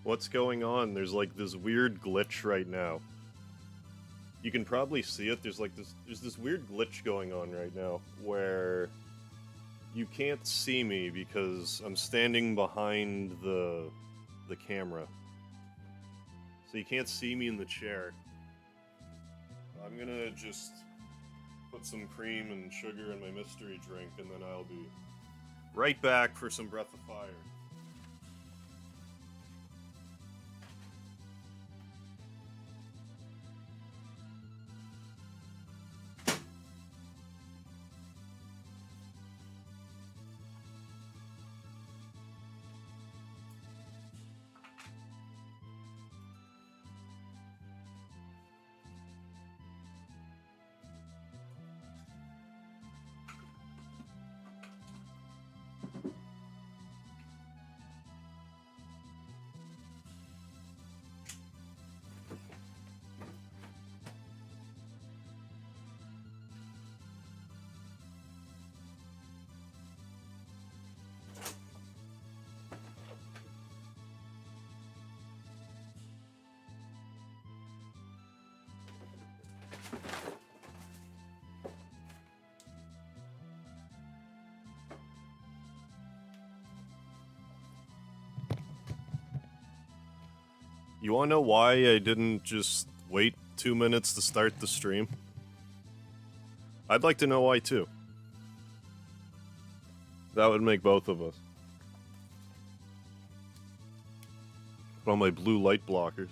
What's going on? There's like this weird glitch right now. You can probably see it. There's this weird glitch going on right now where you can't see me because I'm standing behind the camera. So you can't see me in the chair. I'm gonna just put some cream and sugar in my mystery drink and then I'll be right back for some Breath of Fire. You wanna know why I didn't just wait 2 minutes to start the stream? I'd like to know why too. That would make both of us. Put on my blue light blockers.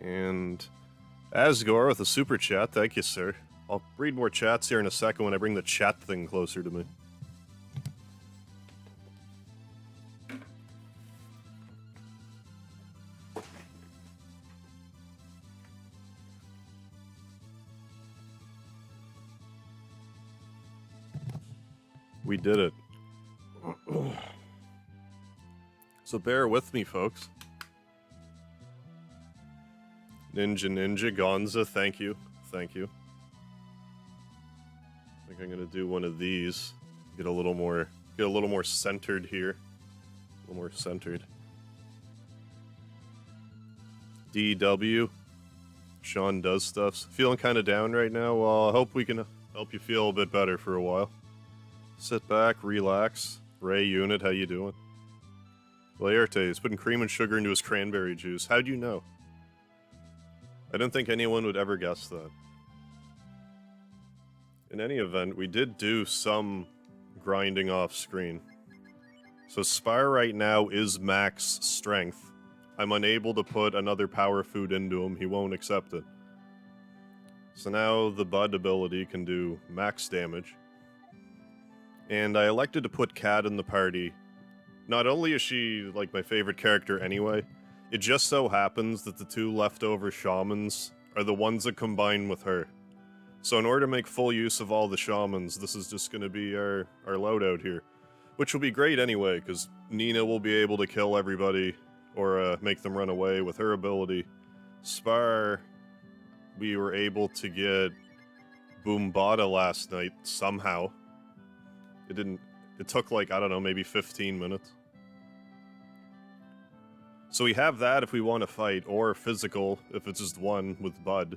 And Asgore with a super chat, thank you, sir. I'll read more chats here in a second when I bring the chat thing closer to me. We did it. So bear with me, folks. Ninja, Gonza, thank you. Thank you. I think I'm gonna do one of these. Get a little more centered here. A little more centered. DW. Sean does stuff. Feeling kind of down right now. Well, I hope we can help you feel a bit better for a while. Sit back, relax. Ray Unit, how you doing? Laerte is putting cream and sugar into his cranberry juice. How'd you know? I don't think anyone would ever guess that. In any event, we did do some grinding off screen. So Spire right now is max strength. I'm unable to put another power food into him. He won't accept it. So now the Bud ability can do max damage. And I elected to put Kat in the party. Not only is she, like, my favorite character anyway, it just so happens that the two leftover shamans are the ones that combine with her. So in order to make full use of all the shamans, this is just going to be our loadout here. Which will be great anyway, because Nina will be able to kill everybody, or make them run away with her ability. Spar, we were able to get Boombada last night, somehow. It took like, I don't know, maybe 15 minutes. So we have that if we want to fight, or physical if it's just one with Bud.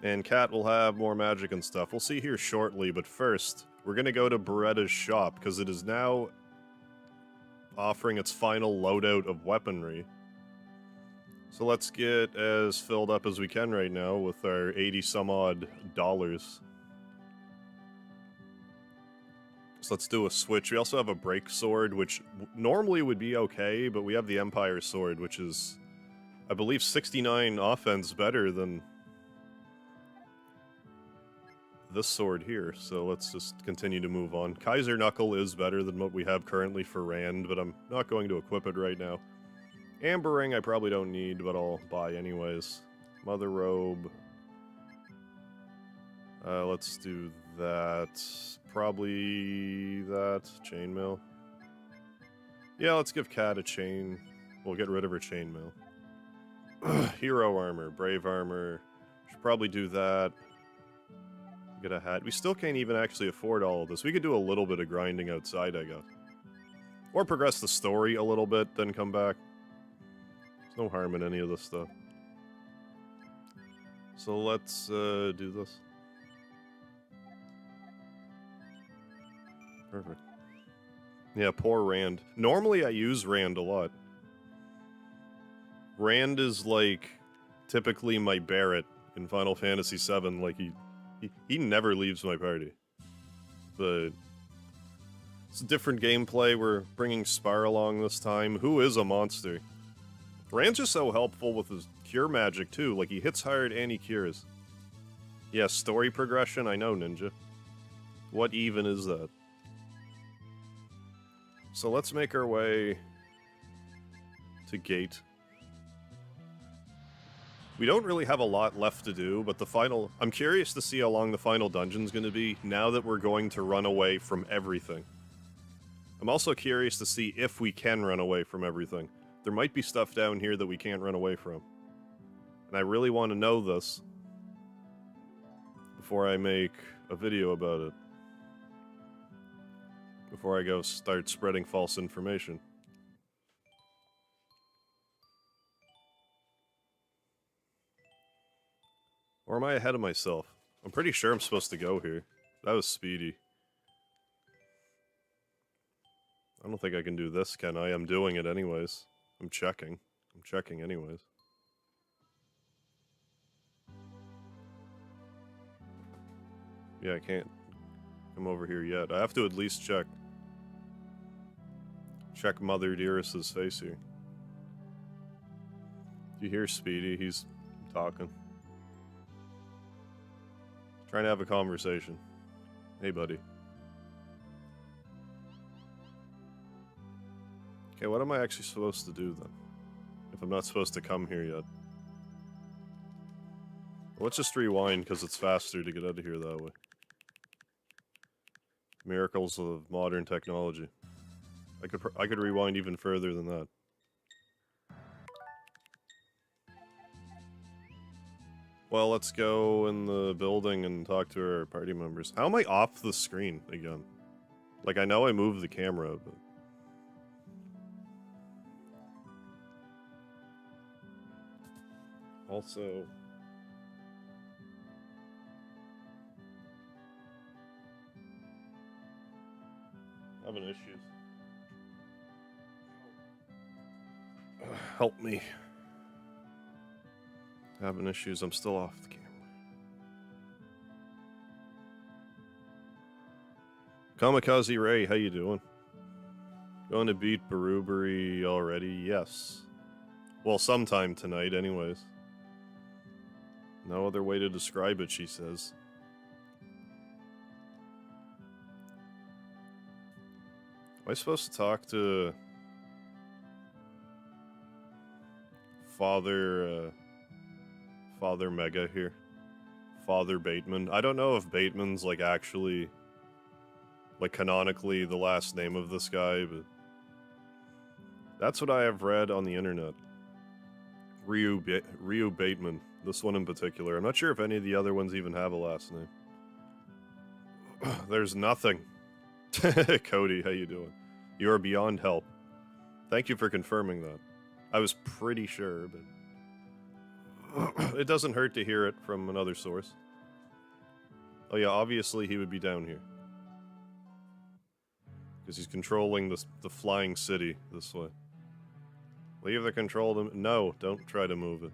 And Kat will have more magic and stuff. We'll see here shortly, but first, we're gonna go to Beretta's shop, because it is now offering its final loadout of weaponry. So let's get as filled up as we can right now with our 80 some odd dollars. So let's do a switch. We also have a break sword, which normally would be okay, but we have the Empire sword, which is, I believe, 69 offense better than this sword here. So let's just continue to move on. Kaiser Knuckle is better than what we have currently for Rand, but I'm not going to equip it right now. Amber Ring I probably don't need, but I'll buy anyways. Mother Robe. Let's do that. Probably that. Chainmail. Yeah, let's give Kat a chain. We'll get rid of her chainmail. Hero armor, brave armor. Should probably do that. Get a hat. We still can't even actually afford all of this. We could do a little bit of grinding outside, I guess. Or progress the story a little bit, then come back. There's no harm in any of this stuff. So let's do this. Perfect. Yeah, poor Rand. Normally I use Rand a lot. Rand is like typically my Barrett in Final Fantasy VII. Like he never leaves my party. But it's a different gameplay. We're bringing Spire along this time, who is a monster. Rand's just so helpful with his cure magic too. Like he hits hard and he cures. Yeah, story progression. I know, Ninja. What even is that? So let's make our way to Gate. We don't really have a lot left to do, but the final... I'm curious to see how long the final dungeon's going to be, now that we're going to run away from everything. I'm also curious to see if we can run away from everything. There might be stuff down here that we can't run away from. And I really want to know this before I make a video about it. Before I go start spreading false information. Or am I ahead of myself? I'm pretty sure I'm supposed to go here. That was speedy. I don't think I can do this, can I? I'm doing it anyways. I'm checking. I'm checking anyways. Yeah, I can't come over here yet. I have to at least check. Check Mother Dearest's face here. Do you hear Speedy? He's talking. Trying to have a conversation. Hey, buddy. Okay, what am I actually supposed to do then? If I'm not supposed to come here yet. Let's just rewind, because it's faster to get out of here that way. Miracles of modern technology. I could rewind even further than that. Well, let's go in the building and talk to our party members. How am I off the screen again? Like, I know I moved the camera, but... Also... having issues. Help me. Having issues, I'm still off the camera. Kamikaze Ray, how you doing? Going to beat Beruberi already? Yes. Well, sometime tonight anyways. No other way to describe it, she says. Am I supposed to talk to... Father Mega here? Father Bateman? I don't know if Bateman's, like, actually... like, canonically the last name of this guy, but... that's what I have read on the internet. Ryu Bateman. This one in particular. I'm not sure if any of the other ones even have a last name. There's nothing. Cody, how you doing? You are beyond help. Thank you for confirming that. I was pretty sure, but... it doesn't hurt to hear it from another source. Oh yeah, obviously he would be down here. Because he's controlling the flying city this way. Leave the control to... no, don't try to move it.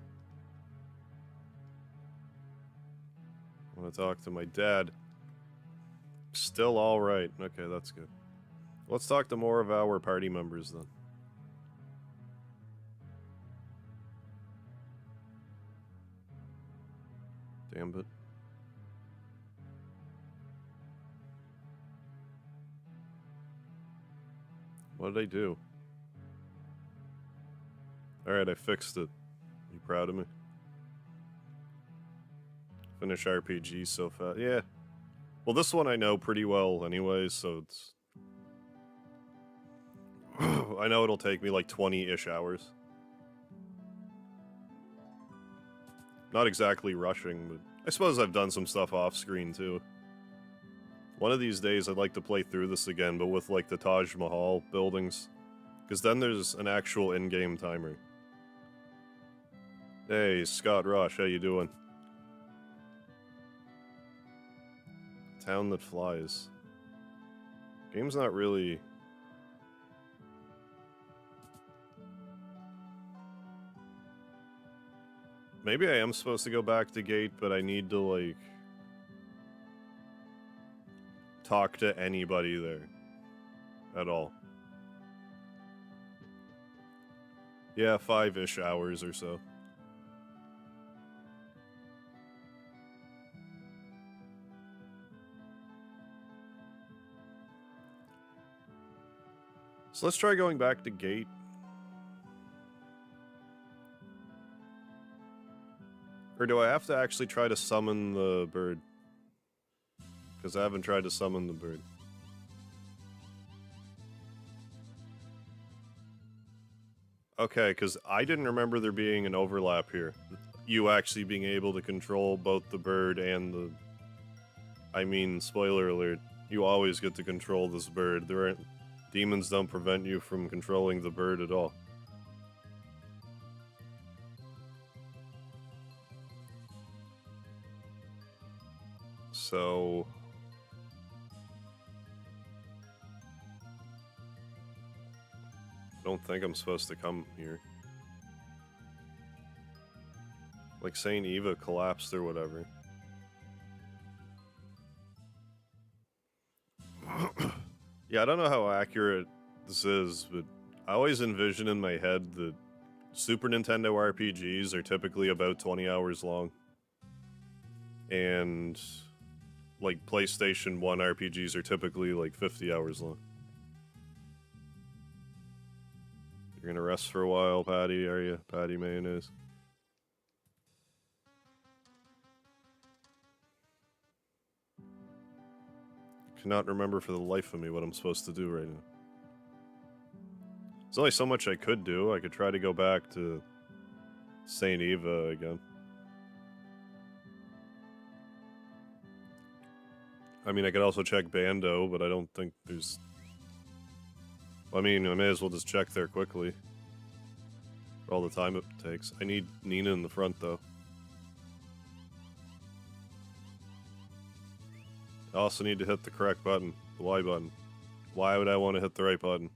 I want to talk to my dad. Still alright. Okay, that's good. Let's talk to more of our party members then. Damn it. What did I do? Alright, I fixed it. You proud of me? Finish RPG so fast. Yeah. Well, this one I know pretty well anyways, so it's... I know it'll take me like 20-ish hours. Not exactly rushing, but I suppose I've done some stuff off-screen, too. One of these days, I'd like to play through this again, but with, like, the Taj Mahal buildings. Because then there's an actual in-game timer. Hey, Scott Rush, how you doing? Town that flies. Game's not really... Maybe I am supposed to go back to Gate, but I need to, like... talk to anybody there. At all. Yeah, 5-ish hours or so. So let's try going back to Gate. Or do I have to actually try to summon the bird? Because I haven't tried to summon the bird. Okay, because I didn't remember there being an overlap here. You actually being able to control both the bird and the... I mean, spoiler alert, you always get to control this bird. There aren't... Demons don't prevent you from controlling the bird at all. So... I don't think I'm supposed to come here. Like Saint Eva collapsed or whatever. Yeah, I don't know how accurate this is, but I always envision in my head that Super Nintendo RPGs are typically about 20 hours long. And like PlayStation 1 RPGs are typically like 50 hours long. You're gonna rest for a while, Patty, are you? Patty Mayonnaise. Cannot remember for the life of me what I'm supposed to do right now. There's only so much I could do. I could try to go back to Saint Eva again. I mean, I could also check Bando, but I don't think there's... I mean, I may as well just check there quickly. For all the time it takes. I need Nina in the front, though. I also need to hit the correct button. The Y button. Why would I want to hit the right button?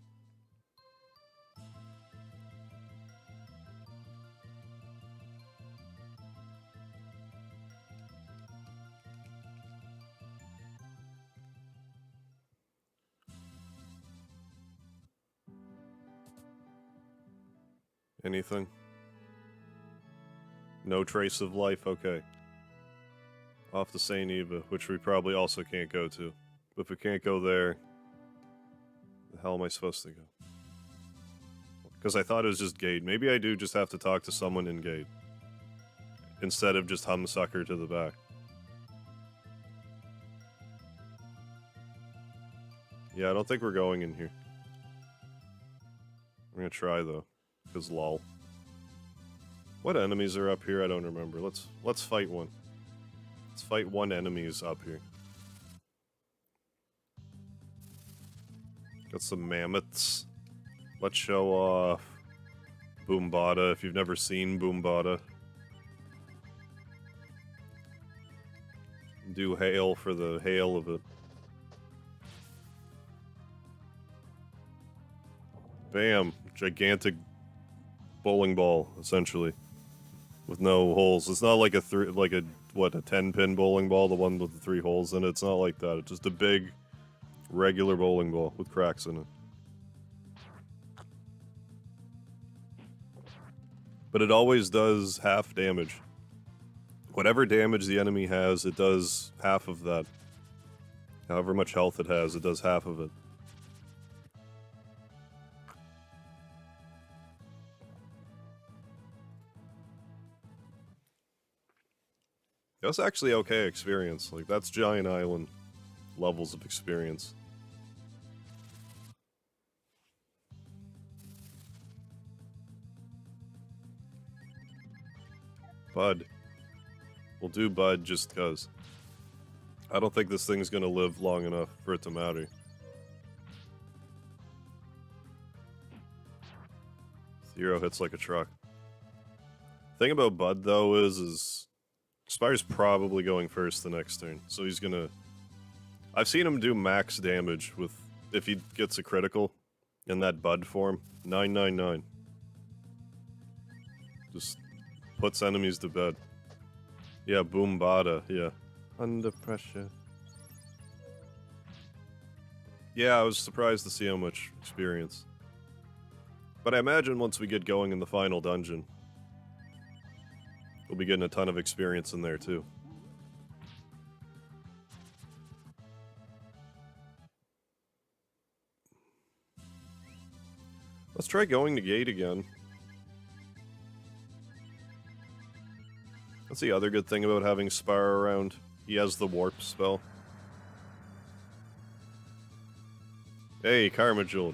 Anything? No trace of life? Okay. Off to St. Eva, which we probably also can't go to. But if we can't go there, the hell am I supposed to go? Because I thought it was just Gate. Maybe I do just have to talk to someone in Gate. Instead of just Humsucker to the back. Yeah, I don't think we're going in here. I'm gonna try, though. Because lol. What enemies are up here? I don't remember. Let's fight one. Let's fight one enemies up here. Got some mammoths. Let's show off Boombada if you've never seen Boombada. Do hail for the hail of it. Bam! Gigantic bowling ball, essentially. With no holes. It's not like a 10-pin bowling ball, the one with the 3 holes in it. It's not like that. It's just a big, regular bowling ball with cracks in it. But it always does half damage. Whatever damage the enemy has, it does half of that. However much health it has, it does half of it. That's actually okay experience. Like, that's Giant Island levels of experience. Bud. We'll do Bud just cuz. I don't think this thing's gonna live long enough for it to matter. Zero hits like a truck. Thing about Bud, though, is Spire's probably going first the next turn, so he's gonna... I've seen him do max damage with... if he gets a critical in that Bud form. 999. Just puts enemies to bed. Yeah, Boom Bada, yeah. Under pressure. Yeah, I was surprised to see how much experience. But I imagine once we get going in the final dungeon, we'll be getting a ton of experience in there too. Let's try going to gate again. That's the other good thing about having Spire around. He has the warp spell. Hey, Karma Jewel.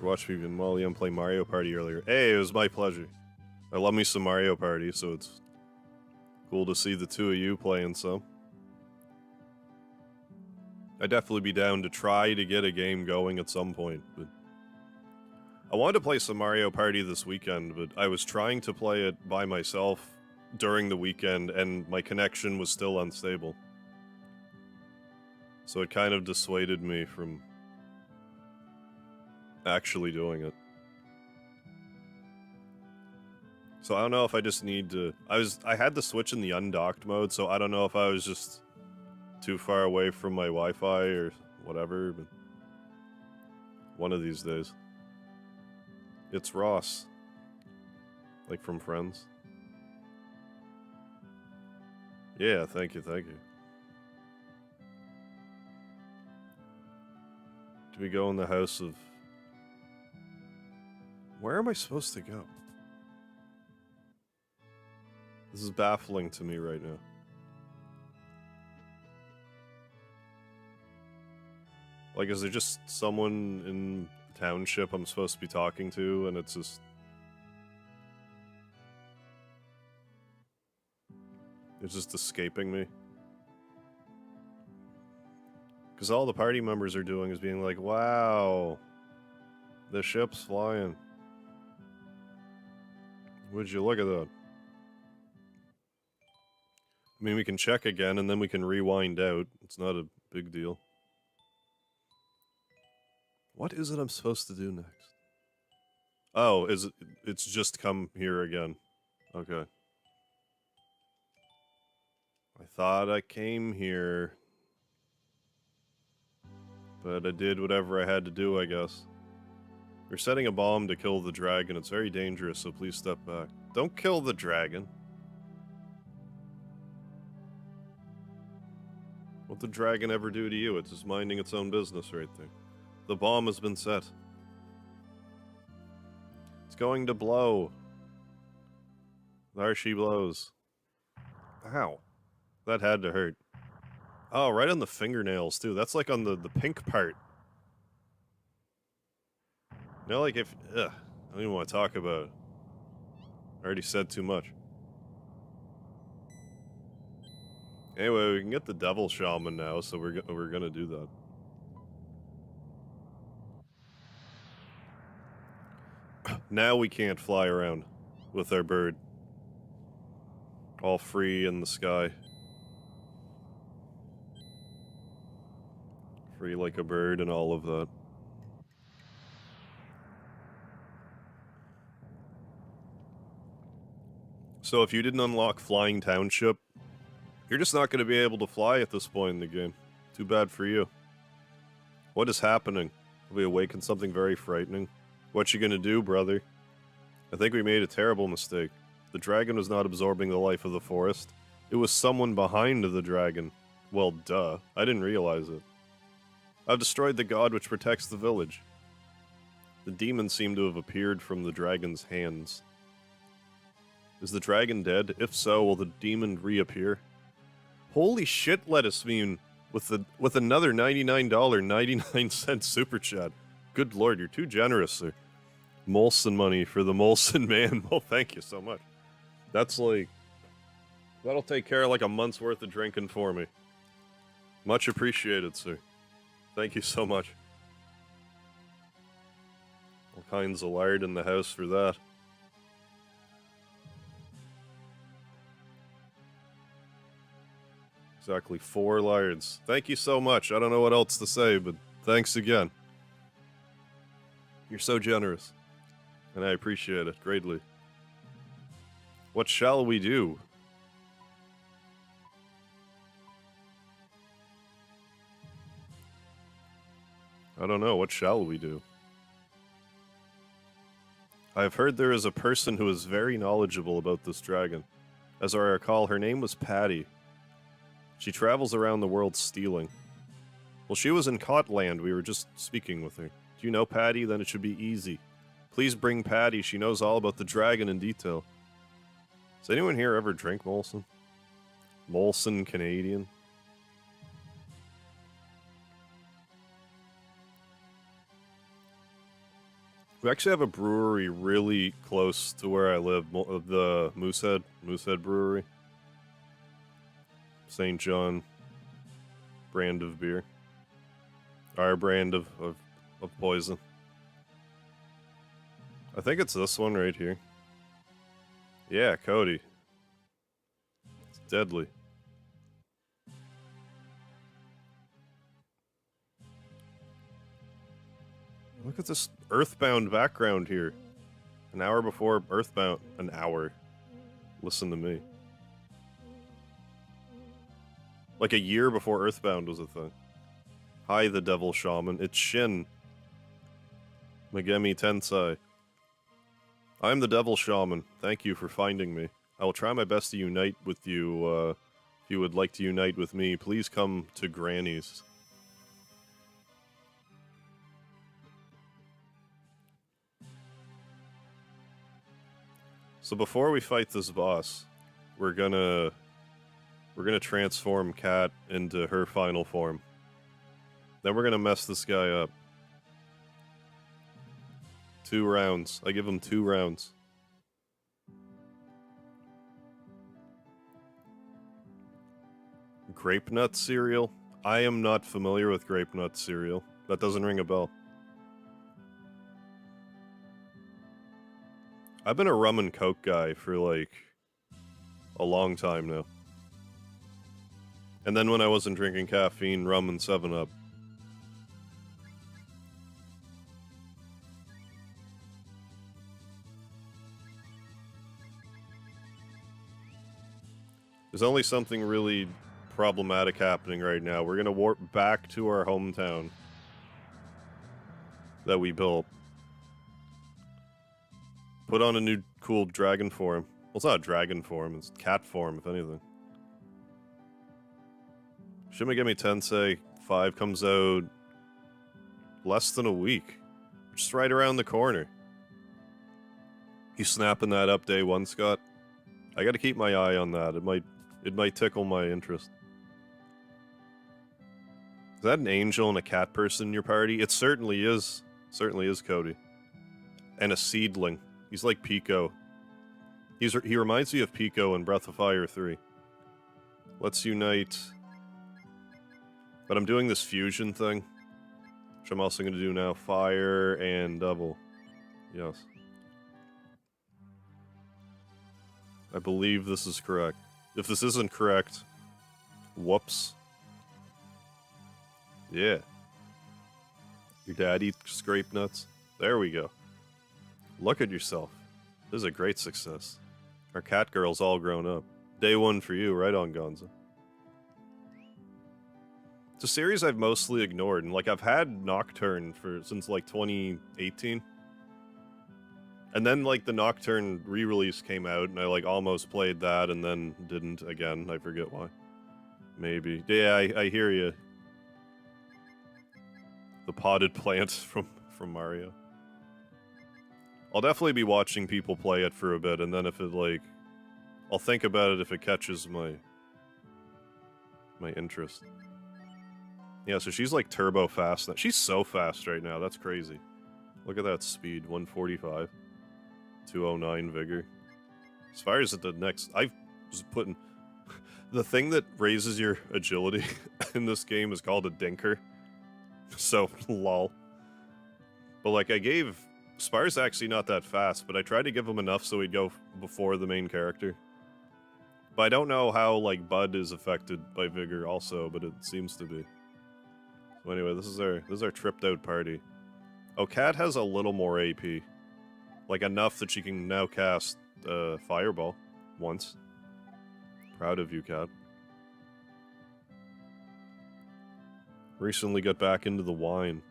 Watched me and Molly play Mario Party earlier. Hey, it was my pleasure. I love me some Mario Party, so it's cool to see the two of you playing some. I'd definitely be down to try to get a game going at some point, but I wanted to play some Mario Party this weekend, but I was trying to play it by myself during the weekend, and my connection was still unstable. So it kind of dissuaded me from actually doing it. So I don't know if I just need to... I had the Switch in the undocked mode, so I don't know if I was just too far away from my Wi-Fi or whatever, but one of these days. It's Ross. Like from Friends. Yeah, thank you, thank you. Do we go in the house of... Where am I supposed to go? This is baffling to me right now. Like, is there just someone in the township I'm supposed to be talking to, and it's just... It's just escaping me? Because all the party members are doing is being like, wow, the ship's flying. Would you look at that? I mean, we can check again, and then we can rewind out. It's not a big deal. What is it I'm supposed to do next? Oh, is it? It's just come here again. Okay. I thought I came here, but I did whatever I had to do, I guess. You're setting a bomb to kill the dragon. It's very dangerous, so please step back. Don't kill the dragon. What the dragon ever do to you? It's just minding its own business right there. The bomb has been set. It's going to blow. There she blows. Ow. That had to hurt. Oh, right on the fingernails, too. That's like on the pink part. You know, like if... Ugh, I don't even want to talk about it. I already said too much. Anyway, we can get the Devil Shaman now, so we're gonna do that. Now we can't fly around with our bird. All free in the sky. Free like a bird and all of that. So if you didn't unlock Flying Township, you're just not going to be able to fly at this point in the game. Too bad for you. What is happening? Have we awakened something very frightening? What you gonna do, brother? I think we made a terrible mistake. The dragon was not absorbing the life of the forest. It was someone behind the dragon. Well, duh. I didn't realize it. I've destroyed the god which protects the village. The demon seemed to have appeared from the dragon's hands. Is the dragon dead? If so, will the demon reappear? Holy shit, Lettuce Mean, with another $99.99 super chat. Good lord, you're too generous, sir. Molson money for the Molson man. Well, thank you so much. That's like That'll take care of like a month's worth of drinking for me. Much appreciated, sir. Thank you so much. All kinds of lard in the house for that. Exactly 4 lards. Thank you so much. I don't know what else to say, but thanks again. You're so generous. And I appreciate it greatly. What shall we do? I don't know. What shall we do? I have heard there is a person who is very knowledgeable about this dragon. As I recall, her name was Patty. She travels around the world stealing. Well, she was in Cotland. We were just speaking with her. Do you know Patty? Then it should be easy. Please bring Patty. She knows all about the dragon in detail. Does anyone here ever drink Molson? Molson Canadian? We actually have a brewery really close to where I live, the Moosehead Brewery. St. John brand of beer. Our brand of poison. I think it's this one right here. Yeah, Cody. It's deadly. Look at this Earthbound background here. An hour before Earthbound. An hour. Listen to me. Like a year before Earthbound was a thing. Hi, the Devil Shaman. It's Shin. Megami Tensei. I'm the Devil Shaman. Thank you for finding me. I will try my best to unite with you. If you would like to unite with me, please come to Granny's. So before we fight this boss, we're gonna transform Kat into her final form. Then we're gonna mess this guy up. 2 rounds. I give him 2 rounds. Grape nut cereal? I am not familiar with grape nut cereal. That doesn't ring a bell. I've been a rum and coke guy for like a long time now. And then when I wasn't drinking caffeine, rum and 7-Up. There's only something really problematic happening right now. We're gonna warp back to our hometown that we built. Put on a new cool dragon form. Well, it's not a dragon form, it's cat form, if anything. Shin Megami Tensei 5 comes out less than a week. Just right around the corner. You snapping that up day 1, Scott? I gotta keep my eye on that. It might tickle my interest. Is that an angel and a cat person in your party? It certainly is. Certainly is, Cody. And a seedling. He's like Pico. He reminds me of Pico in Breath of Fire 3. Let's unite. But I'm doing this fusion thing, which I'm also going to do now. Fire and double. Yes. I believe this is correct. If this isn't correct, whoops. Yeah. Your dad eats grape nuts? There we go. Look at yourself. This is a great success. Our cat girl's all grown up. Day 1 for you, right on, Gonza. It's a series I've mostly ignored, and like I've had Nocturne since like 2018. And then like the Nocturne re-release came out, and I like almost played that, and then didn't again. I forget why. Maybe. Yeah, I hear you. The potted plant from Mario. I'll definitely be watching people play it for a bit, and then if it like, I'll think about it if it catches my interest. Yeah, so she's like turbo fast now. She's so fast right now. That's crazy. Look at that speed. 145. 209 vigor. As far as the next... I was putting... The thing that raises your agility in this game is called a dinker. So, lol. But like, I gave... Spire's actually not that fast, but I tried to give him enough so he'd go before the main character. But I don't know how, like, Bud is affected by Vigor also, but it seems to be. So anyway, this is our tripped out party. Oh, Cat has a little more AP. Like, enough that she can now cast Fireball once. Proud of you, Cat. Recently got back into the wine.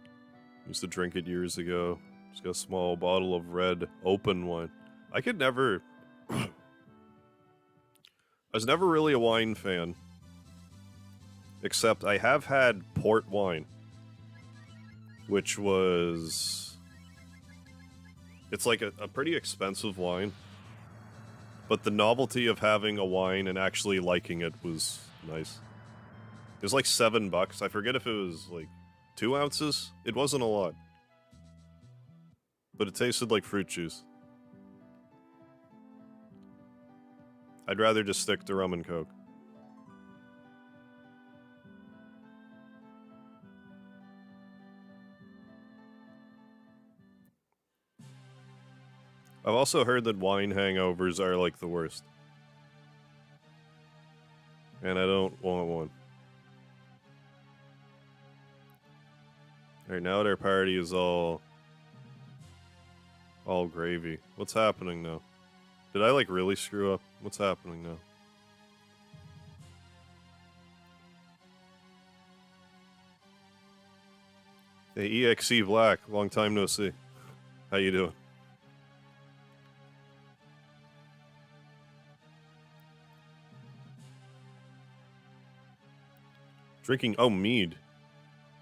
Used to drink it years ago. Just got a small bottle of red open wine. I could never... I was never really a wine fan. Except I have had port wine. Which was... It's like a pretty expensive wine. But the novelty of having a wine and actually liking it was nice. It was like $7. I forget if it was like 2 ounces. It wasn't a lot. But it tasted like fruit juice. I'd rather just stick to rum and coke. I've also heard that wine hangovers are like the worst. And I don't want one. Alright, now that our party is all gravy. What's happening now? Did I, like, really screw up? What's happening now? Hey, EXE Black, long time no see. How you doing? Drinking, oh, mead.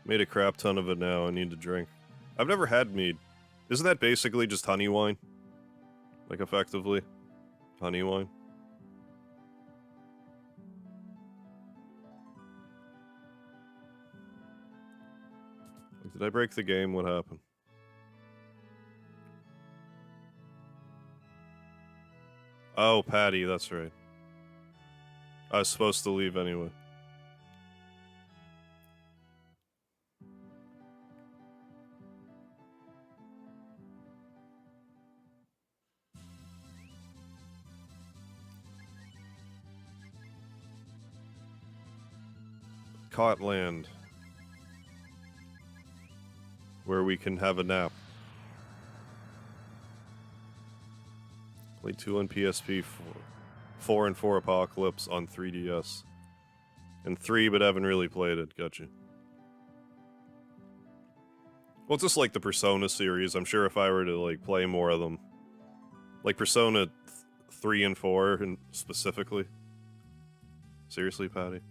Made a crap ton of it now, I need to drink. I've never had mead. Isn't that basically just honey wine? Like, effectively? Honey wine? Like, did I break the game? What happened? Oh, Patty, that's right. I was supposed to leave anyway. Cotland. Where we can have a nap. Play 2 on PSP, 4 and 4 Apocalypse on 3DS. And 3, but haven't really played it. Gotcha. Well, it's just like the Persona series. I'm sure if I were to, like, play more of them. Like Persona 3 and 4, and specifically. Seriously, Patty?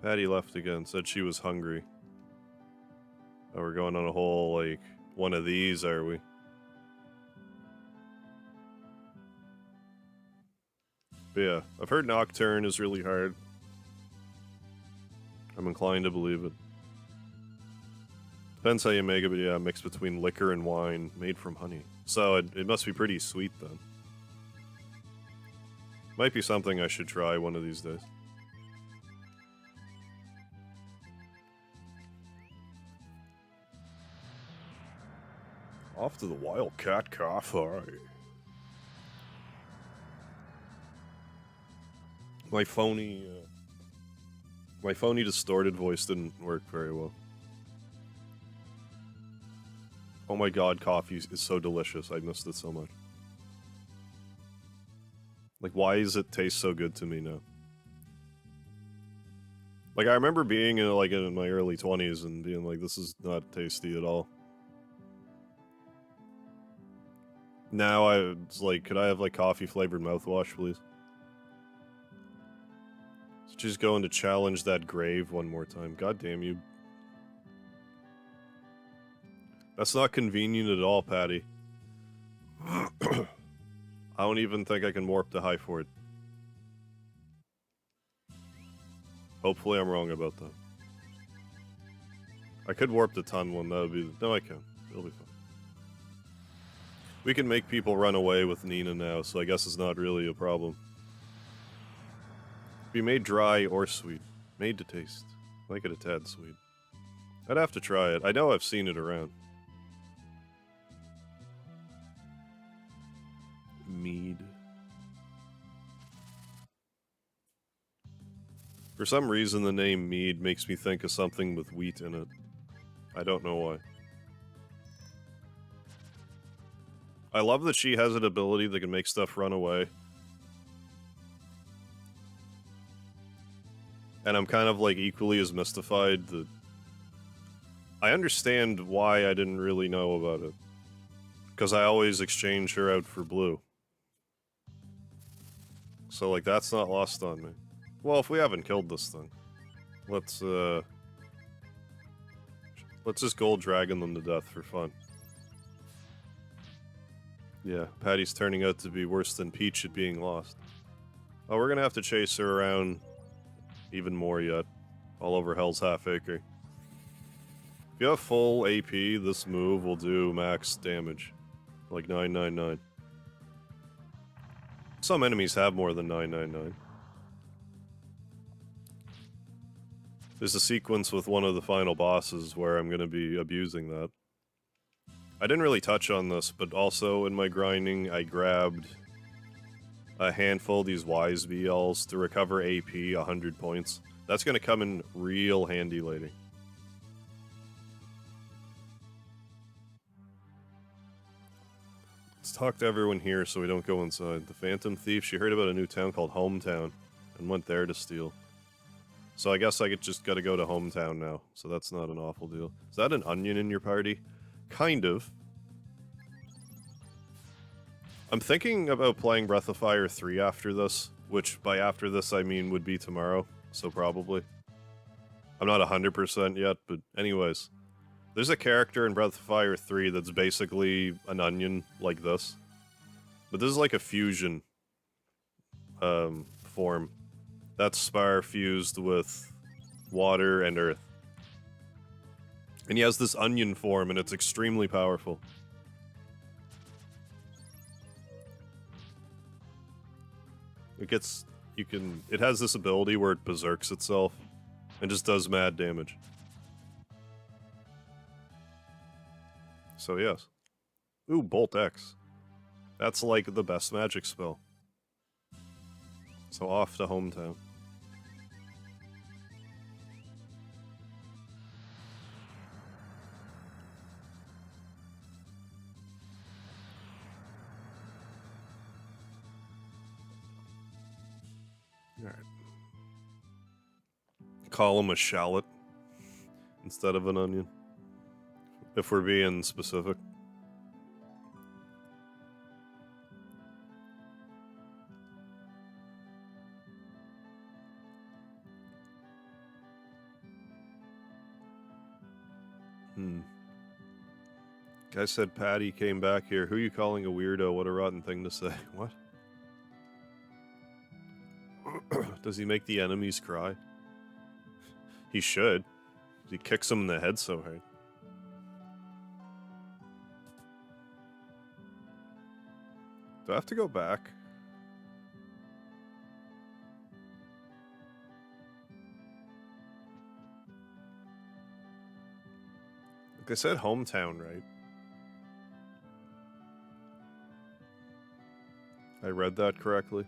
Patty left again, said she was hungry. Oh, we're going on a whole, like, one of these, are we? But yeah, I've heard Nocturne is really hard. I'm inclined to believe it. Depends how you make it, but yeah, mixed between liquor and wine, made from honey. So it must be pretty sweet then. Might be something I should try one of these days. Off to the Wildcat Cafe. My phony distorted voice didn't work very well. Oh my god, coffee is so delicious. I missed it so much. Like, why does it taste so good to me now? Like, I remember being in, like, in my early 20s and being like, this is not tasty at all. Now it's like, could I have, like, coffee-flavored mouthwash, please? So just going to challenge that grave one more time. God damn you. That's not convenient at all, Patty. I don't even think I can warp to High Fort. Hopefully I'm wrong about that. I could warp to Tun one, that would be... No, I can. It'll be fine. We can make people run away with Nina now, so I guess it's not really a problem. Be made dry or sweet. Made to taste. Like it a tad sweet. I'd have to try it. I know I've seen it around. Mead. For some reason, the name mead makes me think of something with wheat in it. I don't know why. I love that she has an ability that can make stuff run away. And I'm kind of like equally as mystified that I understand why I didn't really know about it. Because I always exchange her out for blue. So like that's not lost on me. Well, if we haven't killed this thing, let's just gold dragon them to death for fun. Yeah, Patty's turning out to be worse than Peach at being lost. Oh, we're gonna have to chase her around even more yet. All over Hell's Half Acre. If you have full AP, this move will do max damage. Like 999. Some enemies have more than 999. There's a sequence with one of the final bosses where I'm gonna be abusing that. I didn't really touch on this, but also in my grinding, I grabbed a handful of these Wise BLs to recover AP 100 points. That's gonna come in real handy later. Let's talk to everyone here so we don't go inside. The Phantom Thief, she heard about a new town called Hometown and went there to steal. So I guess I just gotta go to Hometown now, so that's not an awful deal. Is that an onion in your party? Kind of. I'm thinking about playing Breath of Fire 3 after this, which by after this I mean would be tomorrow, so probably. I'm not 100% yet, but anyways. There's a character in Breath of Fire 3 that's basically an onion like this. But this is like a fusion form. That's Spire fused with water and earth. And he has this onion form, and it's extremely powerful. It has this ability where it berserks itself, and just does mad damage. So yes. Ooh, Bolt X. That's like the best magic spell. So off to Hometown. Alright. Call him a shallot instead of an onion. If we're being specific. Guy said Patty came back here. Who are you calling a weirdo? What a rotten thing to say. What? Does he make the enemies cry? He should. He kicks them in the head so hard. Do I have to go back? Like I said, Hometown, right? I read that correctly.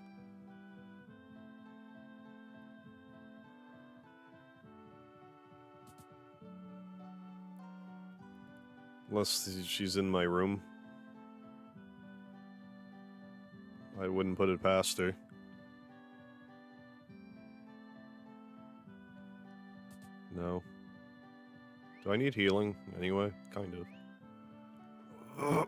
Unless she's in my room. I wouldn't put it past her. No. Do I need healing anyway? Kind of.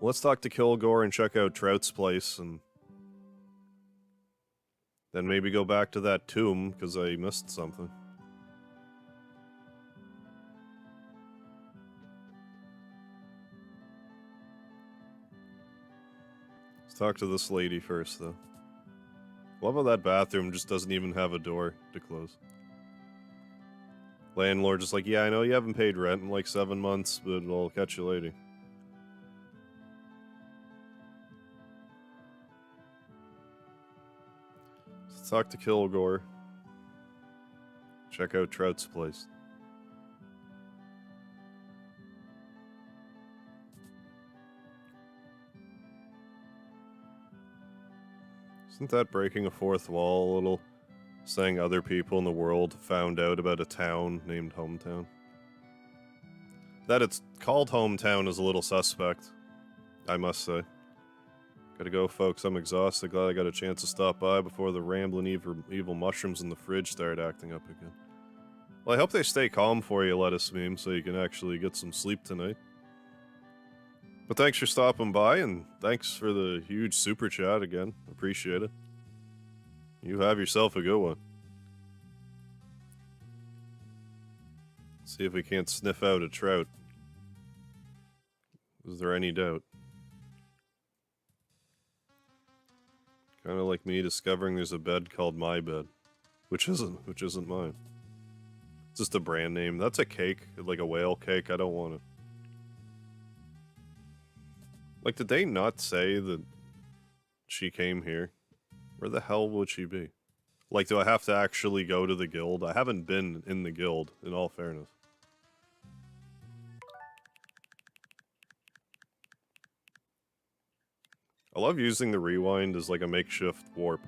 Let's talk to Kilgore and check out Trout's place, and then maybe go back to that tomb, because I missed something. Let's talk to this lady first, though. Love how that bathroom just doesn't even have a door to close. Landlord just like, yeah, I know you haven't paid rent in like 7 months, but I'll catch you later. Let's talk to Kilgore. Check out Trout's place. Isn't that breaking a fourth wall a little? Saying other people in the world found out about a town named Hometown. That it's called Hometown is a little suspect, I must say. Gotta go, folks. I'm exhausted. Glad I got a chance to stop by before the rambling evil mushrooms in the fridge start acting up again. Well, I hope they stay calm for you, Lettuce Meme, so you can actually get some sleep tonight. But thanks for stopping by, and thanks for the huge super chat again. Appreciate it. You have yourself a good one. See if we can't sniff out a trout. Is there any doubt? Kind of like me discovering there's a bed called My Bed, which isn't mine. It's just a brand name. That's a cake, like a whale cake. I don't want it. Like, did they not say that she came here? Where the hell would she be? Like, do I have to actually go to the guild? I haven't been in the guild, in all fairness. I love using the rewind as like a makeshift warp.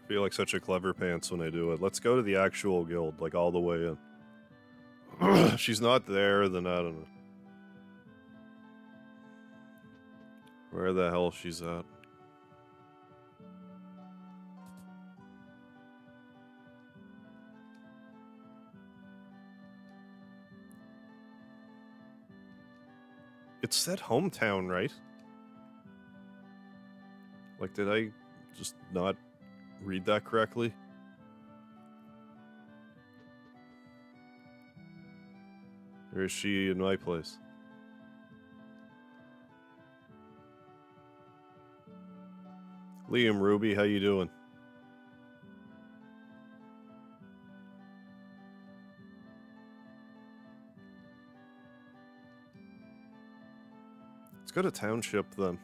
I feel like such a clever pants when I do it. Let's go to the actual guild, like all the way in. If she's not there, then I don't know. Where the hell she's at? It said Hometown, right? Like, did I just not read that correctly? Or is she in my place? Liam Ruby, how you doing? Let's go to Township then.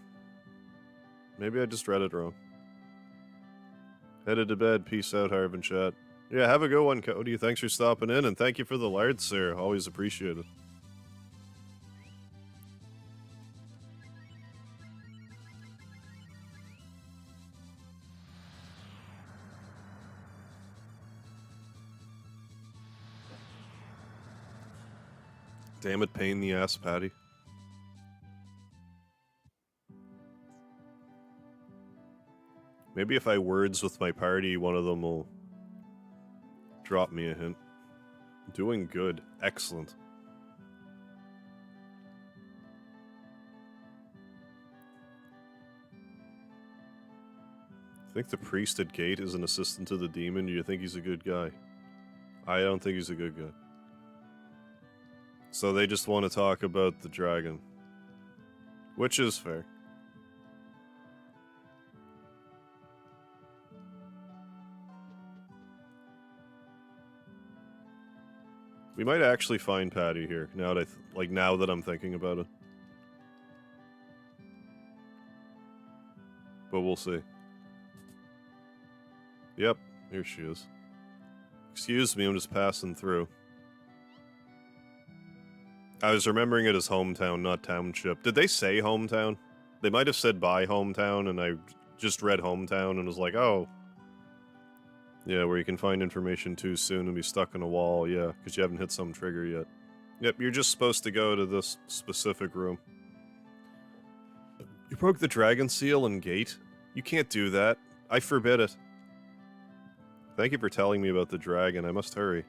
Maybe I just read it wrong. Headed to bed. Peace out, Harvin chat. Yeah, have a good one, Cody. Thanks for stopping in, and thank you for the lard, sir. Always appreciate it. Damn it, pain in the ass, Patty. Maybe if I words with my party, one of them will drop me a hint. Doing good. Excellent. I think the priest at Gate is an assistant to the demon. Do you think he's a good guy? I don't think he's a good guy. So they just want to talk about the dragon. Which is fair. We might actually find Patty here, now that now that I'm thinking about it. But we'll see. Yep, here she is. Excuse me, I'm just passing through. I was remembering it as Hometown, not Township. Did they say Hometown? They might have said by Hometown, and I just read Hometown and was like, oh. Yeah, where you can find information too soon and be stuck in a wall, yeah, because you haven't hit some trigger yet. Yep, you're just supposed to go to this specific room. You broke the dragon seal and gate? You can't do that. I forbid it. Thank you for telling me about the dragon. I must hurry.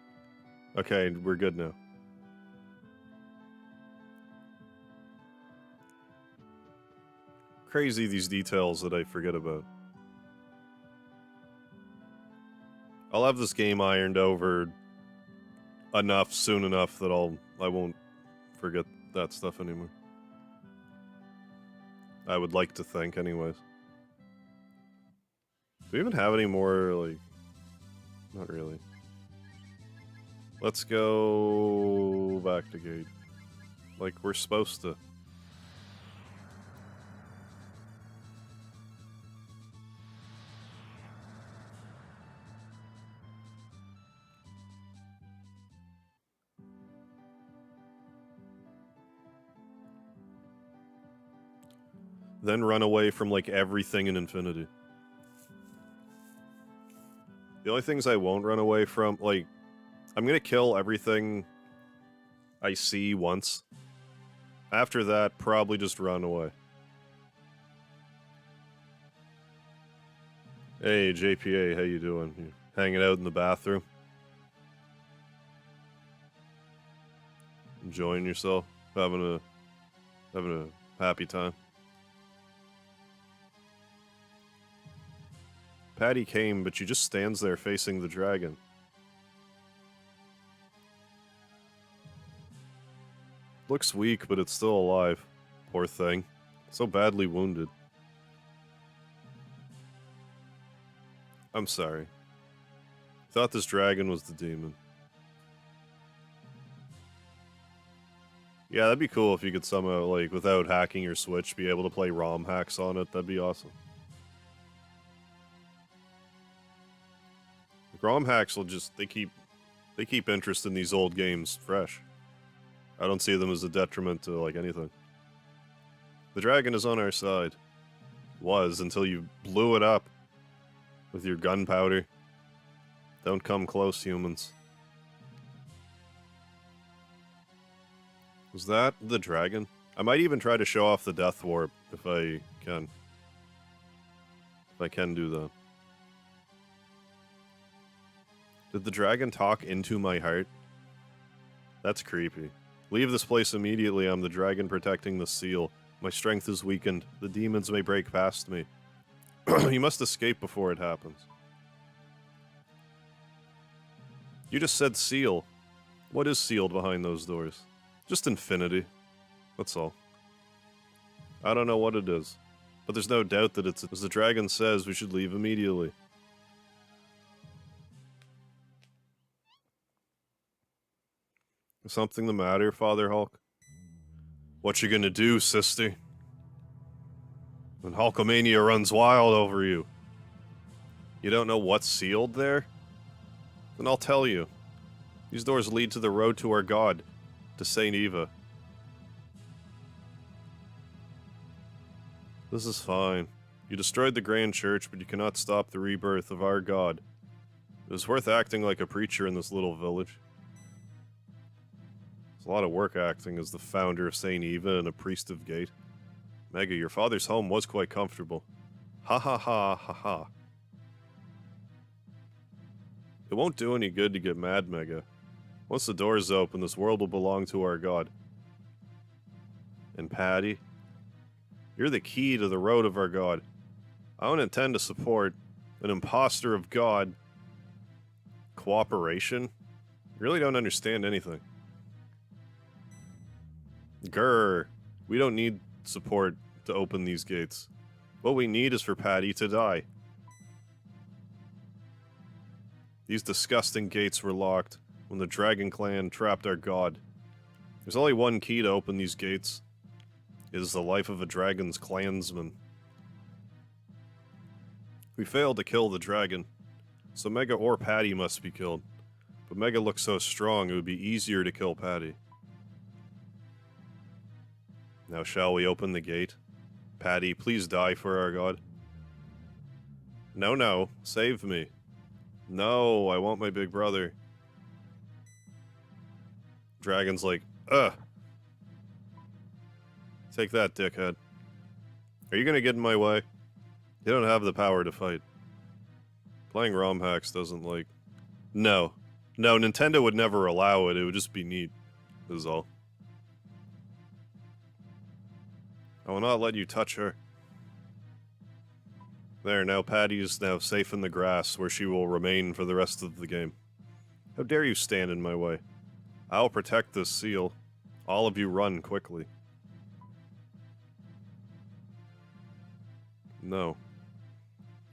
Okay, we're good now. Crazy, these details that I forget about. I'll have this game ironed over enough soon enough that I won't forget that stuff anymore. I would like to think, anyways. Do we even have any more, like... Not really. Let's go back to Gate. Like, we're supposed to. Then run away from, like, everything in Infinity. The only things I won't run away from, like, I'm gonna kill everything I see once. After that, probably just run away. Hey, JPA, how you doing? You hanging out in the bathroom? Enjoying yourself? Having a happy time? Patty came, but she just stands there facing the dragon. Looks weak, but it's still alive. Poor thing. So badly wounded. I'm sorry. Thought this dragon was the demon. Yeah, that'd be cool if you could somehow, like, without hacking your Switch, be able to play ROM hacks on it. That'd be awesome. ROM hacks will just, they keep interest in these old games fresh. I don't see them as a detriment to, like, anything. The dragon is on our side. Was, until you blew it up with your gunpowder. Don't come close, humans. Was that the dragon? I might even try to show off the death warp if I can. If I can do that. Did the dragon talk into my heart? That's creepy. Leave this place immediately. I'm the dragon protecting the seal. My strength is weakened. The demons may break past me. You must escape before it happens. You just said seal. What is sealed behind those doors? Just infinity. That's all. I don't know what it is. But there's no doubt that it's, as the dragon says, we should leave immediately. Is something the matter, Father Hulk? What you gonna do, sister? When Hulkamania runs wild over you. You don't know what's sealed there? Then I'll tell you. These doors lead to the road to our god, to Saint Eva. This is fine. You destroyed the Grand Church, but you cannot stop the rebirth of our god. It was worth acting like a preacher in this little village. It's a lot of work acting as the founder of Saint Eva and a priest of Gate. Mega, your father's home was quite comfortable. Ha ha ha ha ha. It won't do any good to get mad, Mega. Once the doors open, this world will belong to our god. And Patty, you're the key to the road of our god. I don't intend to support an imposter of god cooperation. You really don't understand anything. Grr. We don't need support to open these gates. What we need is for Patty to die. These disgusting gates were locked when the Dragon Clan trapped our god. There's only one key to open these gates. It is the life of a dragon's clansman. We failed to kill the dragon, so Mega or Patty must be killed. But Mega looks so strong, it would be easier to kill Patty. Now shall we open the gate? Patty, please die for our god. No, no, save me. No, I want my big brother. Dragon's like, ugh. Take that, dickhead. Are you gonna get in my way? You don't have the power to fight. Playing ROM hacks doesn't, like... No. No, Nintendo would never allow it. It would just be neat. Is all. I will not let you touch her. There, now Patty is now safe in the grass, where she will remain for the rest of the game. How dare you stand in my way? I will protect this seal. All of you run quickly. No.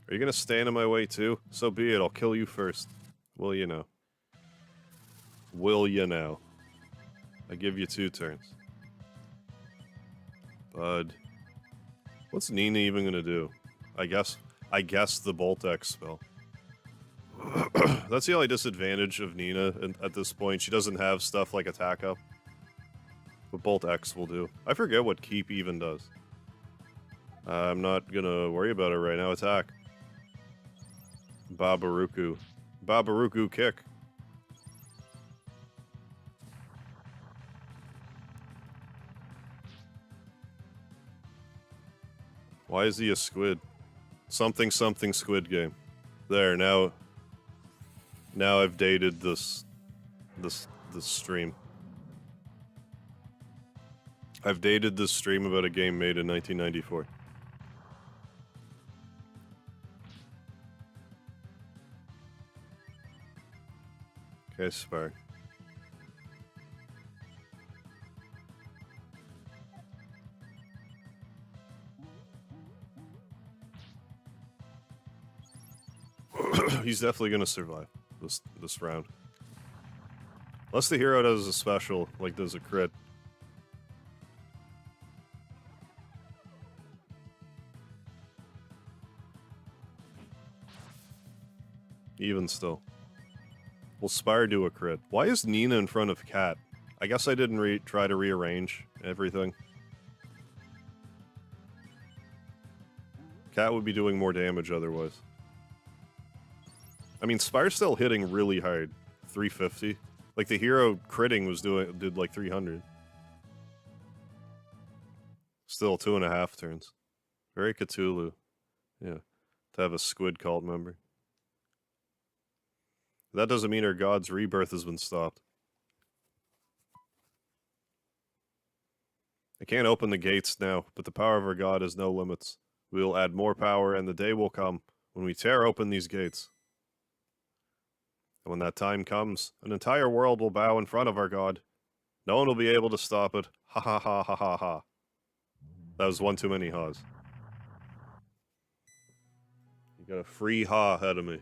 Are you gonna stand in my way too? So be it, I'll kill you first. Will you now? Will you now? I give you 2 turns. Bud. What's Nina even gonna do? I guess the Bolt X spell. That's the only disadvantage of Nina at this point. She doesn't have stuff like Attack Up. But Bolt X will do. I forget what Keep even does. I'm not gonna worry about it right now. Attack. Babaruku. Babaruku kick. Why is he a squid? Something something squid game. There, now I've dated this stream. I've dated this stream about a game made in 1994. Okay, Spire. He's definitely gonna survive this round. Unless the hero does a special, like does a crit. Even still. Will Spire do a crit? Why is Nina in front of Cat? I guess I didn't try to rearrange everything. Cat would be doing more damage otherwise. I mean, Spire's still hitting really hard. 350. Like, the hero critting did like 300. Still 2.5 turns. Very Cthulhu. Yeah. To have a squid cult member. That doesn't mean our god's rebirth has been stopped. I can't open the gates now, but the power of our god has no limits. We will add more power, and the day will come when we tear open these gates. And when that time comes, an entire world will bow in front of our god. No one will be able to stop it. Ha ha ha ha ha ha. That was one too many ha's. You got a free ha ahead of me.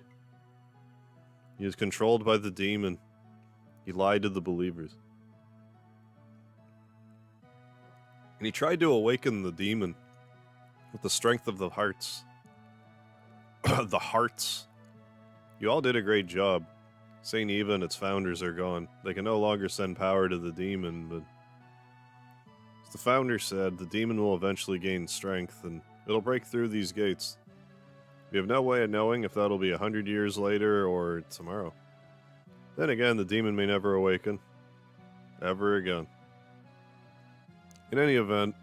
He is controlled by the demon. He lied to the believers. And he tried to awaken the demon with the strength of the hearts. The hearts. You all did a great job. St. Eva and its founders are gone. They can no longer send power to the demon, but as the founder said, the demon will eventually gain strength, and it'll break through these gates. We have no way of knowing if that'll be 100 years later or tomorrow. Then again, the demon may never awaken. Ever again. In any event,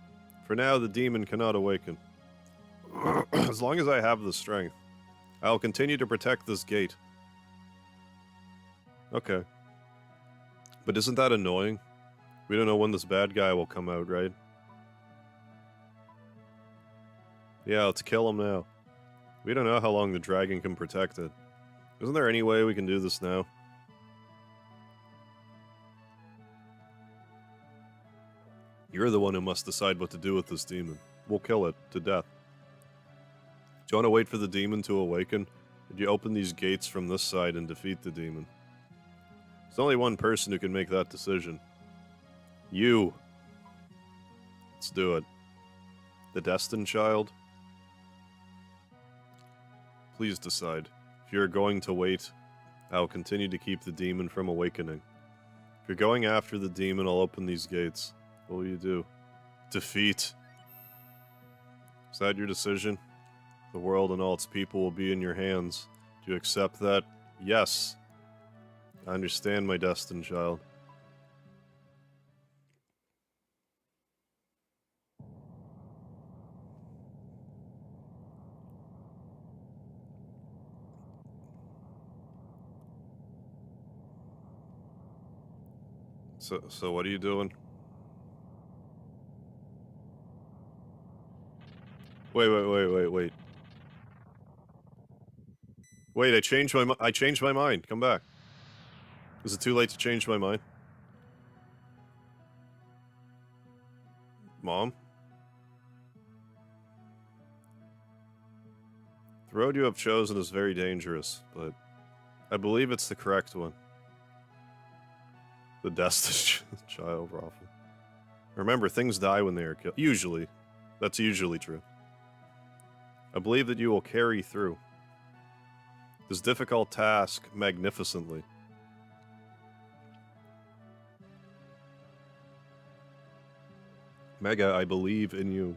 for now the demon cannot awaken. As long as I have the strength, I will continue to protect this gate. Okay. But isn't that annoying? We don't know when this bad guy will come out, right? Yeah, let's kill him now. We don't know how long the dragon can protect it. Isn't there any way we can do this now? You're the one who must decide what to do with this demon. We'll kill it to death. Do you want to wait for the demon to awaken? Or do you open these gates from this side and defeat the demon? There's only one person who can make that decision. You. Let's do it. The Destined Child? Please decide. If you're going to wait, I'll continue to keep the demon from awakening. If you're going after the demon, I'll open these gates. What will you do? Defeat. Is that your decision? The world and all its people will be in your hands. Do you accept that? Yes. I understand, my Destined Child. So what are you doing? Wait. Wait, I changed my mind. Come back. Is it too late to change my mind? Mom? The road you have chosen is very dangerous, but I believe it's the correct one. The Destined Child Raffle. Remember, things die when they are killed. Usually. That's usually true. I believe that you will carry through this difficult task magnificently. Mega, I believe in you.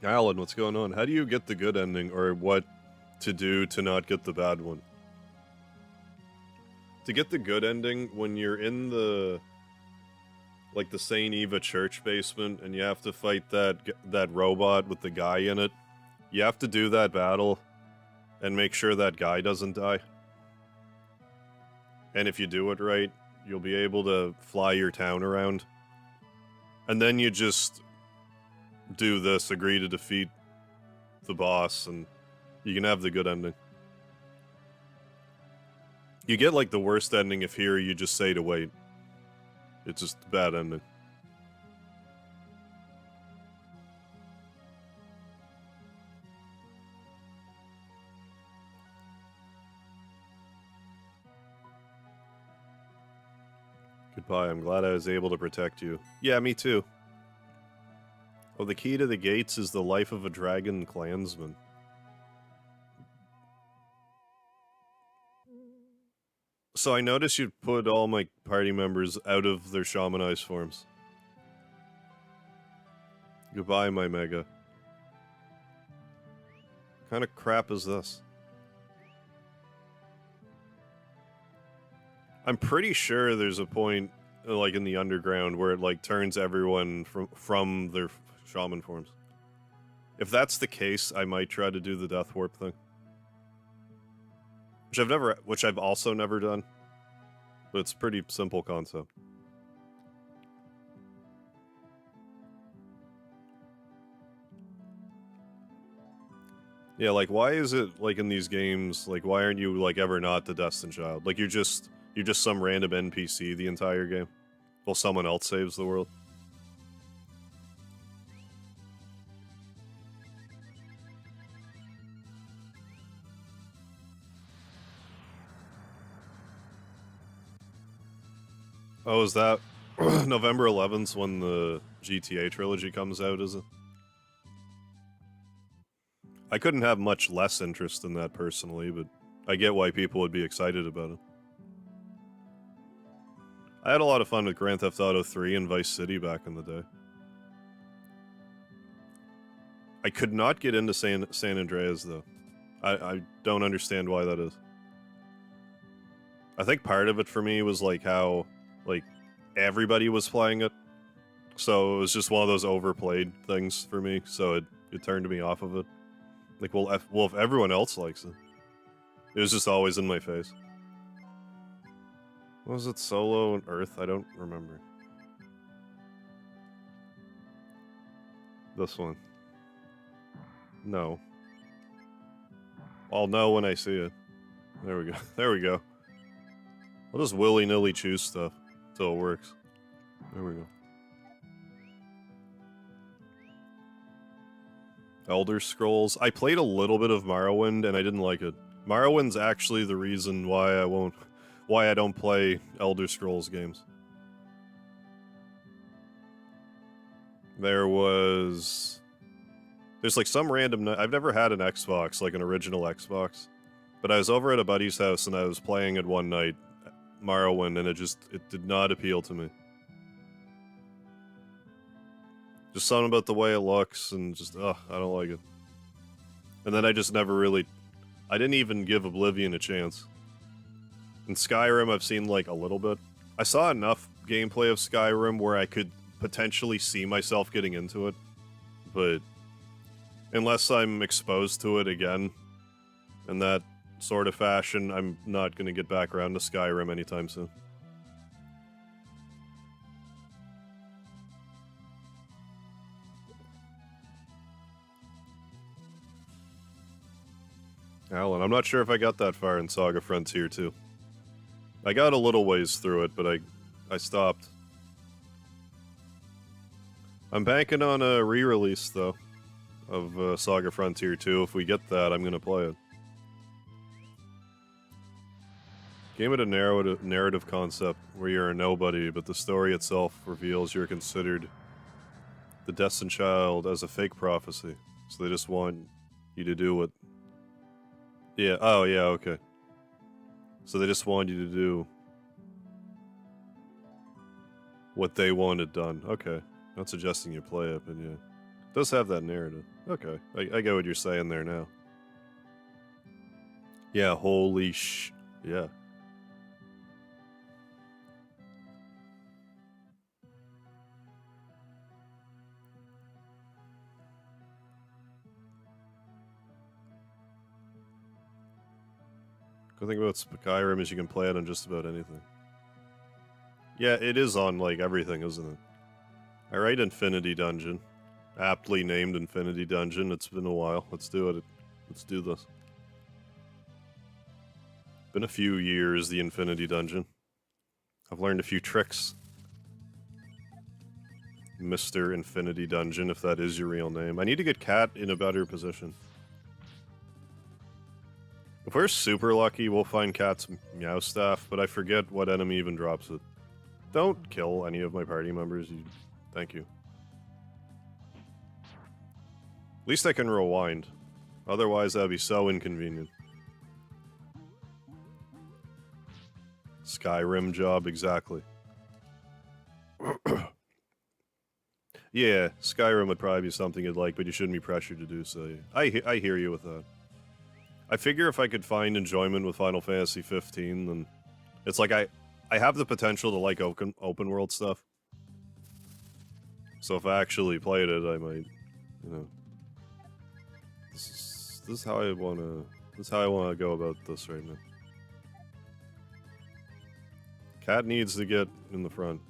Alan, what's going on? How do you get the good ending, or what to do to not get the bad one? To get the good ending, when you're in the like the St. Eva church basement and you have to fight that robot with the guy in it, you have to do that battle and make sure that guy doesn't die. And if you do it right, you'll be able to fly your town around. And then you just do this, agree to defeat the boss, and you can have the good ending. You get like the worst ending if here you just say to wait. It's just a bad ending. Goodbye, I'm glad I was able to protect you. Yeah, me too. Oh, the key to the gates is the life of a dragon clansman. So I noticed you put all my party members out of their shamanized forms. Goodbye, my Mega. What kind of crap is this? I'm pretty sure there's a point, like in the underground, where it like turns everyone from their shaman forms. If that's the case, I might try to do the death warp thing. Which I've also never done. But it's a pretty simple concept. Yeah, like, why is it, like, in these games, like, why aren't you, like, ever not the Destined Child? Like, you're just some random NPC the entire game, while someone else saves the world. Oh, is that November 11th when the GTA trilogy comes out, is it? I couldn't have much less interest in that personally, but I get why people would be excited about it. I had a lot of fun with Grand Theft Auto 3 and Vice City back in the day. I could not get into San Andreas, though. I don't understand why that is. I think part of it for me was, like, how, like, everybody was playing it. So it was just one of those overplayed things for me, so it turned me off of it. Like, well, if everyone else likes it. It was just always in my face. What was it, Solo and Earth? I don't remember. This one. No. I'll know when I see it. There we go. There we go. I'll just willy-nilly choose stuff until it works. There we go. Elder Scrolls. I played a little bit of Morrowind and I didn't like it. Morrowind's actually the reason why I don't play Elder Scrolls games. There's like some random... I've never had an Xbox, like an original Xbox. But I was over at a buddy's house and I was playing it one night, Morrowind, and it did not appeal to me. Just something about the way it looks and just, I don't like it. And then I just never really... I didn't even give Oblivion a chance. In Skyrim, I've seen, like, a little bit. I saw enough gameplay of Skyrim where I could potentially see myself getting into it. But unless I'm exposed to it again in that sort of fashion, I'm not going to get back around to Skyrim anytime soon. Alan, I'm not sure if I got that far in Saga Frontier 2. I got a little ways through it, but I stopped. I'm banking on a re-release, though, of Saga Frontier 2. If we get that, I'm gonna play it. Game with a narrative concept where you're a nobody, but the story itself reveals you're considered the Destined Child as a fake prophecy. So they just want you to do what... Yeah, oh yeah, okay. So they just want you to do what they wanted done. Okay. Not suggesting you play it, but yeah. Does have that narrative. Okay, I get what you're saying there now. Yeah, holy yeah. Good thing about Skyrim is you can play it on just about anything. Yeah, it is on, like, everything, isn't it? Alright, Infinity Dungeon. Aptly named Infinity Dungeon. It's been a while. Let's do it. Let's do this. Been a few years, the Infinity Dungeon. I've learned a few tricks. Mr. Infinity Dungeon, if that is your real name. I need to get Cat in a better position. If we're super lucky, we'll find Cat's Meow Staff, but I forget what enemy even drops it. Don't kill any of my party members. Thank you. At least I can rewind. Otherwise, that'd be so inconvenient. Skyrim job, exactly. Yeah, Skyrim would probably be something you'd like, but you shouldn't be pressured to do so. I hear you with that. I figure if I could find enjoyment with Final Fantasy 15, then it's like I have the potential to like open world stuff. So if I actually played it, I might, you know. This is how I wanna go about this right now. Cat needs to get in the front.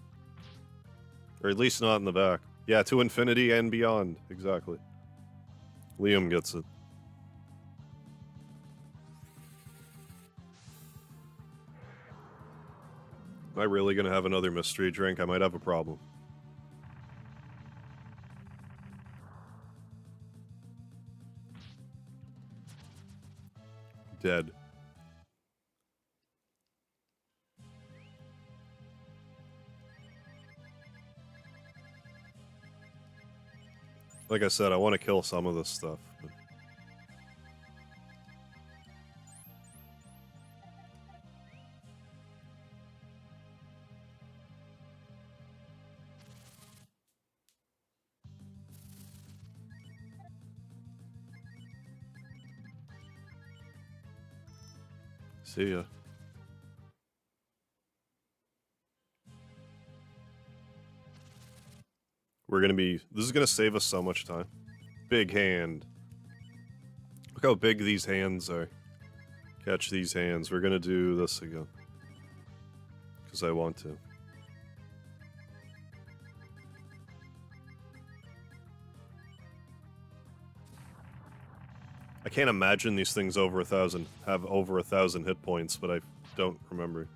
Or at least not in the back. Yeah, to infinity and beyond. Exactly. Liam gets it. Am I really gonna have another mystery drink? I might have a problem. Dead. Like I said, I want to kill some of this stuff. But... See ya. We're gonna be... This is gonna save us so much time. Big hand. Look how big these hands are. Catch these hands. We're gonna do this again. Because I want to. I can't imagine these things have over 1,000 hit points, but I don't remember.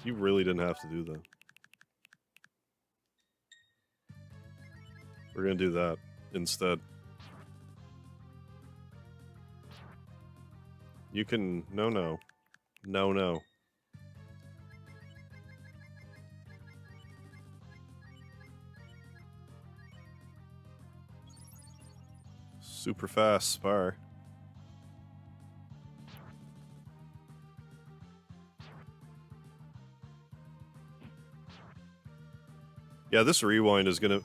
You really didn't have to do that. We're gonna do that instead. You can... No, no. No, no. Super fast spar. Yeah, this rewind is gonna,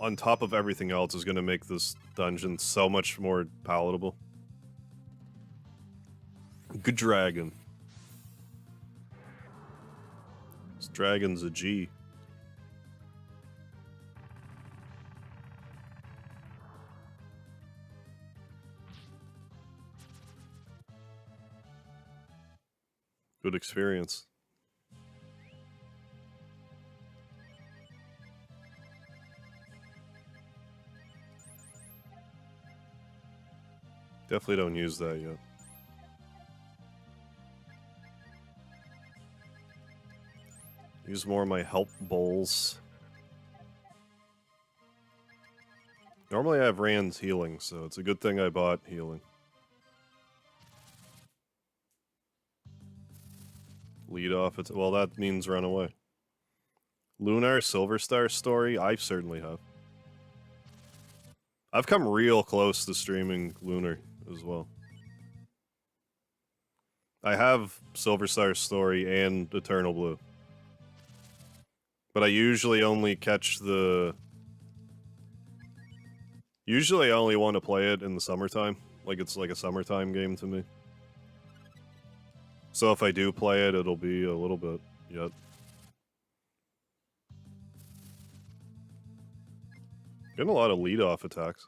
on top of everything else, is gonna make this dungeon so much more palatable. Good dragon. This dragon's a G. Good experience. Definitely don't use that yet. Use more of my help bowls. Normally I have Rand's healing, so it's a good thing I bought healing. Lead off, well, that means run away. Lunar Silver Star story? I certainly have. I've come real close to streaming Lunar as well. I have Silver Star story and Eternal Blue. But I usually only catch the... Usually I only want to play it in the summertime. Like, it's like a summertime game to me. So if I do play it, it'll be a little bit yet. Getting a lot of lead-off attacks.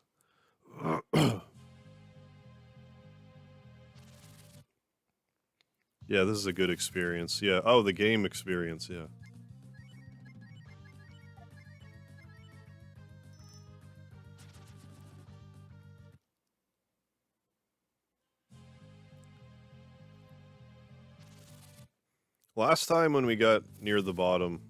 Yeah, this is a good experience. Yeah. Oh, the game experience, yeah. Last time when we got near the bottom,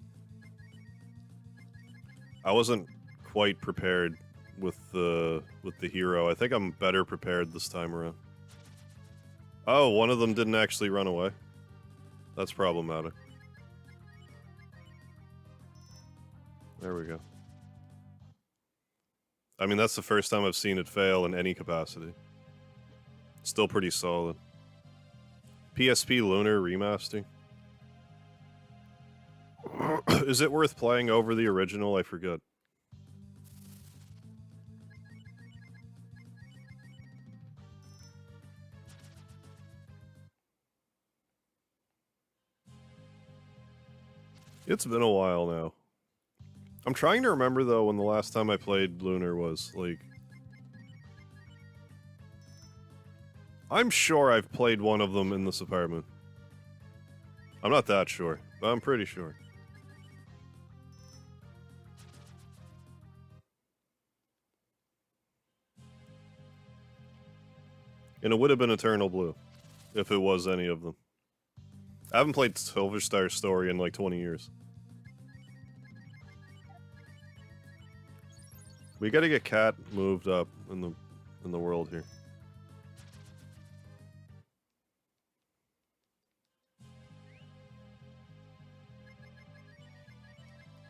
I wasn't quite prepared with the hero. I think I'm better prepared this time around. Oh, one of them didn't actually run away. That's problematic. There we go. I mean, that's the first time I've seen it fail in any capacity. Still pretty solid. PSP Lunar Remaster. Is it worth playing over the original? I forget. It's been a while now. I'm trying to remember, though, when the last time I played Lunar was, like... I'm sure I've played one of them in this apartment. I'm not that sure, but I'm pretty sure. And it would have been Eternal Blue, if it was any of them. I haven't played Silver Star Story in like 20 years. We gotta get Cat moved up in the world here.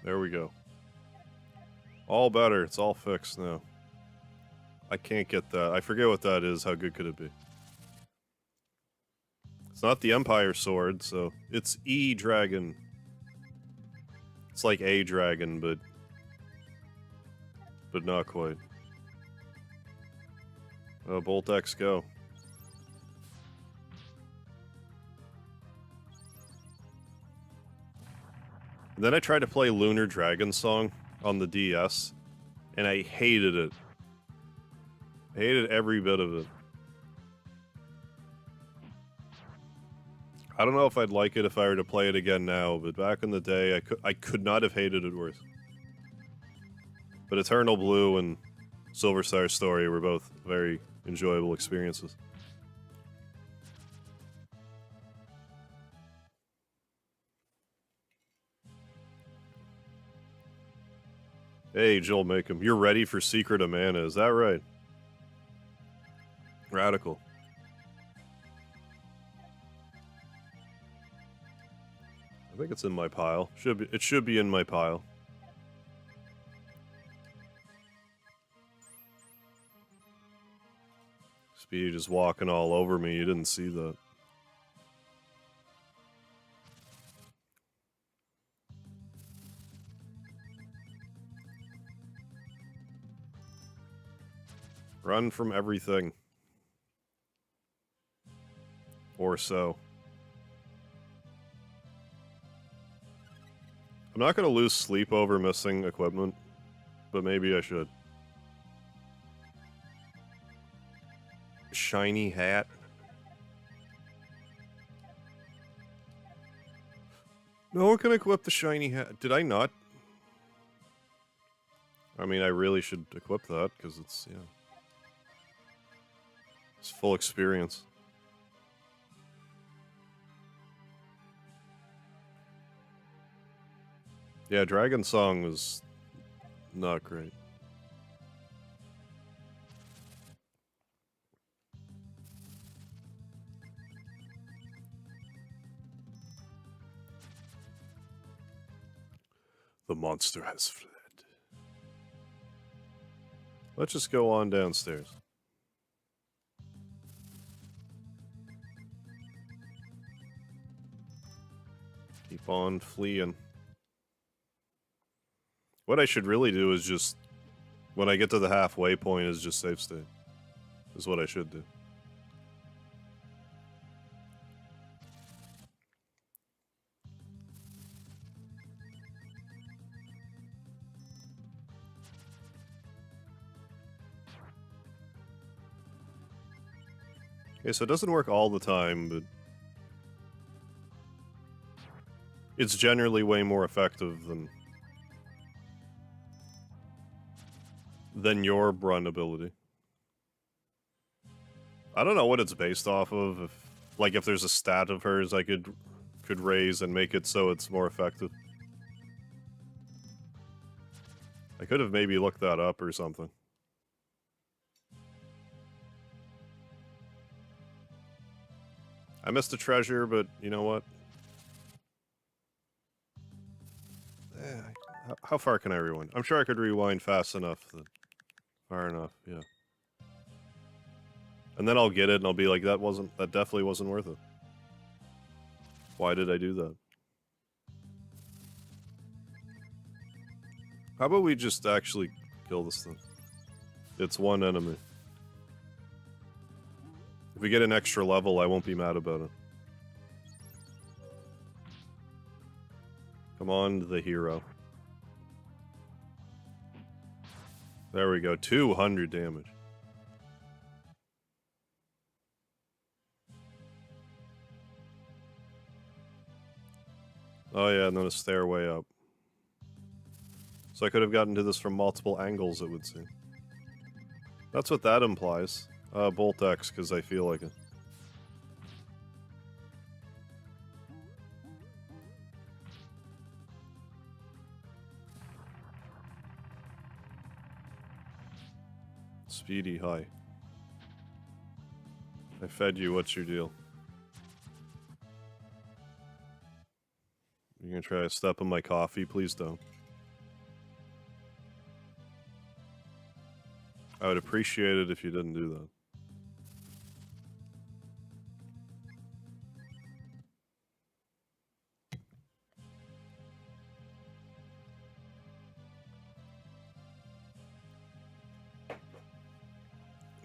There we go. All better. It's all fixed now. I can't get that. I forget what that is. How good could it be? It's not the Empire Sword, so it's E-Dragon. It's like a dragon, but not quite. Bolt X, go. And then I tried to play Lunar Dragon Song on the DS, and I hated it. I hated every bit of it. I don't know if I'd like it if I were to play it again now, but back in the day, I could not have hated it worse. But Eternal Blue and Silver Star Story were both very enjoyable experiences. Hey, Joel Makem, you're ready for Secret of Mana, is that right? Radical. I think it's in my pile. It should be in my pile. Speedy just walking all over me, you didn't see that. Run from everything. Or so. I'm not gonna lose sleep over missing equipment, but maybe I should. Shiny hat. No one can equip the shiny hat. Did I not? I mean, I really should equip that, because it's, yeah. It's full experience. Yeah, Dragon Song was not great. The monster has fled. Let's just go on downstairs. Keep on fleeing. What I should really do is just, when I get to the halfway point, is just save state. Is what I should do. Okay, so it doesn't work all the time, but it's generally way more effective than your run ability. I don't know what it's based off of. If there's a stat of hers I could raise and make it so it's more effective. I could have maybe looked that up or something. I missed a treasure, but you know what? How far can I rewind? I'm sure I could rewind fast enough. Far enough, yeah. And then I'll get it and I'll be like, that definitely wasn't worth it. Why did I do that? How about we just actually kill this thing? It's one enemy. If we get an extra level, I won't be mad about it. Come on, the hero. There we go, 200 damage. Oh yeah, and then a stairway up. So I could have gotten to this from multiple angles, it would seem. That's what that implies. Bolt X, because I feel like it. Speedy, hi. I fed you, what's your deal? You're gonna try to step in my coffee? Please don't. I would appreciate it if you didn't do that.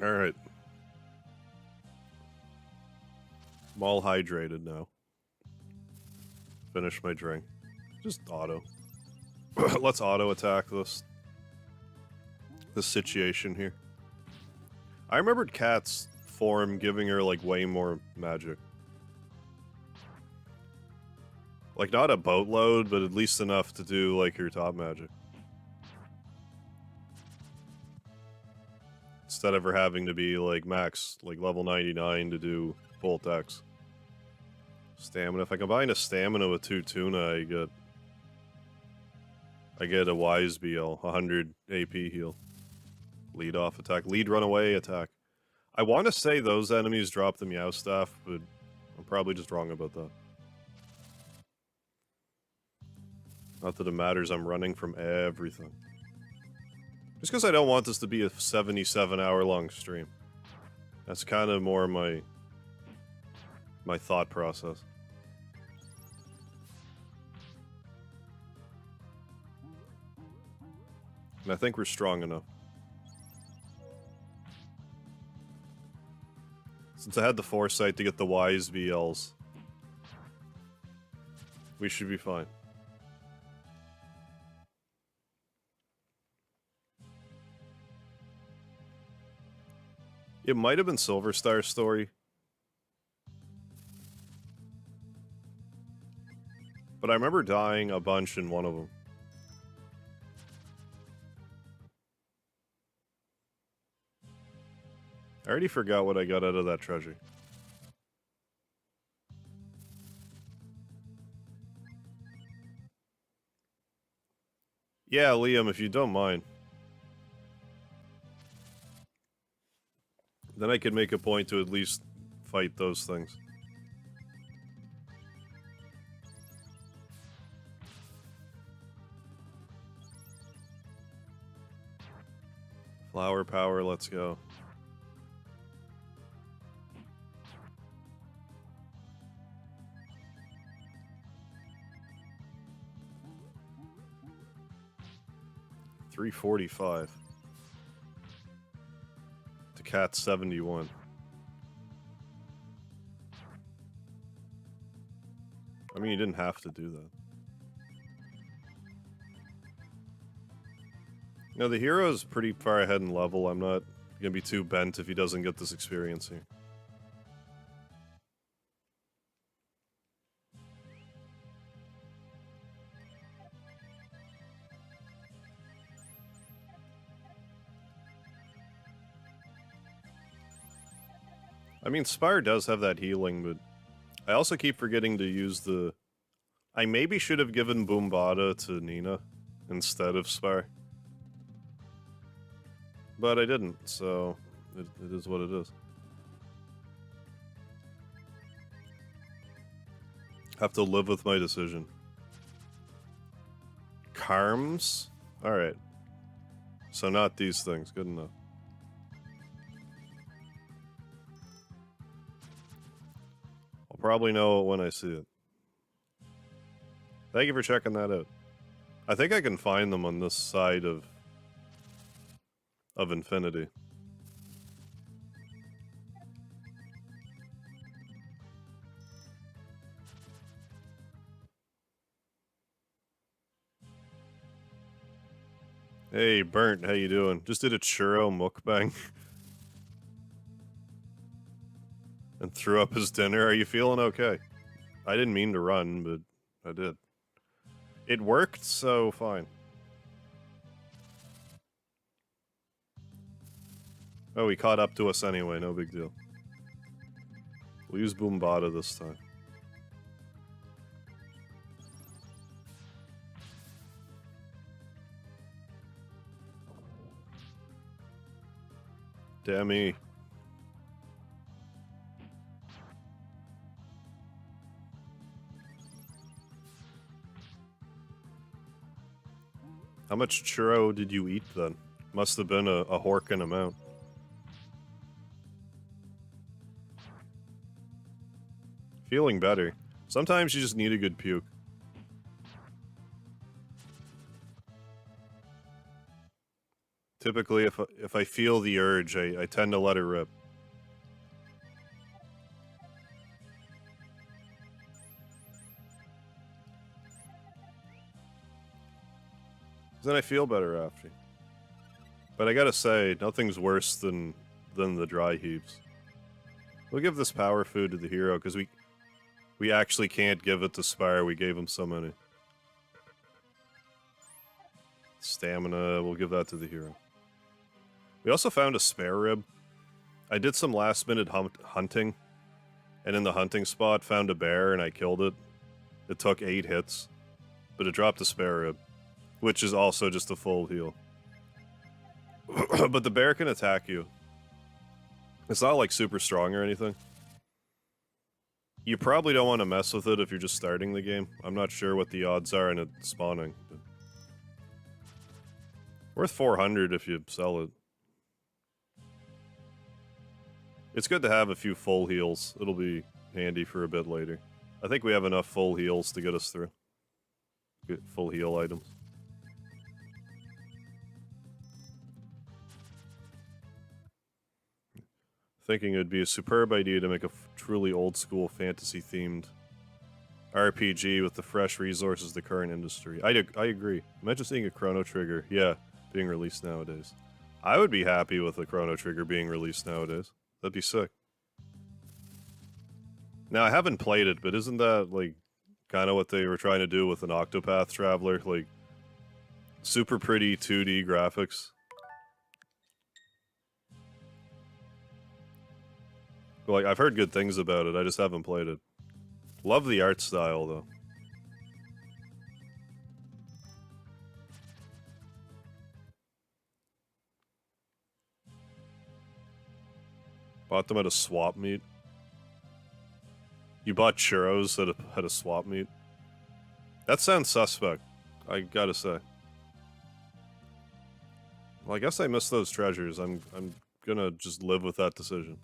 Alright. I'm all hydrated now. Finish my drink. Just auto. Let's auto attack this situation here. I remembered Kat's form giving her like way more magic. Like not a boatload, but at least enough to do like her top magic. Instead of her having to be like max, like level 99 to do Bolt X. Stamina. If I combine a stamina with 2 tuna, I get a wise BL, 100 AP heal. Lead off attack. Lead runaway attack. I want to say those enemies drop the Meow Staff, but I'm probably just wrong about that. Not that it matters, I'm running from everything. Just because I don't want this to be a 77-hour-long stream. That's kind of more my thought process. And I think we're strong enough. Since I had the foresight to get the wise BLs, we should be fine. It might have been Silver Star's story. But I remember dying a bunch in one of them. I already forgot what I got out of that treasure. Yeah, Liam, if you don't mind. Then I could make a point to at least fight those things. Flower power, let's go. 345. To cat 71. I mean, you didn't have to do that. No, the hero is pretty far ahead in level. I'm not gonna be too bent if he doesn't get this experience here. I mean, Spire does have that healing, but I also keep forgetting to use the... I maybe should have given Boombada to Nina instead of Spire. But I didn't, so it is what it is. Have to live with my decision. Carms? Alright. So not these things, good enough. I'll probably know it when I see it. Thank you for checking that out. I think I can find them on this side of Infinity. Hey, Burnt, how you doing? Just did a churro mukbang. And threw up his dinner. Are you feeling okay? I didn't mean to run, but I did. It worked, so fine. Oh, he caught up to us anyway, no big deal. We'll use Boombada this time. Dammy. How much churro did you eat then? Must have been a Horkin amount. Feeling better. Sometimes you just need a good puke. Typically, if I feel the urge, I tend to let it rip. Then I feel better after. But I gotta say, nothing's worse than the dry heaps. We'll give this power food to the hero, because we actually can't give it to Spire, we gave him so many. Stamina, we'll give that to the hero. We also found a spare rib. I did some last minute hunting, and in the hunting spot found a bear and I killed it. It took 8 hits, but it dropped a spare rib, which is also just a full heal. But the bear can attack you. It's not like super strong or anything. You probably don't want to mess with it if you're just starting the game. I'm not sure what the odds are in it spawning. But worth 400 if you sell it. It's good to have a few full heals. It'll be handy for a bit later. I think we have enough full heals to get us through. Get full heal items. Thinking it would be a superb idea to make a truly old-school fantasy-themed RPG with the fresh resources of the current industry. I agree. Imagine seeing a Chrono Trigger, yeah, being released nowadays. I would be happy with a Chrono Trigger being released nowadays. That'd be sick. Now, I haven't played it, but isn't that, like, kind of what they were trying to do with an Octopath Traveler? Like, super pretty 2D graphics. Like, I've heard good things about it, I just haven't played it. Love the art style, though. Bought them at a swap meet. You bought churros at a swap meet? That sounds suspect, I gotta say. Well, I guess I missed those treasures. I'm gonna just live with that decision.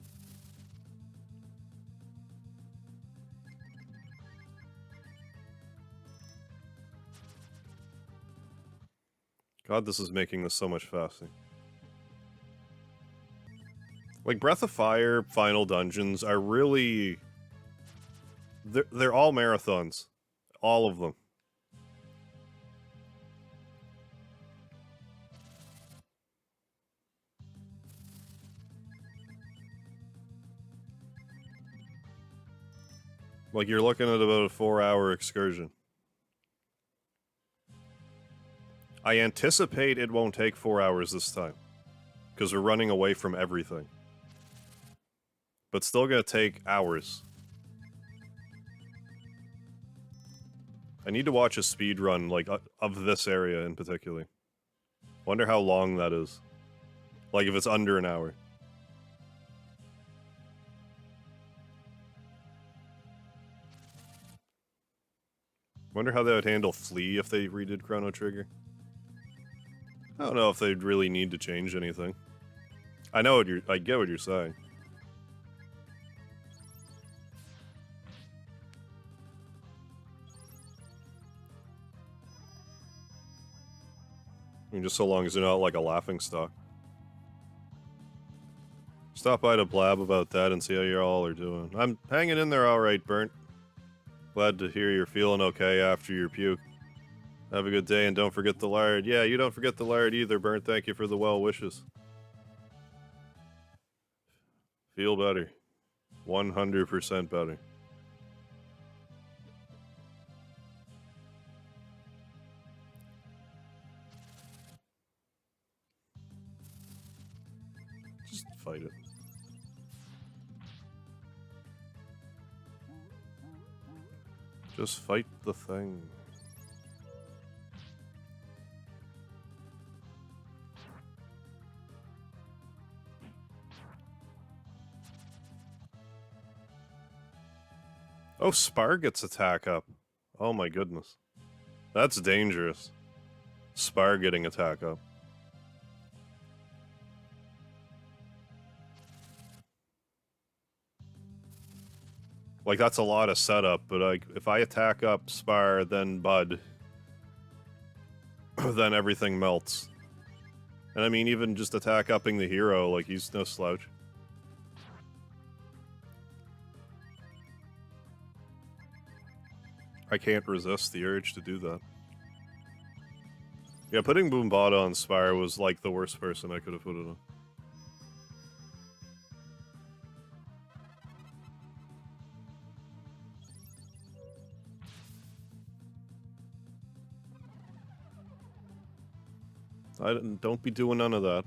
God, this is making this so much faster. Like, Breath of Fire final dungeons are really... They're all marathons. All of them. Like, you're looking at about a 4-hour excursion. I anticipate it won't take 4 hours this time. Because we're running away from everything. But still gonna take hours. I need to watch a speed run, like, of this area in particular. Wonder how long that is. Like, if it's under an hour. Wonder how they would handle Flea if they redid Chrono Trigger. I don't know if they'd really need to change anything. I get what you're saying. I mean, just so long as they're not like a laughingstock. Stop by to blab about that and see how you all are doing. I'm hanging in there alright, Burnt. Glad to hear you're feeling okay after your puke. Have a good day and don't forget the lard. Yeah, you don't forget the lard either, Burnt. Thank you for the well wishes. Feel better. 100% better. Just fight it. Just fight the thing. Oh, Spar gets attack up. Oh my goodness. That's dangerous. Spar getting attack up. Like, that's a lot of setup, but like, if I attack up Spar, then Bud, then everything melts. And I mean, even just attack upping the hero, like, he's no slouch. I can't resist the urge to do that. Yeah, putting Boombata on Spire was like the worst person I could have put it on. Don't be doing none of that.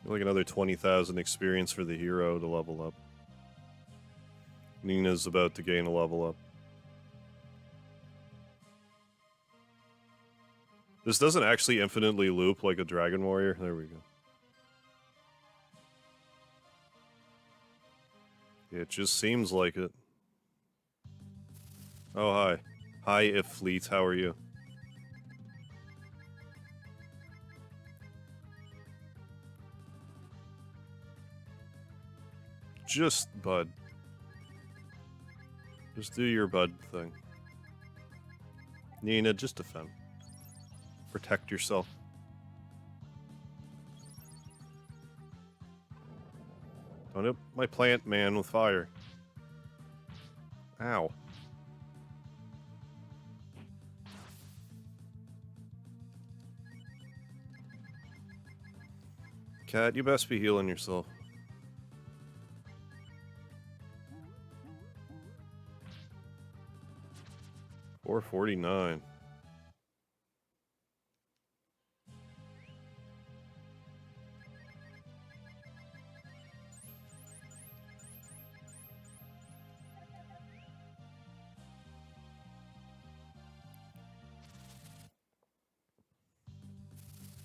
Like another 20,000 experience for the hero to level up. Nina's about to gain a level up. This doesn't actually infinitely loop like a Dragon Warrior. There we go. It just seems like it. Oh, hi. Hi, If Fleet. How are you? Just Bud. Just do your Bud thing. Nina, just defend. Protect yourself. Don't hit my plant man with fire. Ow. Cat, you best be healing yourself. $4.49.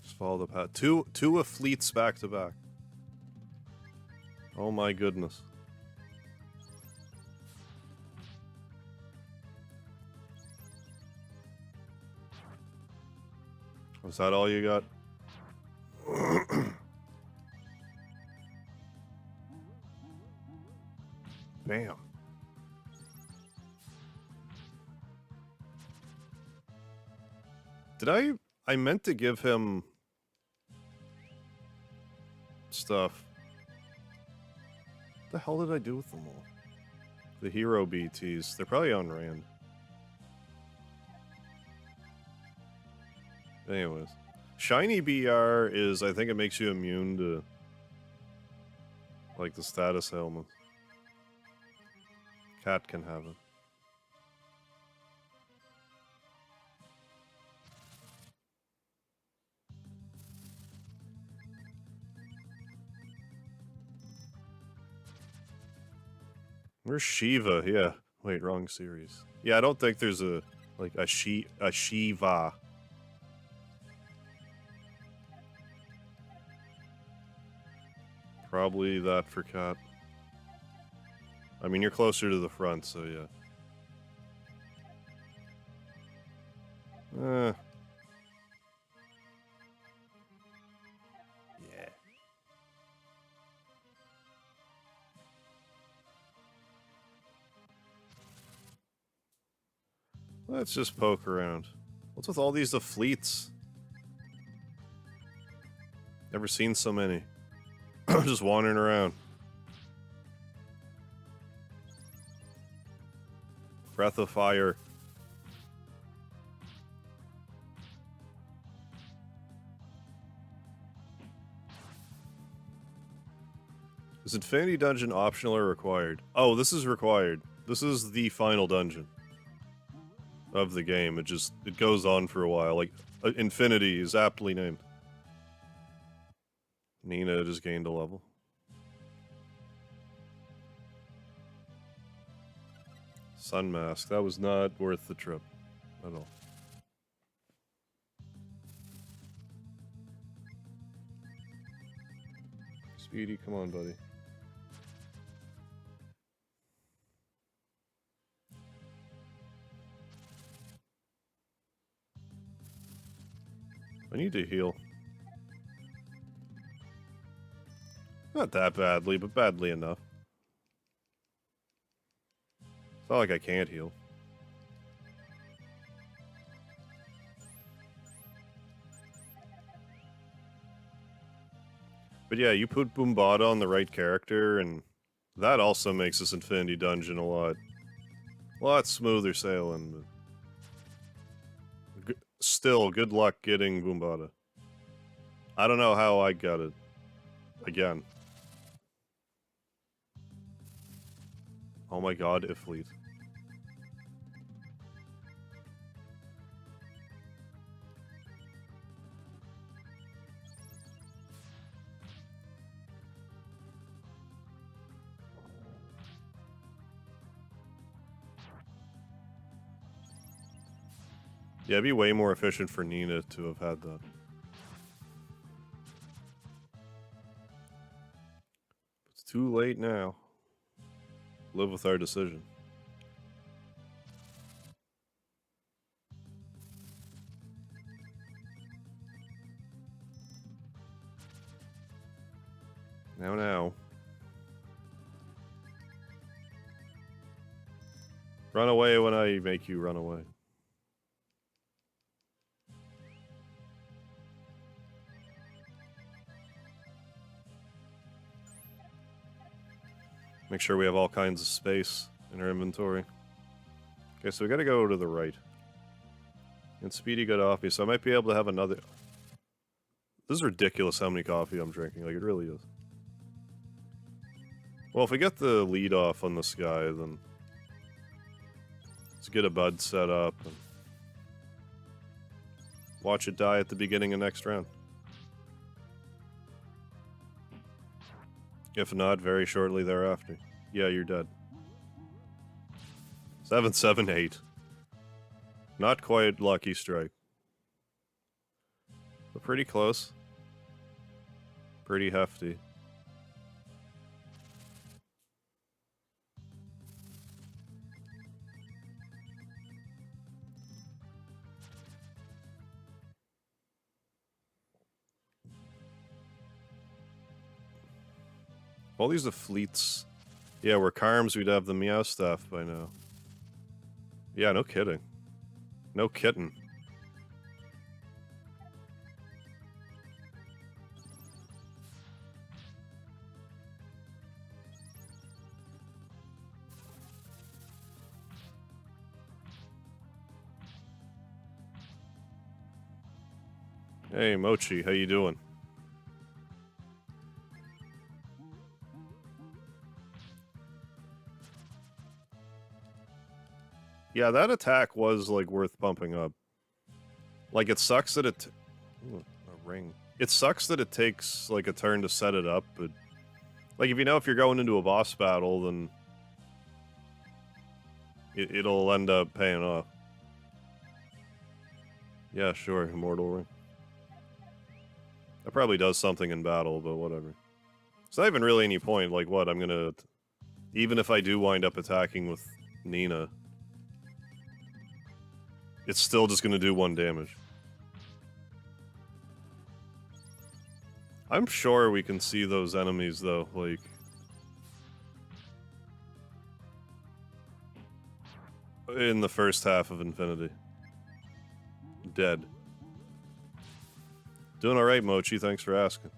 Just follow the path. Two of fleets back to back. Oh my goodness. Is that all you got? Bam. Did I meant to give him stuff. What the hell did I do with them all? The hero BTs. They're probably on Rand. Anyways. Shiny BR is, I think it makes you immune to, like, the status ailment. Cat can have it. Where's Shiva? Yeah. Wait, wrong series. Yeah, I don't think there's a Shiva. Probably that for Cat. I mean, you're closer to the front, so yeah. Yeah. Let's just poke around. What's with all these fleets? Never seen so many. Just wandering around. Breath of fire. Is Infinity Dungeon optional or required? Oh, this is required. This is the final dungeon of the game. It goes on for a while. Like, Infinity is aptly named. Nina just gained a level. Sun Mask. That was not worth the trip at all. Speedy, come on, buddy. I need to heal. Not that badly, but badly enough. It's not like I can't heal. But yeah, you put Boombada on the right character, and that also makes this Infinity Dungeon a lot smoother sailing. But still, good luck getting Boombada. I don't know how I got it. Again. Oh my god, Ifleet. Yeah, it'd be way more efficient for Nina to have had that. It's too late now. Live with our decision. Now. Run away when I make you run away. Make sure we have all kinds of space in our inventory. Okay, so we gotta go to the right. And Speedy got off me, so I might be able to have another... This is ridiculous how many coffee I'm drinking, like it really is. Well, if we get the lead off on this guy, then... Let's get a bud set up and... Watch it die at the beginning of next round. If not, very shortly thereafter. Yeah, you're dead. 778. Not quite lucky strike. But pretty close. Pretty hefty. All these are fleets. Yeah, we're Carms, we'd have the Meow Staff by now. Yeah, no kidding. No kidding. Hey, Mochi, how you doing? Yeah, that attack was, like, worth bumping up. Like, it sucks that it... Ooh, a ring. It sucks that it takes, like, a turn to set it up, but... Like, if you know if you're going into a boss battle, then... It'll end up paying off. Yeah, sure, Immortal Ring. That probably does something in battle, but whatever. It's not even really any point, like, what, I'm gonna... Even if I do wind up attacking with Nina... It's still just gonna do 1 damage. I'm sure we can see those enemies, though, like... In the first half of Infinity. Dead. Doing alright, Mochi, thanks for asking.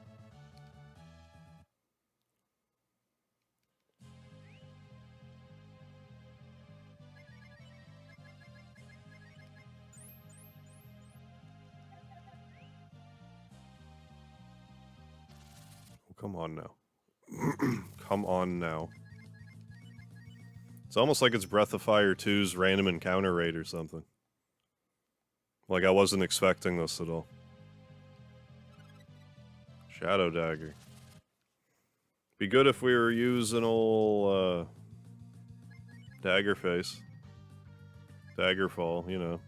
Come on now. Come on now. It's almost like it's Breath of Fire 2's random encounter rate or something. Like, I wasn't expecting this at all. Shadow Dagger. Be good if we were using old, Dagger Face. Daggerfall, you know.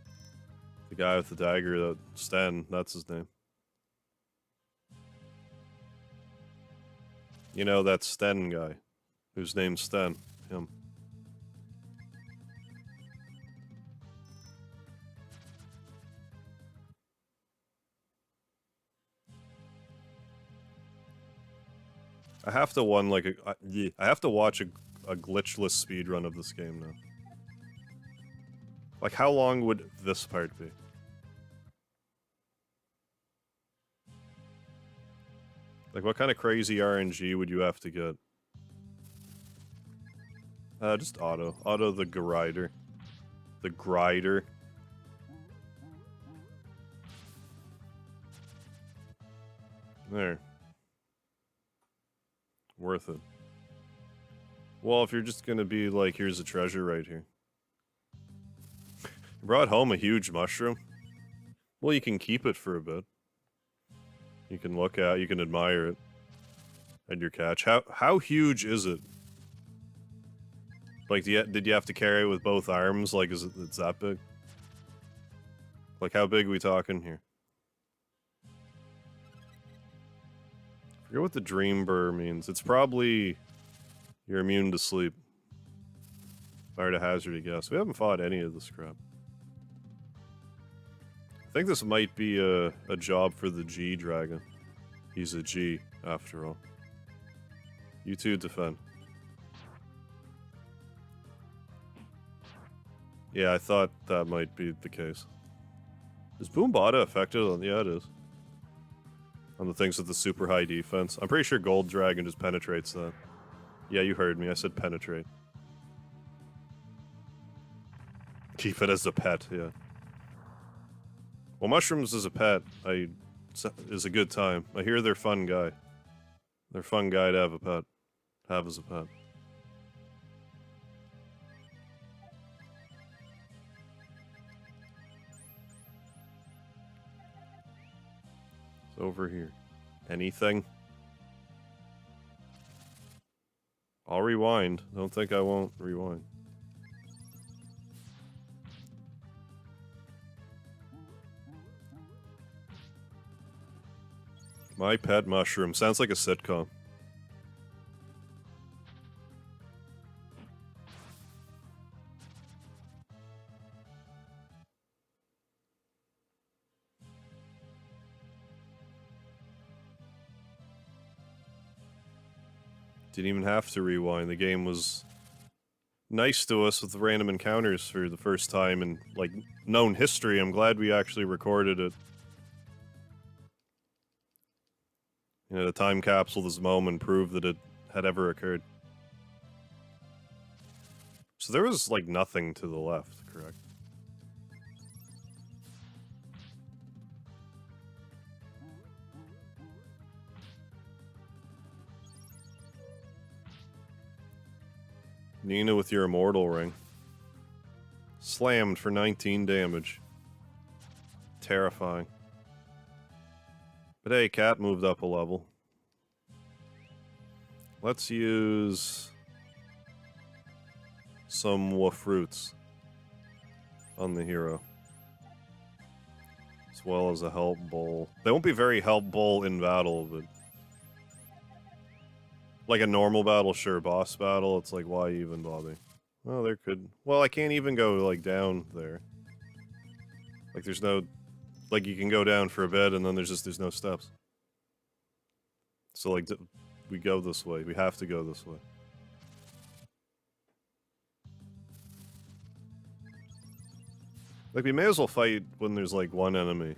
The guy with the dagger, that Sten, that's his name. You know, that Sten guy, whose name's Sten. Him. I have to I have to watch a glitchless speedrun of this game now. Like, how long would this part be? Like, what kind of crazy RNG would you have to get? Just auto. Auto the grider. The grider. There. Worth it. Well, if you're just gonna be like, here's a treasure right here. You brought home a huge mushroom? Well, you can keep it for a bit. You can look at, you can admire it. And your catch. How huge is it? Like, did you have to carry it with both arms? Like, it's that big? Like, how big are we talking here? I forget what the dream burr means. It's probably you're immune to sleep. If I were to hazard a guess. We haven't fought any of this crap. I think this might be a job for the G dragon. He's a G, after all. You two defend. Yeah, I thought that might be the case. Is Boombata affected on... Yeah, it is. On the things with the super high defense. I'm pretty sure Gold Dragon just penetrates that. Yeah, you heard me. I said penetrate. Keep it as a pet, yeah. Well, mushrooms as a pet, is a good time. I hear they're fun guy. They're fun guy to have a pet. Have as a pet. It's over here. Anything? I'll rewind. Don't think I won't rewind. My Pet Mushroom. Sounds like a sitcom. Didn't even have to rewind. The game was nice to us with random encounters for the first time in, like, known history. I'm glad we actually recorded it. You know, the time capsule this moment proved that it had ever occurred. So there was, like, nothing to the left, correct? Nina with your immortal ring. Slammed for 19 damage. Terrifying. But hey, Cat moved up a level. Let's use some fruits on the hero. As well as a help bowl. They won't be very helpful in battle, but... like a normal battle, sure. Boss battle, it's like, why even bother? Well, there could... well, I can't even go, like, down there. Like, there's no... like, you can go down for a bit, and then there's no steps. So, like, we go this way. We have to go this way. Like, we may as well fight when there's, like, one enemy.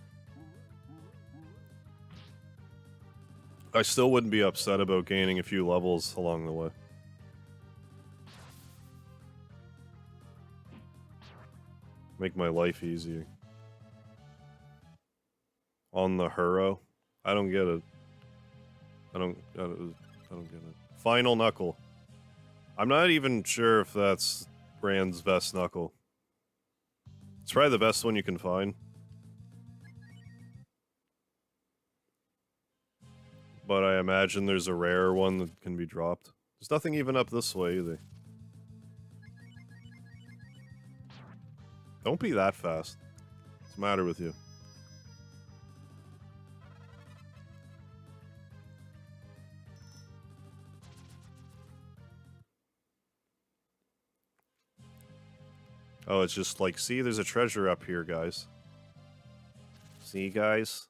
I still wouldn't be upset about gaining a few levels along the way. Make my life easier. On the hero? I don't get it. I don't get it. Final knuckle. I'm not even sure if that's Brand's best knuckle. It's probably the best one you can find. But I imagine there's a rare one that can be dropped. There's nothing even up this way either. Don't be that fast. What's the matter with you? Oh, it's just like, see, there's a treasure up here, guys. See, guys?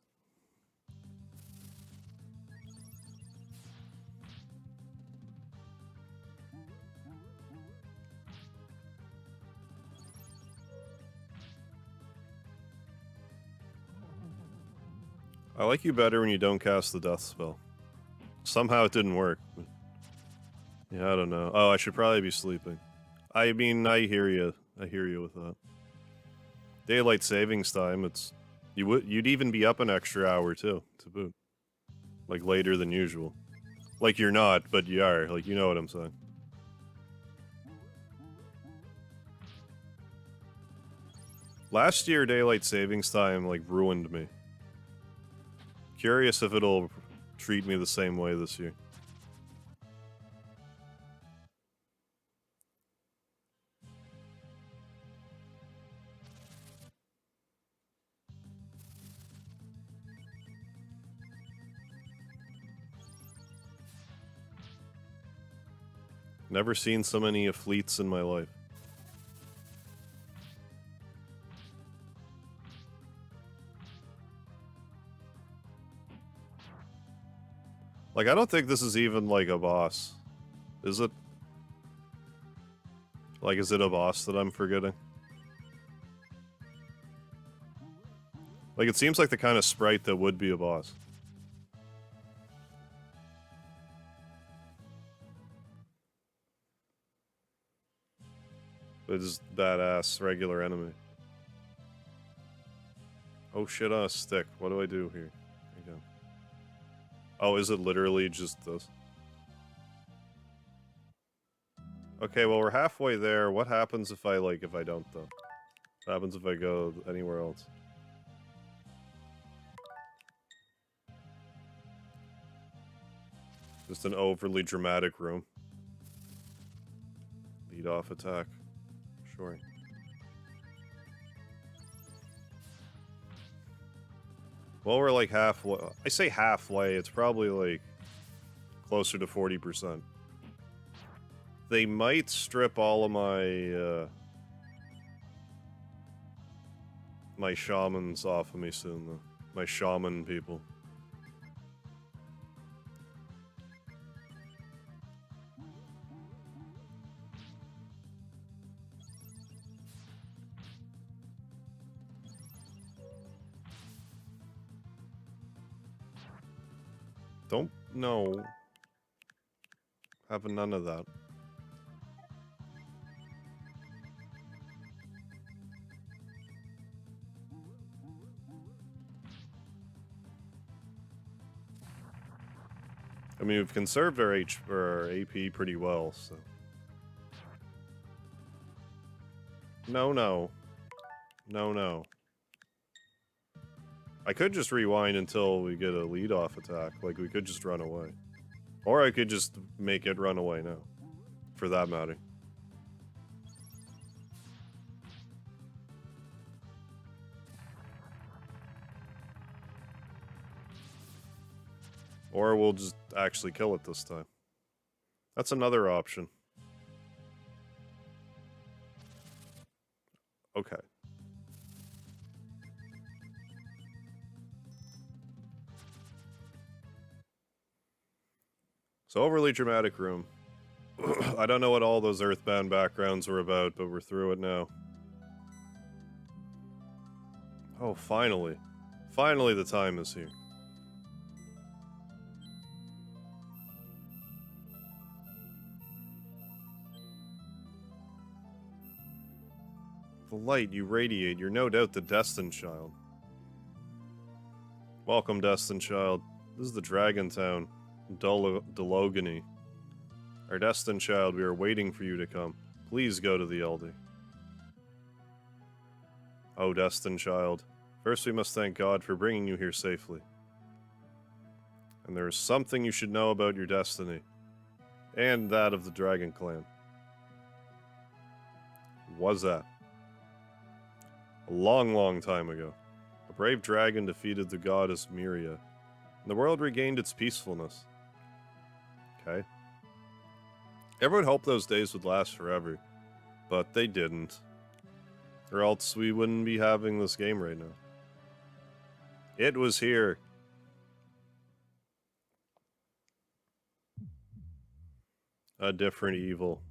I like you better when you don't cast the death spell. Somehow it didn't work. Yeah, I don't know. Oh, I should probably be sleeping. I mean, I hear you. I hear you with that. Daylight savings time, it's... you'd even be up an extra hour, too, to boot. Like, later than usual. Like, you're not, but you are. Like, you know what I'm saying. Last year, daylight savings time, like, ruined me. Curious if it'll treat me the same way this year. Never seen so many fleets in my life. Like, I don't think this is even, like, a boss. Is it? Like, is it a boss that I'm forgetting? Like, it seems like the kind of sprite that would be a boss. But it's badass regular enemy. Oh shit, on a stick. What do I do here? There you go. Oh, is it literally just this? Okay, well, we're halfway there. What happens if I don't, though? What happens if I go anywhere else? Just an overly dramatic room. Lead off attack. Sure. Well, we're like halfway. I say halfway, it's probably like closer to 40%. They might strip all of my my shamans off of me soon, though. My shaman people. Don't... No. Having none of that. I mean, we've conserved our AP pretty well, so... No, no. No, no. I could just rewind until we get a lead-off attack. Like, we could just run away. Or I could just make it run away now. For that matter. Or we'll just actually kill it this time. That's another option. Okay. So, overly dramatic room. I don't know what all those Earthbound backgrounds were about, but we're through it now. Oh, finally. Finally the time is here. The light you radiate, you're no doubt the Destined Child. Welcome, Destined Child. This is the Dragon Town, Delogany. Our Destined Child, we are waiting for you to come. Please go to the Elder. Oh, Destined Child. First we must thank God for bringing you here safely. And there is something you should know about your destiny. And that of the Dragon Clan. What was that? A long, long time ago, a brave dragon defeated the goddess Miria, and the world regained its peacefulness. Okay. Everyone hoped those days would last forever, but they didn't. Or else we wouldn't be having this game right now. It was here. A different evil.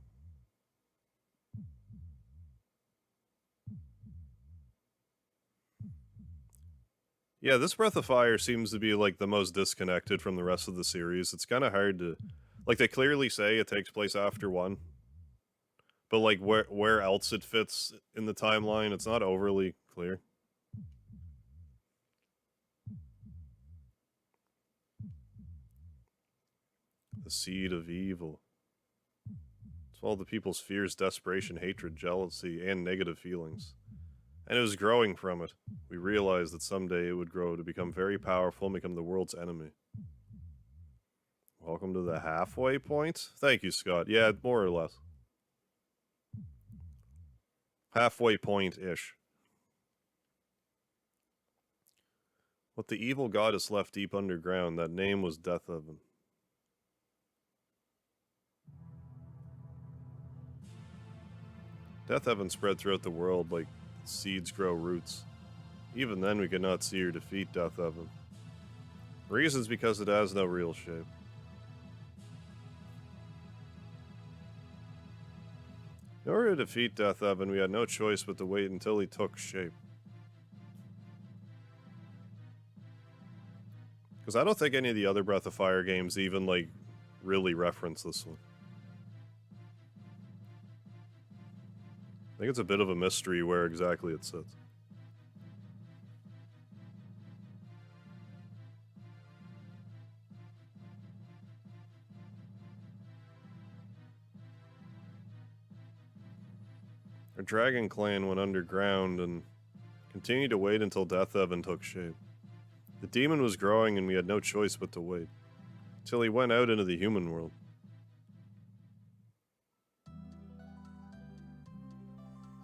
Yeah, this Breath of Fire seems to be, like, the most disconnected from the rest of the series. It's kind of hard to... Like, they clearly say it takes place after 1. But, like, where else it fits in the timeline, it's not overly clear. The seed of evil. It's all the people's fears, desperation, hatred, jealousy, and negative feelings. And it was growing from it. We realized that someday it would grow to become very powerful and become the world's enemy. Welcome to the halfway point? Thank you, Scott. Yeah, more or less. Halfway point-ish. What the evil goddess left deep underground, that name was Death Oven. Death Oven spread throughout the world like seeds grow roots. Even then we could not see or defeat Death Oven. Reasons because it has no real shape. In order to defeat Death Oven, we had no choice but to wait until he took shape. Because I don't think any of the other Breath of Fire games even, like, really reference this one. I think it's a bit of a mystery where exactly it sits. Our Dragon Clan went underground and continued to wait until Death Oven took shape. The demon was growing and we had no choice but to wait. Until he went out into the human world.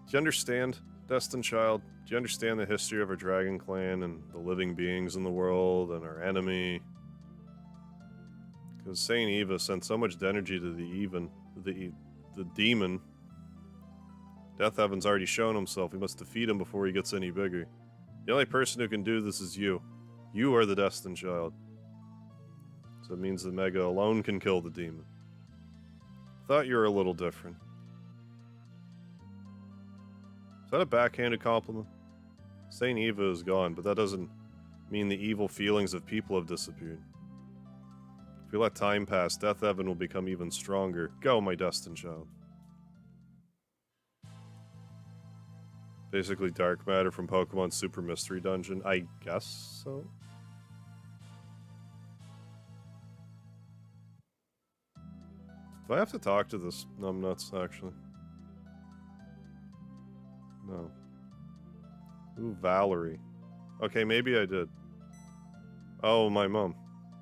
Do you understand, Destined Child? Do you understand the history of our Dragon Clan and the living beings in the world and our enemy? Because Saint Eva sent so much energy to the demon. Death Oven's already shown himself. We must defeat him before he gets any bigger. The only person who can do this is you. You are the Destined Child. So it means the Mega alone can kill the demon. Thought you were a little different. Is that a backhanded compliment? Saint Eva is gone, but that doesn't mean the evil feelings of people have disappeared. we let time pass, Death Evan will become even stronger. Go, my destined child. Basically dark matter from Pokemon Super Mystery Dungeon. I guess so? Do I have to talk to this numbnuts, actually? No. Ooh, Valerie. Okay, maybe I did. Oh, my mom.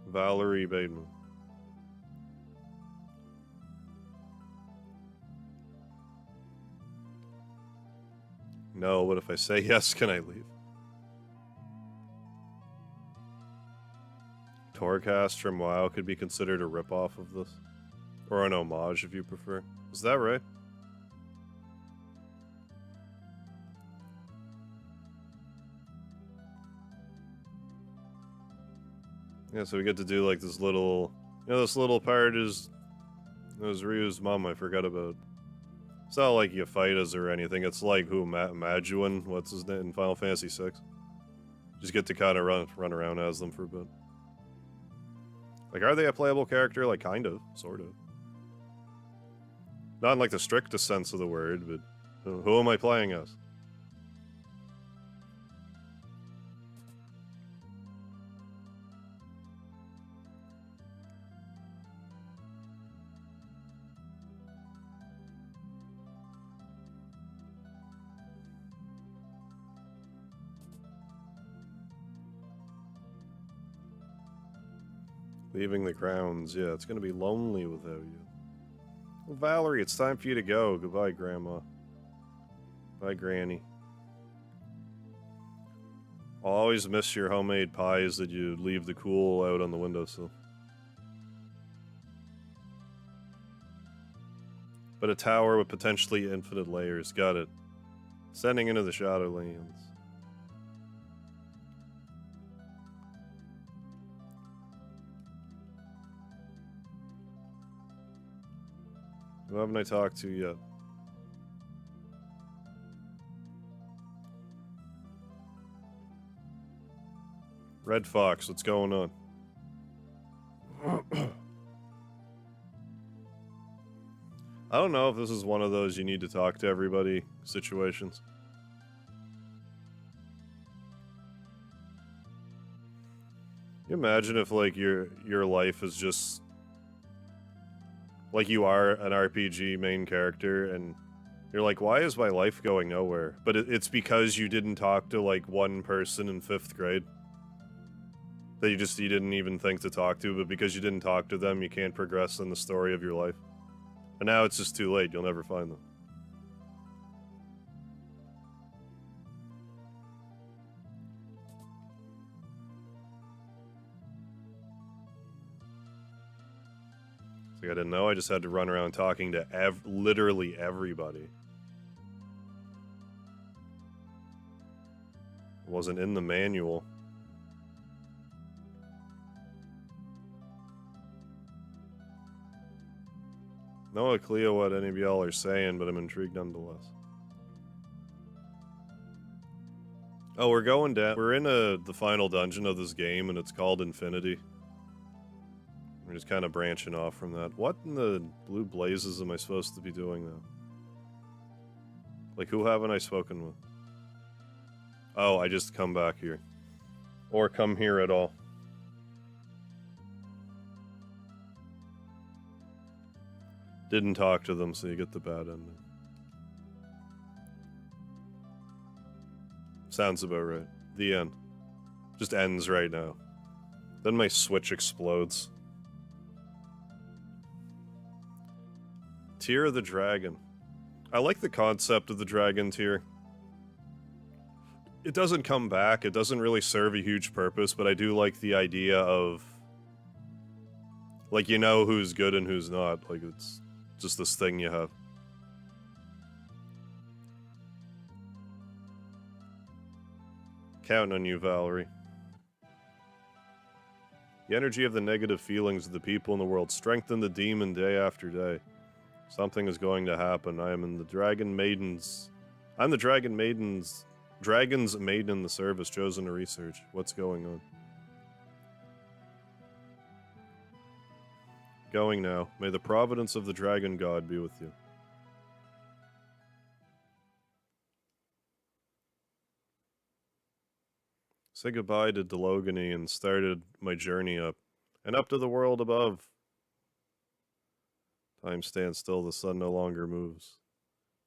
Valerie Bateman. No, what if I say yes, can I leave? Torcast from WoW could be considered a ripoff of this. Or an homage, if you prefer. Is that right? Yeah, so we get to do like this little... You know, this little part is... It was Ryu's mom, I forgot about. It's not like you fight as or anything, it's like who, Majuin, what's his name, in Final Fantasy VI? Just get to kind of run around as them for a bit. Like, are they a playable character? Like, kind of, sort of. Not in like the strictest sense of the word, but who am I playing as? Leaving the grounds, yeah, it's gonna be lonely without you. Well, Valerie, it's time for you to go. Goodbye, Grandma. Bye, Granny. I'll always miss your homemade pies that you leave the cool out on the windowsill. But a tower with potentially infinite layers. Got it. Sending into the Shadowlands. Who haven't I talked to yet? Red Fox, what's going on? I don't know if this is one of those you need to talk to everybody situations. Can you imagine if like your life is just like you are an RPG main character and you're like, why is my life going nowhere? But it's because you didn't talk to like one person in 5th grade that you didn't even think to talk to, but because you didn't talk to them, you can't progress in the story of your life. And now it's just too late, you'll never find them. Like I didn't know, I just had to run around talking to literally everybody. It wasn't in the manual. No clue what any of y'all are saying, but I'm intrigued nonetheless. Oh, we're going down. We're in the final dungeon of this game, and it's called Infinity. We're just kind of branching off from that. What in the blue blazes am I supposed to be doing now? Like, who haven't I spoken with? Oh, I just come back here. Or come here at all. Didn't talk to them, so you get the bad ending. Sounds about right. The end. Just ends right now. Then my Switch explodes. Tear of the Dragon. I like the concept of the Dragon Tear. It doesn't come back, it doesn't really serve a huge purpose, but I do like the idea of... like, you know who's good and who's not. Like, it's just this thing you have. Counting on you, Valerie. The energy of the negative feelings of the people in the world strengthen the demon day after day. Something is going to happen. I am in the Dragon Maidens. I'm the Dragon Maidens. Dragon's maiden in the service, chosen to research. What's going on? Going now. May the providence of the dragon god be with you. Say goodbye to Delogany and started my journey up. And up to the world above. Time stands still, the sun no longer moves.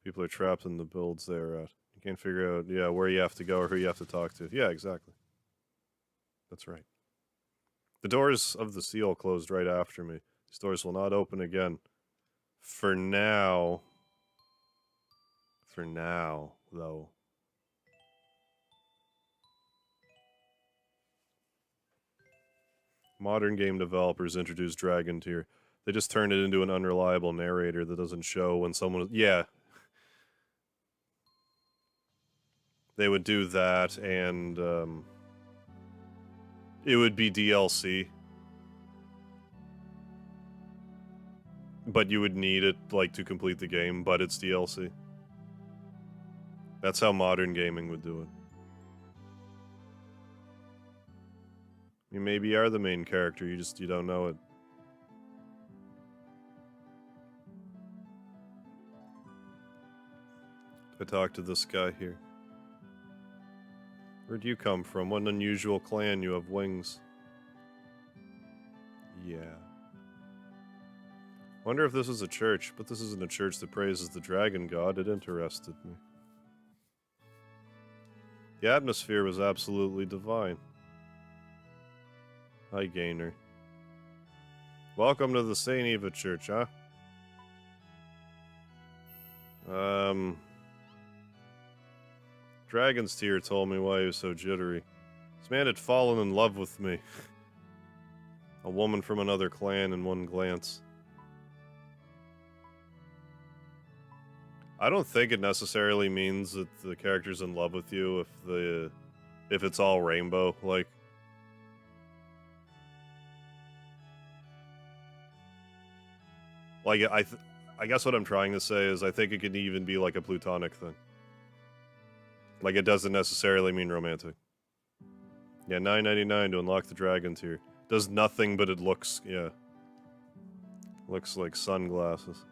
People are trapped in the builds they're at. You can't figure out, yeah, where you have to go or who you have to talk to. Yeah, exactly. That's right. The doors of the seal closed right after me. These doors will not open again. For now, though. Modern game developers introduced Dragon Tier. They just turned it into an unreliable narrator that doesn't show when someone... Yeah. They would do that, and it would be DLC. But you would need it, like, to complete the game, but it's DLC. That's how modern gaming would do it. You maybe are the main character, you don't know it. I talked to this guy here. Where'd you come from? What an unusual clan, you have wings. Yeah. Wonder if this is a church, but this isn't a church that praises the dragon god. It interested me. The atmosphere was absolutely divine. Hi, Gainer. Welcome to the St. Eva Church, huh? Dragon's Tear told me why he was so jittery. This man had fallen in love with me. A woman from another clan in one glance. I don't think it necessarily means that the character's in love with you if it's all rainbow, like... Like, I guess what I'm trying to say is I think it can even be like a platonic thing. Like, it doesn't necessarily mean romantic. Yeah, $9.99 to unlock the dragon tier. Does nothing, but it looks, yeah. Looks like sunglasses.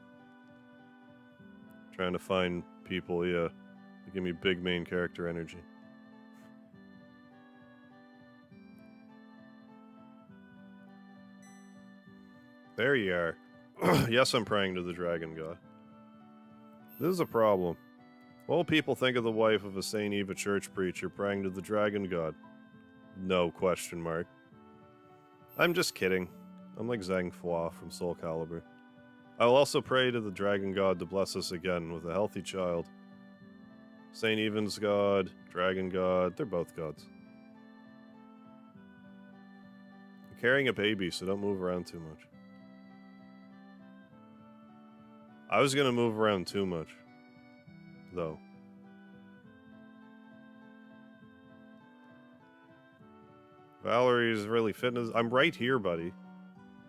Trying to find people, yeah. They give me big main character energy. There you are. Yes, I'm praying to the dragon god. This is a problem. What will people think of the wife of a St. Eva church preacher praying to the dragon god? No question mark. I'm just kidding. I'm like Zhang Fua from Soul Calibur. I will also pray to the dragon god to bless us again with a healthy child. St. Evan's god, dragon god, they're both gods. I'm carrying a baby, so don't move around too much. I was gonna move around too much, though. Valerie's really fitness. I'm right here, buddy.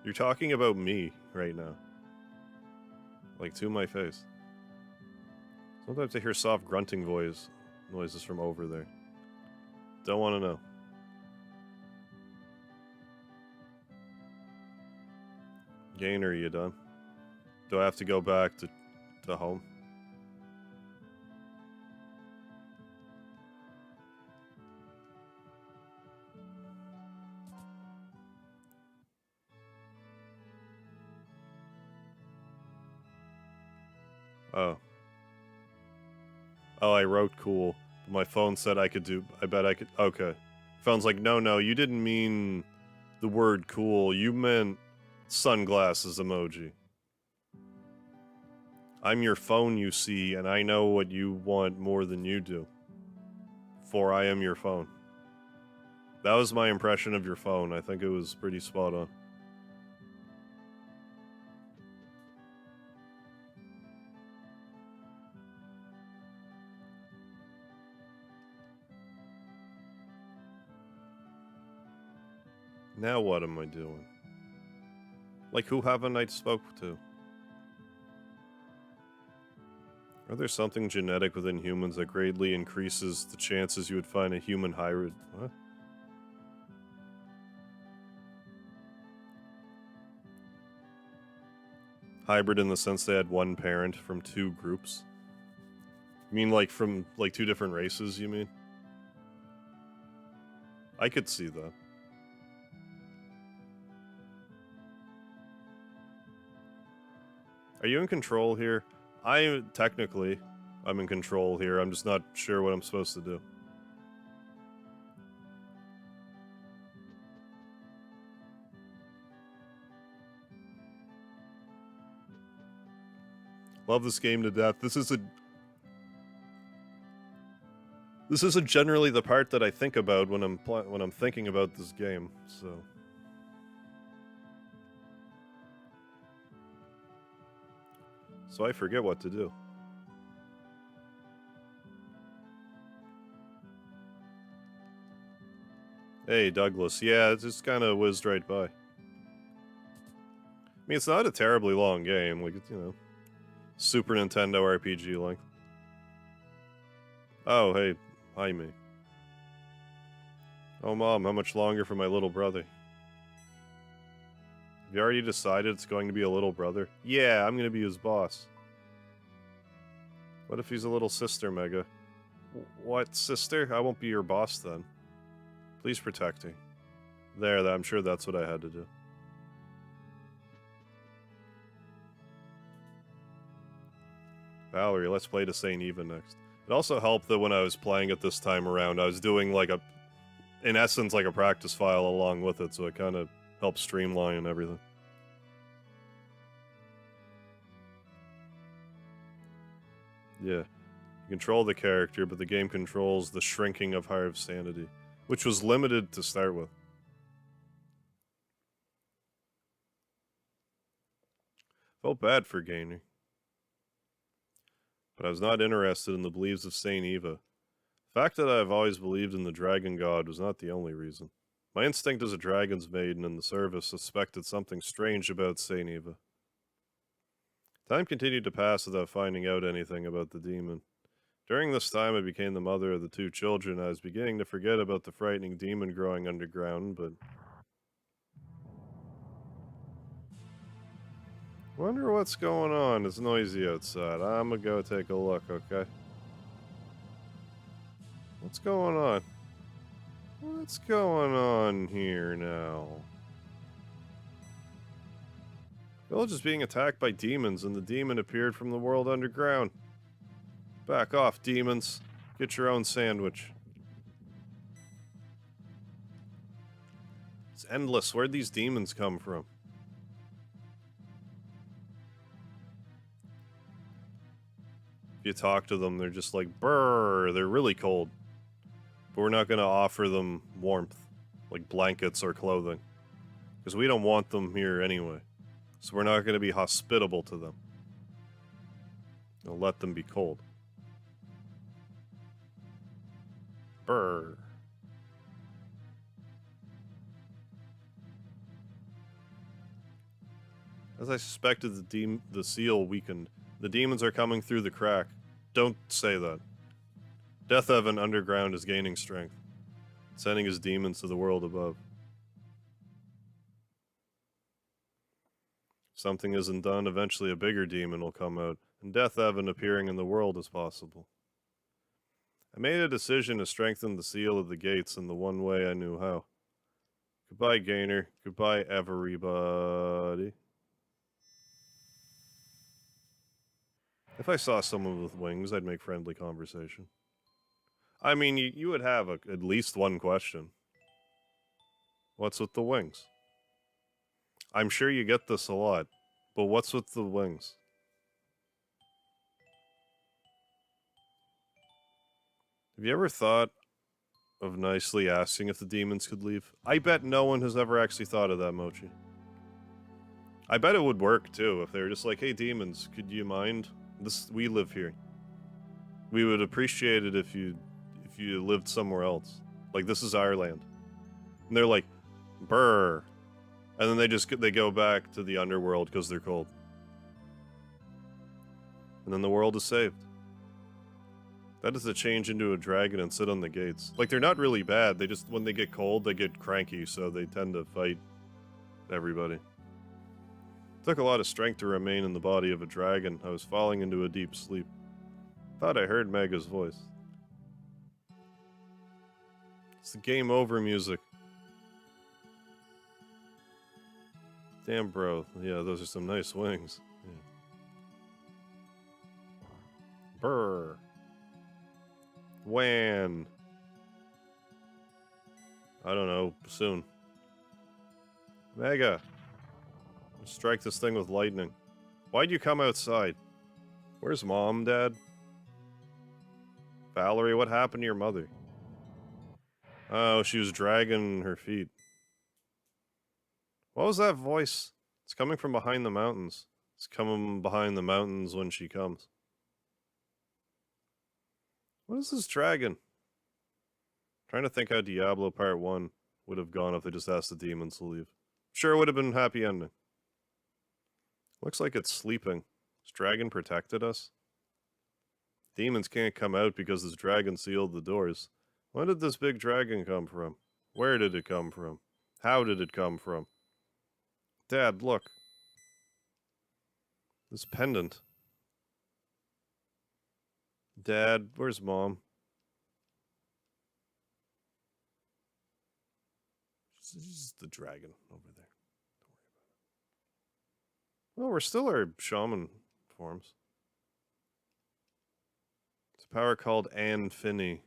You're talking about me right now. Like, to my face. Sometimes I hear soft grunting noises from over there. Don't want to know. Gainer, you done? Do I have to go back to home? Oh. Oh, I wrote cool. My phone said I could do... I bet I could... Okay. Phone's like, no, you didn't mean the word cool. You meant sunglasses emoji. I'm your phone, you see, and I know what you want more than you do. For I am your phone. That was my impression of your phone. I think it was pretty spot on. Now what am I doing? Like, who haven't I spoke to? Are there something genetic within humans that greatly increases the chances you would find a human hybrid? What? Hybrid in the sense they had one parent from two groups. You mean like from like two different races, you mean? I could see that. Are you in control here? Technically, I'm in control here. I'm just not sure what I'm supposed to do. Love this game to death. This isn't generally the part that I think about when I'm thinking about this game. So I forget what to do. Hey, Douglas. Yeah, it just kind of whizzed right by. I mean, it's not a terribly long game. Like, it's, you know, Super Nintendo RPG length. Oh, hey. Hi, me. Oh, Mom, how much longer for my little brother? Have you already decided it's going to be a little brother? Yeah, I'm going to be his boss. What if he's a little sister, Mega? What, sister? I won't be your boss then. Please protect me. There, I'm sure that's what I had to do. Valerie, let's play to St. Eva next. It also helped that when I was playing it this time around, I was doing like in essence, like a practice file along with it, so it kind of helped streamline everything. Yeah. You control the character, but the game controls the shrinking of Hive sanity, which was limited to start with. Felt bad for Gainer. But I was not interested in the beliefs of St. Eva. The fact that I have always believed in the dragon god was not the only reason. My instinct as a dragon's maiden in the service suspected something strange about St. Eva. Time continued to pass without finding out anything about the demon. During this time, I became the mother of the two children. I was beginning to forget about the frightening demon growing underground, but... Wonder what's going on. It's noisy outside. I'm gonna go take a look, okay? What's going on? What's going on here now? Village is being attacked by demons, and the demon appeared from the world underground. Back off, demons. Get your own sandwich. It's endless. Where'd these demons come from? If you talk to them, they're just like, brrr, they're really cold. But we're not going to offer them warmth, like blankets or clothing. Because we don't want them here anyway. So we're not going to be hospitable to them. We'll let them be cold. Brrr. As I suspected, the seal weakened. The demons are coming through the crack. Don't say that. Death Evan underground is gaining strength, sending his demons to the world above. If something isn't done, eventually a bigger demon will come out, and Death Evan appearing in the world is possible. I made a decision to strengthen the seal of the gates in the one way I knew how. Goodbye, Gainer. Goodbye, everybody. If I saw someone with wings, I'd make friendly conversation. I mean, you would have at least one question. What's with the wings? I'm sure you get this a lot, but what's with the wings? Have you ever thought of nicely asking if the demons could leave? I bet no one has ever actually thought of that, Mochi. I bet it would work, too, if they were just like, hey, demons, could you mind? We live here. We would appreciate it if you lived somewhere else. Like, this is our land. And they're like, brr. And then they go back to the underworld because they're cold. And then the world is saved. That is to change into a dragon and sit on the gates. Like, they're not really bad. They just, when they get cold, they get cranky, so they tend to fight everybody. Took a lot of strength to remain in the body of a dragon. I was falling into a deep sleep. Thought I heard Mega's voice. It's the game over music. Damn, bro. Yeah, those are some nice wings. Yeah. Brr. When? I don't know. Soon. Mega. Strike this thing with lightning. Why'd you come outside? Where's Mom, Dad? Valerie, what happened to your mother? Oh, she was dragging her feet. What was that voice? It's coming from behind the mountains. It's coming behind the mountains when she comes. What is this dragon? Trying to think how Diablo Part 1 would have gone if they just asked the demons to leave. Sure, it would have been a happy ending. Looks like it's sleeping. This dragon protected us? Demons can't come out because this dragon sealed the doors. Where did this big dragon come from? Where did it come from? How did it come from? Dad, look. This pendant. Dad, where's Mom? She's the dragon over there. Don't worry about it. Well, we're still our shaman forms. It's a power called Anfinny.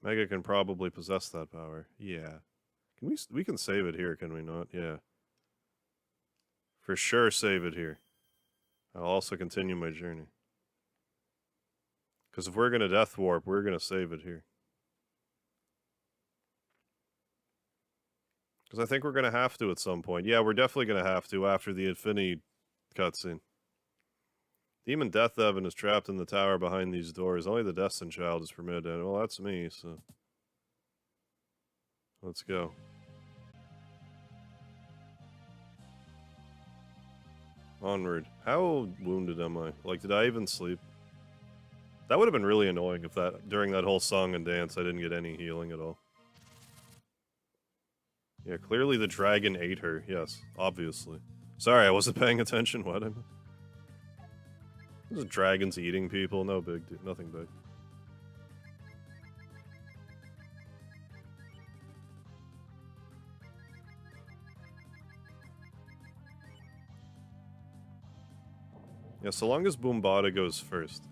Mega can probably possess that power. Yeah. Can we can save it here, can we not? Yeah. For sure save it here. I'll also continue my journey. Because if we're going to death warp, we're going to save it here. Because I think we're going to have to at some point. Yeah, we're definitely going to have to after the Infinity cutscene. Demon Death Evan is trapped in the tower behind these doors. Only the Destined Child is permitted. Well, that's me, so... Let's go. Onward. How wounded am I? Like, did I even sleep? That would have been really annoying if during that whole song and dance I didn't get any healing at all. Yeah, clearly the dragon ate her. Yes, obviously. Sorry, I wasn't paying attention. What? There's dragons eating people. No big deal. Nothing big. Yeah, so long as Boombada goes first.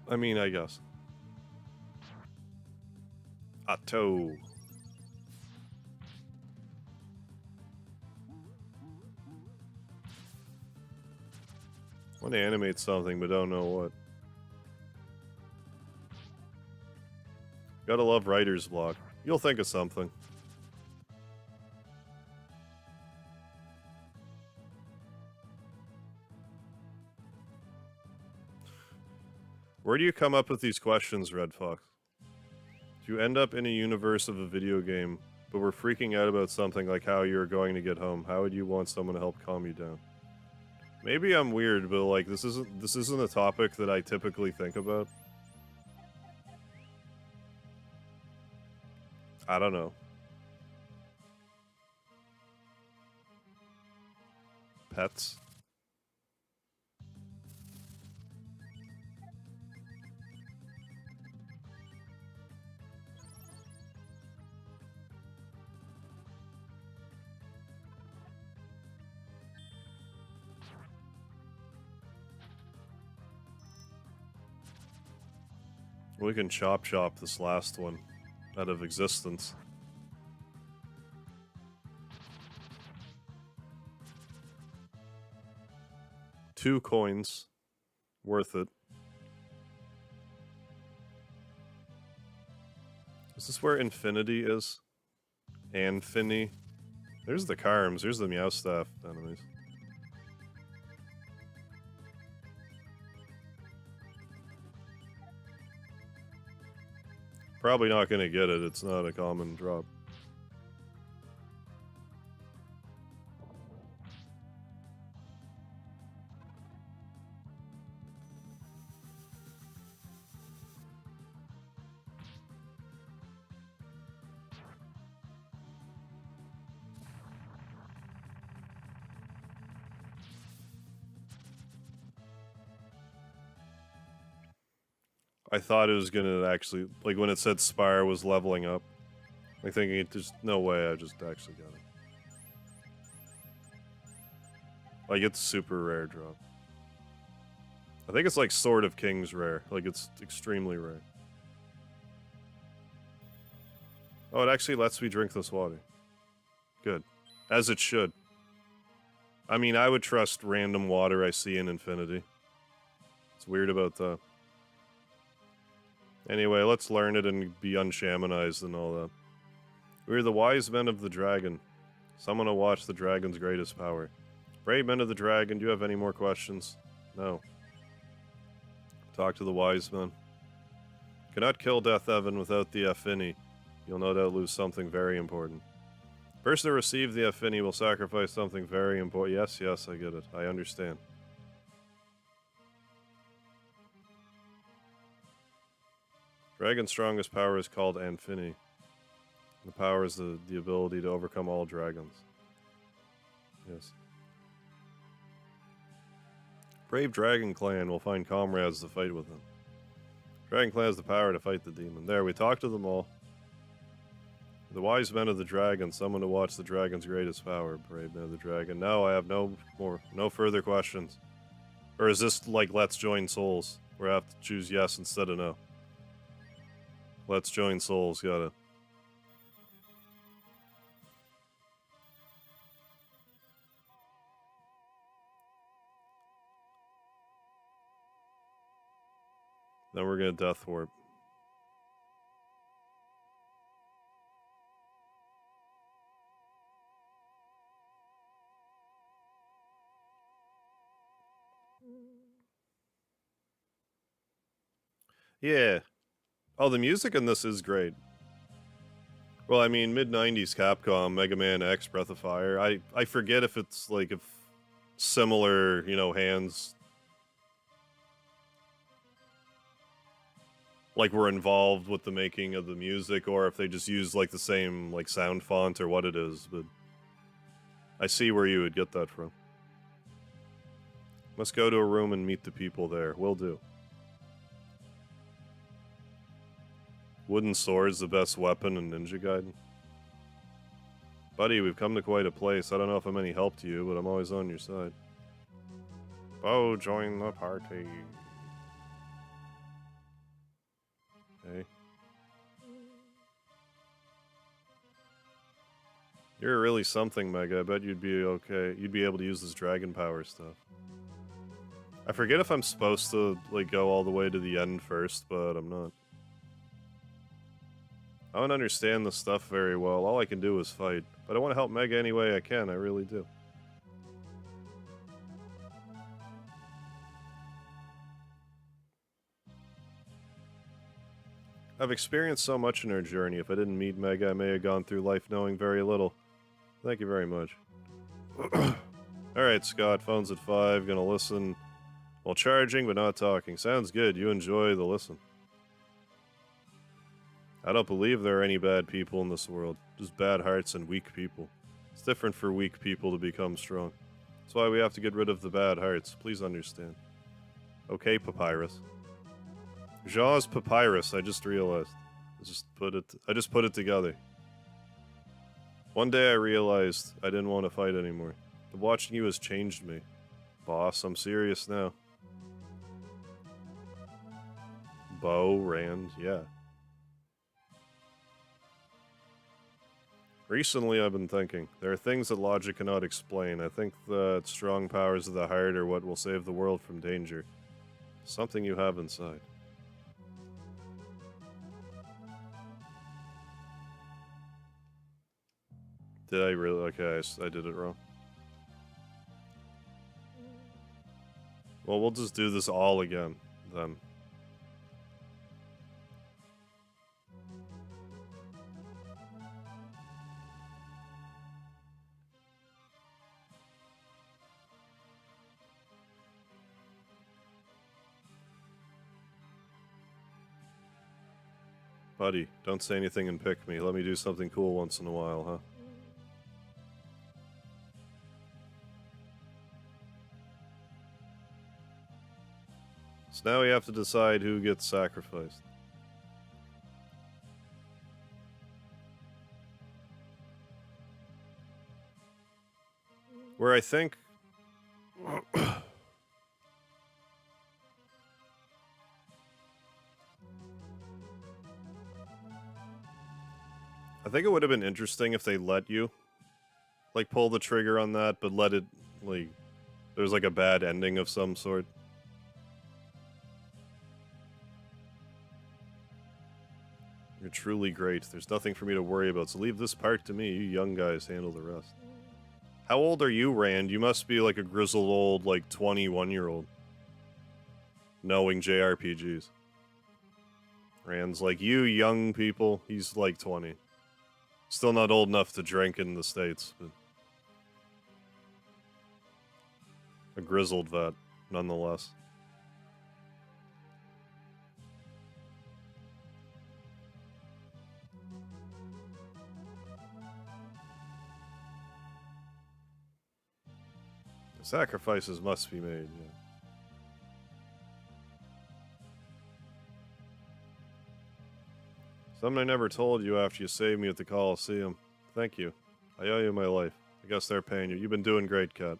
I mean, I guess. Atto. Want to animate something, but don't know what. Gotta love writer's block. You'll think of something. Where do you come up with these questions, Red Fox? Do you end up in a universe of a video game, but we're freaking out about something like how you're going to get home? How would you want someone to help calm you down? Maybe I'm weird, but like this isn't a topic that I typically think about. I don't know. Pets? We can chop this last one out of existence. Two coins. Worth it. Is this where Infinity is? Anfinny? There's the Carms, there's the Meowstaff enemies. Probably not gonna get it, it's not a common drop. I thought it was gonna actually, like when it said Spire was leveling up. Like thinking, there's no way I just actually got it. Like it's super rare drop. I think it's like Sword of Kings rare. Like it's extremely rare. Oh, it actually lets me drink this water. Good. As it should. I mean, I would trust random water I see in Infinity. It's weird about that. Anyway, let's learn it and be unshamanized and all that. We're the wise men of the dragon. Someone to watch the dragon's greatest power. Brave men of the dragon, do you have any more questions? No. Talk to the wise men. Cannot kill Death Evan without the Affini. You'll no doubt lose something very important. Person to receive the Affini will sacrifice something very important. Yes, yes, I get it. I understand. Dragon's strongest power is called Anfini. The power is the ability to overcome all dragons. Yes. Brave Dragon Clan will find comrades to fight with them. Dragon Clan has the power to fight the demon. There, we talked to them all. The wise men of the dragon, someone to watch the dragon's greatest power. Brave men of the dragon. No, I have no further questions. Or is this like Let's Join Souls, where I have to choose yes instead of no? Let's Join Souls, got it. Then we're gonna Death Warp. Yeah. Oh, the music in this is great. Well, I mean, mid-90s Capcom, Mega Man X, Breath of Fire. I forget if it's, like, if similar, you know, hands, like, were involved with the making of the music, or if they just used, like, the same, like, sound font or what it is, but I see where you would get that from. Let's go to a room and meet the people there. Will do. Wooden sword's the best weapon in Ninja Gaiden. Buddy, we've come to quite a place. I don't know if I'm any help to you, but I'm always on your side. Bo, join the party. Hey. You're really something, Mega. I bet you'd be okay. You'd be able to use this dragon power stuff. I forget if I'm supposed to, like, go all the way to the end first, but I'm not. I don't understand this stuff very well. All I can do is fight. But I want to help Mega any way I can. I really do. I've experienced so much in our journey. If I didn't meet Mega, I may have gone through life knowing very little. Thank you very much. Alright, Scott. Phone's at 5. Gonna listen while charging, but not talking. Sounds good. You enjoy the listen. I don't believe there are any bad people in this world. Just bad hearts and weak people. It's different for weak people to become strong. That's why we have to get rid of the bad hearts. Please understand. Okay, Papyrus. Jaw's Papyrus, I just realized. I just put it together. One day I realized I didn't want to fight anymore. But watching you has changed me. Boss, I'm serious now. Bo, Rand, yeah. Recently I've been thinking, there are things that logic cannot explain. I think that strong powers of the heart are what will save the world from danger. Something you have inside. Did I really? Okay, I did it wrong. Well, we'll just do this all again, then. Buddy, don't say anything and pick me. Let me do something cool once in a while, huh? So now we have to decide who gets sacrificed. Where I think... I think it would have been interesting if they let you, like, pull the trigger on that, but let it, like, there's like a bad ending of some sort. You're truly great. There's nothing for me to worry about, so leave this part to me. You young guys handle the rest. How old are you, Rand? You must be like a grizzled old, like, 21-year-old. Knowing JRPGs. Rand's like, you young people, he's like 20. Still not old enough to drink in the States, but... a grizzled vet, nonetheless. Sacrifices must be made, yeah. Something I never told you after you saved me at the Coliseum. Thank you. I owe you my life. I guess they're paying you. You've been doing great, Kat.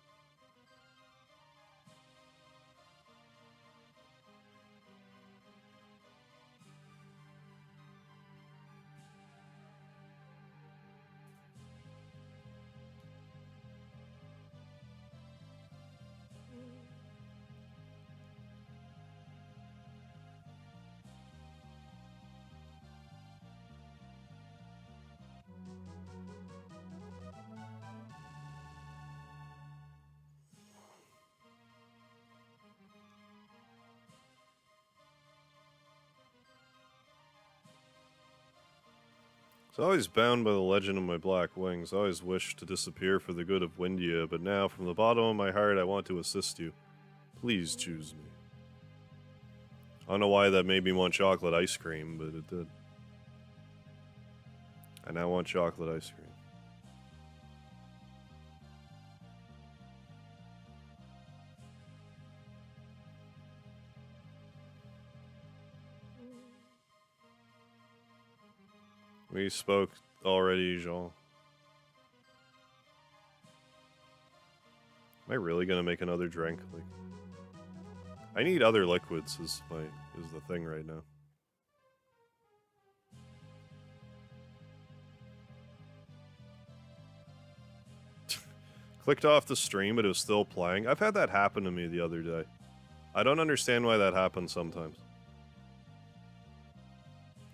I was always bound by the legend of my black wings. I always wished to disappear for the good of Windia, but now, from the bottom of my heart, I want to assist you. Please choose me. I don't know why that made me want chocolate ice cream, but it did. I now want chocolate ice cream. We spoke already, Jean. Am I really gonna make another drink? Like, I need other liquids is the thing right now. Clicked off the stream, but it was still playing. I've had that happen to me the other day. I don't understand why that happens sometimes.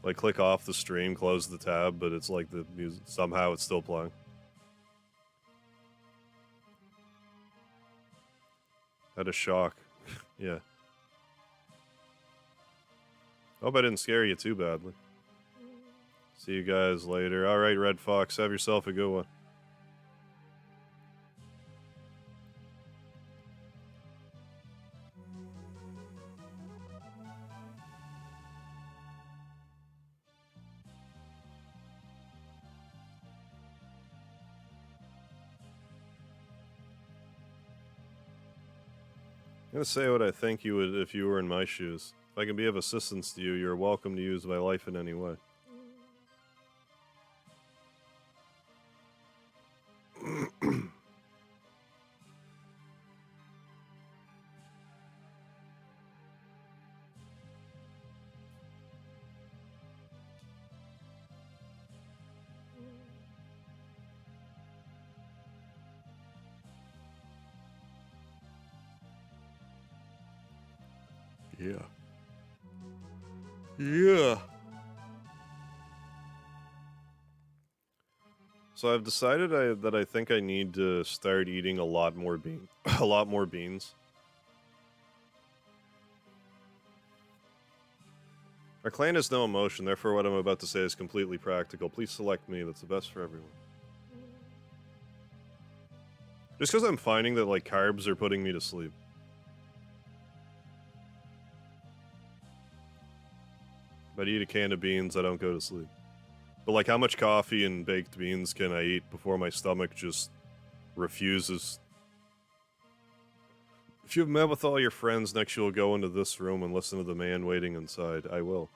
Like, click off the stream, close the tab, but it's like the music, somehow it's still playing. Had a shock. Yeah. Hope I didn't scare you too badly. See you guys later. Alright, Red Fox, have yourself a good one. I'm gonna say what I think you would if you were in my shoes. If I can be of assistance to you, you're welcome to use my life in any way. Yeah. Yeah. So I've decided that I think I need to start eating a lot more beans. Our clan has no emotion, therefore what I'm about to say is completely practical. Please select me, that's the best for everyone. Just because I'm finding that, like, carbs are putting me to sleep. If I eat a can of beans, I don't go to sleep. But, like, how much coffee and baked beans can I eat before my stomach just refuses? If you've met with all your friends, next you'll go into this room and listen to the man waiting inside. I will.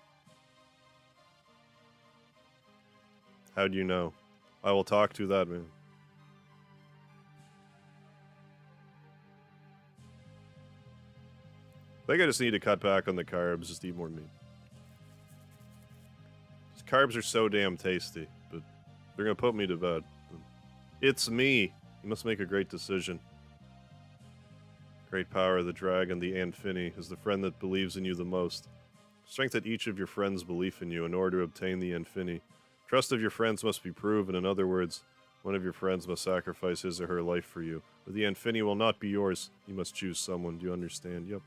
How do you know? I will talk to that man. I think I just need to cut back on the carbs, just eat more meat. These carbs are so damn tasty, but they're gonna put me to bed. It's me. You must make a great decision. Great power of the dragon, the Anfini, is the friend that believes in you the most. Strengthen each of your friends' belief in you in order to obtain the Anfini. Trust of your friends must be proven. In other words, one of your friends must sacrifice his or her life for you. But the Anfini will not be yours. You must choose someone. Do you understand? Yep.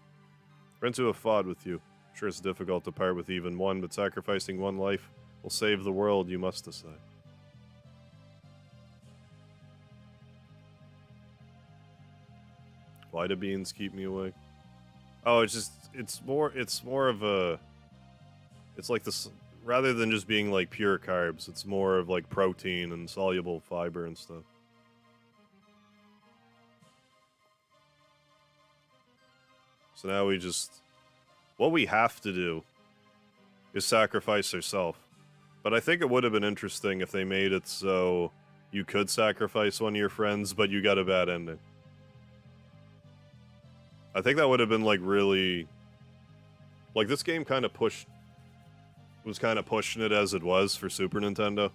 Friends who have fought with you. Sure, it's difficult to part with even one, but sacrificing one life will save the world. You must decide. Why do beans keep me awake? Oh, it's more of a, it's like this, rather than just being like pure carbs, it's more of like protein and soluble fiber and stuff. So now we just, what we have to do is sacrifice ourselves. But I think it would have been interesting if they made it so you could sacrifice one of your friends, but you got a bad ending. I think that would have been, like, really... Like, this game kind of was kind of pushing it as it was for Super Nintendo.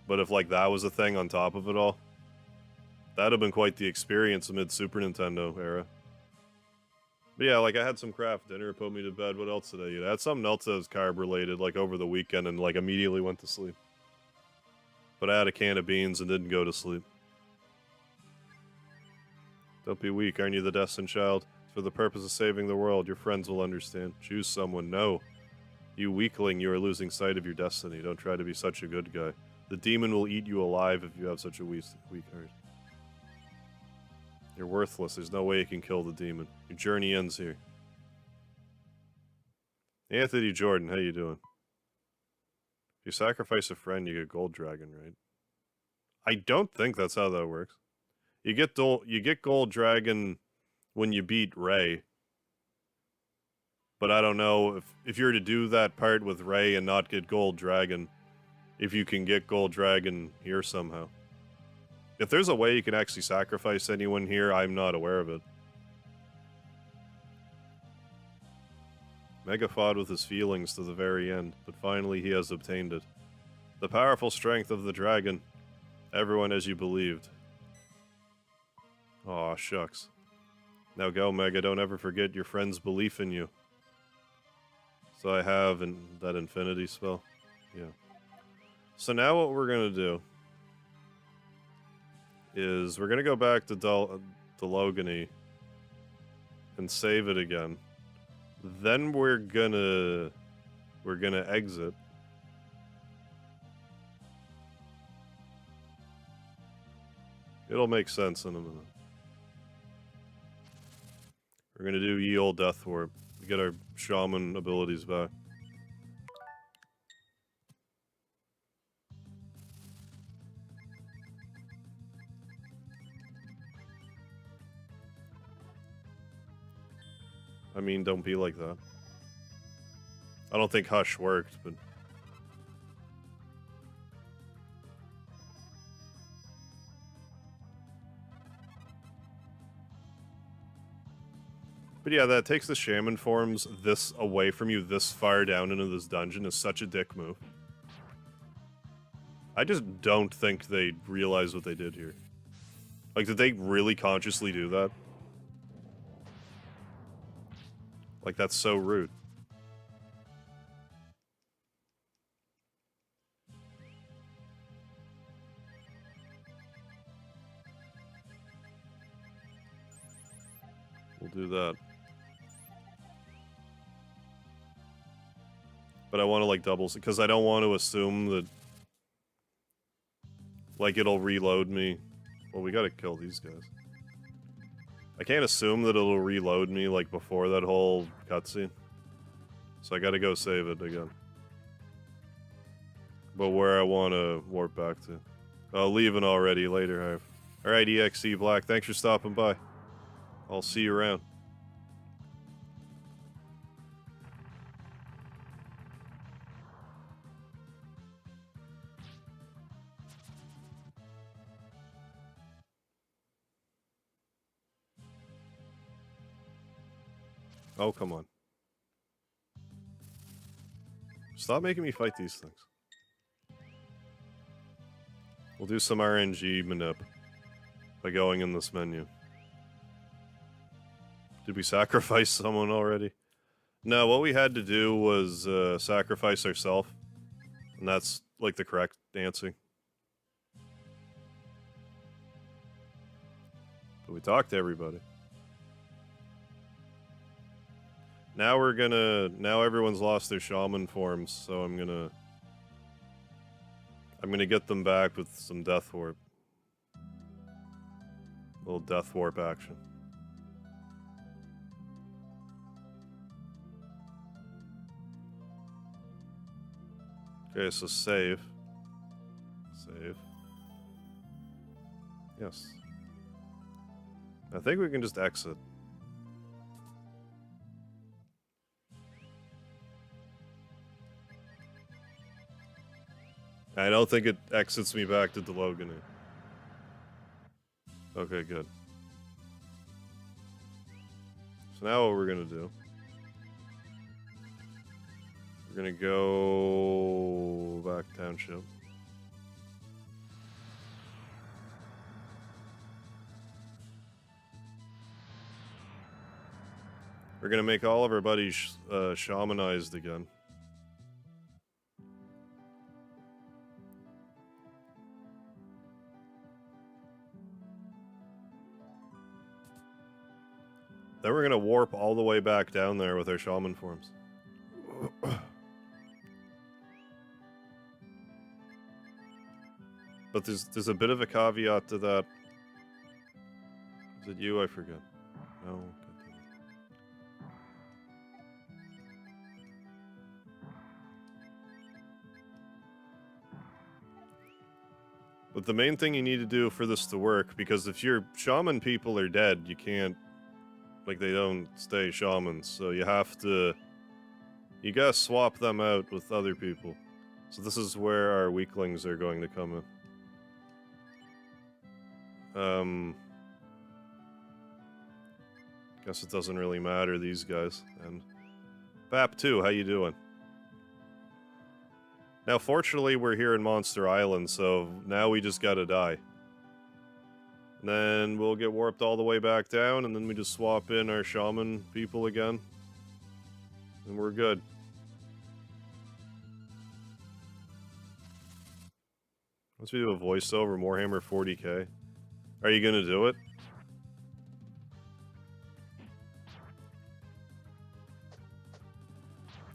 But if, like, that was a thing on top of it all, that'd have been quite the experience amid Super Nintendo era. But yeah, like, I had some craft dinner, put me to bed. What else did I eat? I had something else that was carb-related, like, over the weekend, and, like, immediately went to sleep. But I had a can of beans and didn't go to sleep. Don't be weak, aren't you the destined child? For the purpose of saving the world, your friends will understand. Choose someone. No. You weakling, you are losing sight of your destiny. Don't try to be such a good guy. The demon will eat you alive if you have such a weak heart. You're worthless. There's no way you can kill the demon. Your journey ends here. Anthony Jordan, how you doing? If you sacrifice a friend, you get Gold Dragon, right? I don't think that's how that works. You get Gold Dragon when you beat Ray. But I don't know if you're to do that part with Ray and not get Gold Dragon, if you can get Gold Dragon here somehow. If there's a way you can actually sacrifice anyone here, I'm not aware of it. Mega fought with his feelings to the very end, but finally he has obtained it. The powerful strength of the dragon. Everyone as you believed. Aw, shucks. Now go, Mega. Don't ever forget your friend's belief in you. So I have that infinity spell. Yeah. So now what we're going to do is we're going to go back to Logany and save it again. Then we're gonna exit. It'll make sense in a minute. We're gonna do Ye Olde Death Warp to get our Shaman abilities back. I mean, don't be like that. I don't think Hush worked, but... But yeah, that takes the Shaman forms this away from you this far down into this dungeon is such a dick move. I just don't think they realize what they did here. Like, did they really consciously do that? Like, that's so rude. We'll do that. But I want to, like, double... Because I don't want to assume that... Like, it'll reload me. Well, we gotta kill these guys. I can't assume that it'll reload me, like, before that whole cutscene. So I gotta go save it again. But where I want to warp back to. Oh, leaving already. Later, Hive. Alright, EXE Black, thanks for stopping by. I'll see you around. Oh, come on. Stop making me fight these things. We'll do some RNG manip by going in this menu. Did we sacrifice someone already? No, what we had to do was sacrifice ourselves. And that's, like, the correct answer. But we talked to everybody. Now we're gonna... Now everyone's lost their shaman forms, so I'm gonna get them back with some death warp. A little death warp action. Okay, so save. Save. Yes. I think we can just exit. I don't think it exits me back to Delogany. Okay, good. So now what we're gonna do... We're gonna go... back township. We're gonna make all of our buddies shamanized again. Then we're gonna warp all the way back down there with our shaman forms. But there's a bit of a caveat to that. Is it you? I forget. No. But the main thing you need to do for this to work, because if your shaman people are dead, you can't... Like, they don't stay shamans, so you have to... You gotta swap them out with other people. So this is where our weaklings are going to come in. Guess it doesn't really matter, these guys. And Bap 2, how you doing? Now, fortunately, we're here in Monster Island, so now we just gotta die. And then we'll get warped all the way back down, and then we just swap in our shaman people again. And we're good. Once we do a voiceover, Warhammer 40k. Are you gonna do it?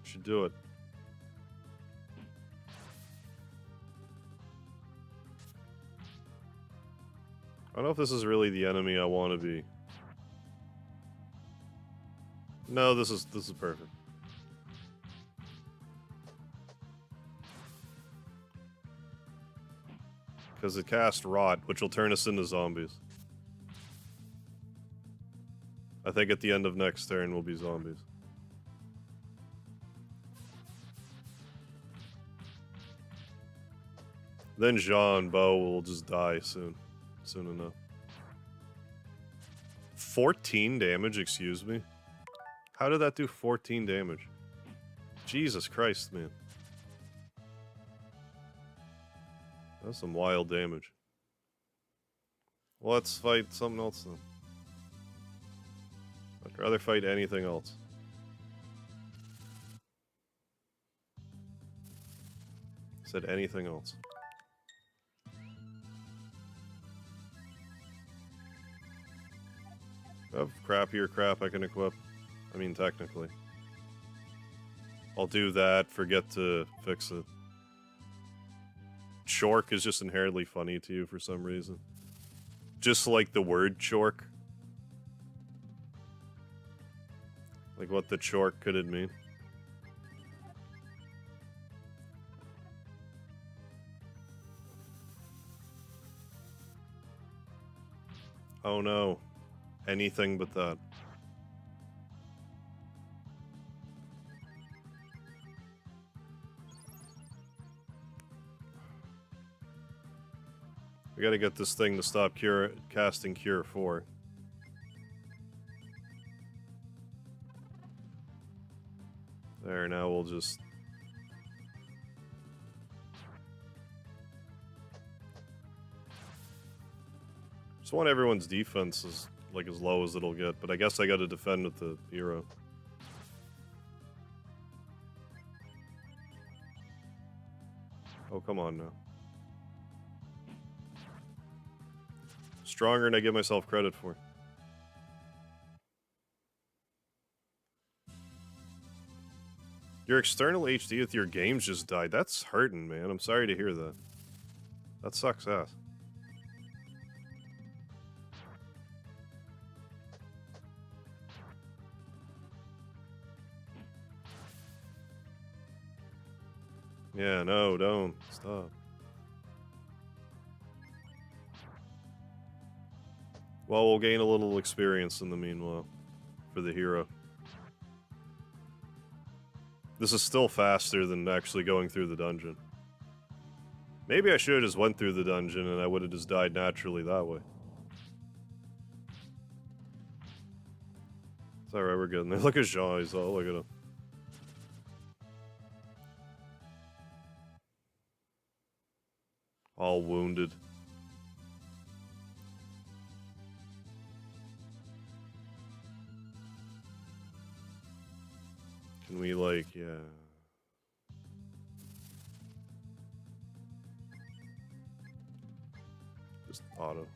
Should do it. I don't know if this is really the enemy I want to be. No, this is perfect. Because it cast Rot, which will turn us into zombies. I think at the end of next turn we'll be zombies. Then Jean Bo will just die soon enough. 14 damage, excuse me? How did that do 14 damage? Jesus Christ, man. That's some wild damage. Well, let's fight something else then. I'd rather fight anything else. Said anything else. I have crappier crap I can equip. I mean, technically. I'll do that, forget to fix it. Chork is just inherently funny to you for some reason. Just like the word chork. Like what the chork could it mean? Oh no. Anything but that. We gotta get this thing to stop casting Cure 4. There, now we'll just... Just want everyone's defense as, like, as low as it'll get, but I guess I gotta defend with the hero. Oh, come on now. Stronger than I give myself credit for. Your external HD with your games just died. That's hurting, man. I'm sorry to hear that. That sucks ass. Yeah, no, don't. Stop. Well, we'll gain a little experience in the meanwhile. For the hero. This is still faster than actually going through the dungeon. Maybe I should have just went through the dungeon and I would have just died naturally that way. It's alright, we're getting there. Look at Jean, he's all, look at him. All wounded. Can we, like, yeah... Just auto.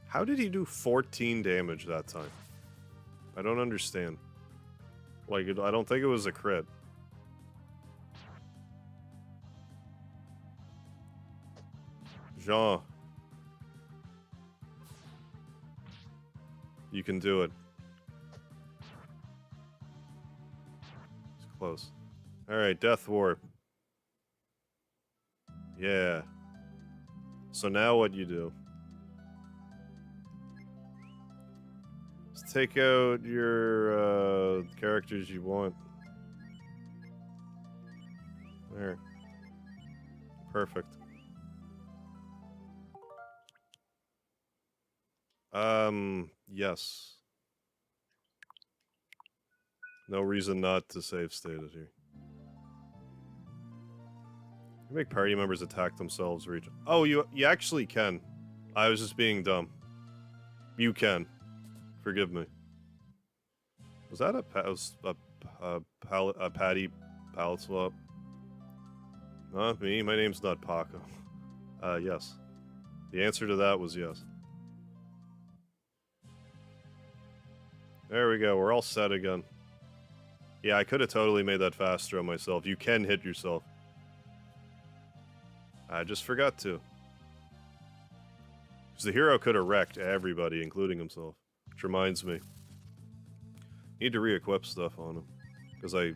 How did he do 14 damage that time? I don't understand. Like, I don't think it was a crit. Jean. You can do it. It's close. Alright, Death Warp. Yeah. So now what you do? Just take out your characters you want. There. Perfect. Yes. No reason not to save state it here. You make party members attack themselves or each... Oh, you actually can. I was just being dumb. You can. Forgive me. Was that a Patty palette swap? Not me. My name's not Paco. Yes. The answer to that was yes. There we go. We're all set again. Yeah, I could have totally made that faster on myself. You can hit yourself. I just forgot to. Because the hero could have wrecked everybody, including himself. Which reminds me. Need to re-equip stuff on him. Because I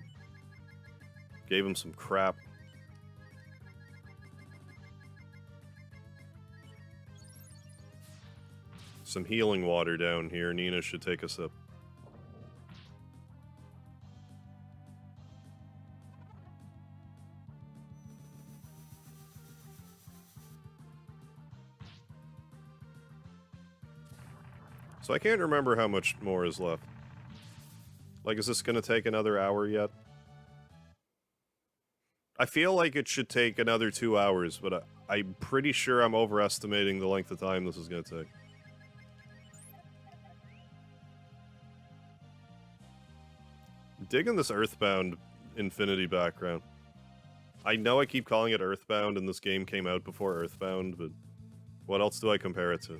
gave him some crap. Some healing water down here. Nina should take a sip. So I can't remember how much more is left. Like, is this gonna take another hour yet? I feel like it should take another 2 hours, but I'm pretty sure I'm overestimating the length of time this is gonna take. I'm digging this Earthbound Infinity background. I know I keep calling it Earthbound and this game came out before Earthbound, but what else do I compare it to?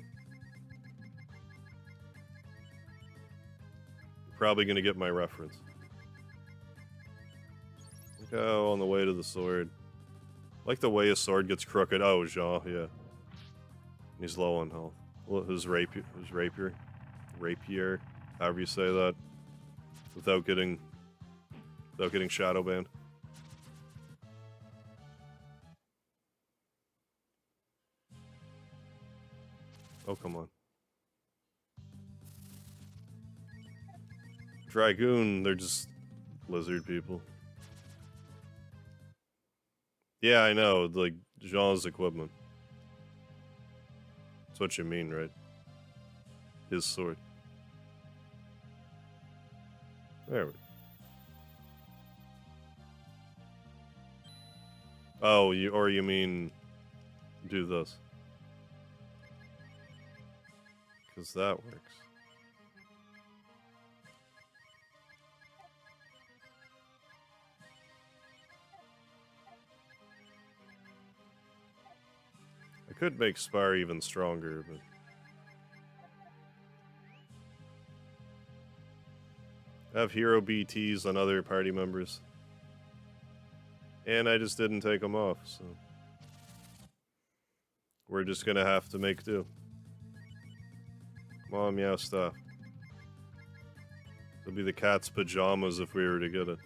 Probably gonna get my reference. Go on the way to the sword. Like the way his sword gets crooked. Oh, Jean, yeah. He's low on health. Well, his rapier, however you say that, without getting shadow banned. Oh, come on. Dragoon, they're just lizard people. Yeah, I know, like, Jean's equipment. That's what you mean, right? His sword. There we go. Oh, you mean do this. Because that works. I could make Spire even stronger, but... I have hero BTs on other party members. And I just didn't take them off, so... We're just gonna have to make do. Come on, meow stuff. It'll be the cat's pajamas if we were to get it.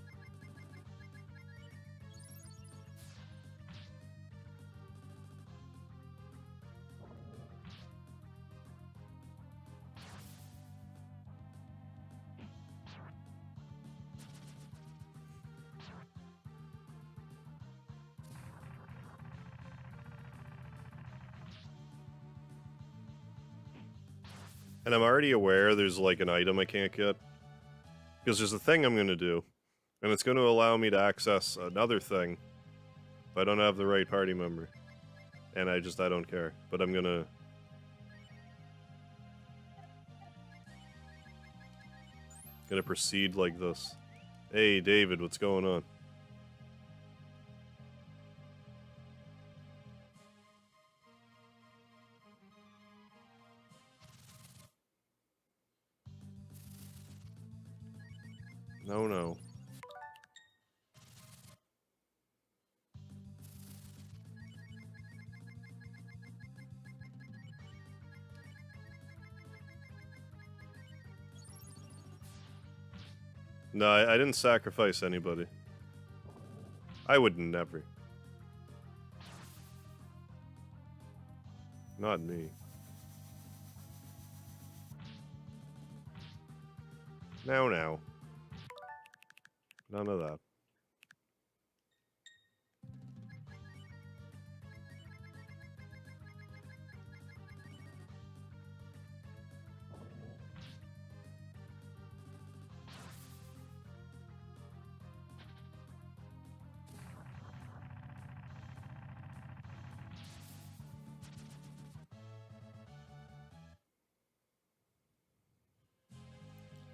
And I'm already aware there's like an item I can't get. Because there's a thing I'm going to do. And it's going to allow me to access another thing. If I don't have the right party member. And I don't care. But I'm going to... Gonna proceed like this. Hey, David, what's going on? No, no. No, I didn't sacrifice anybody. I would never. Not me. Now. None of that.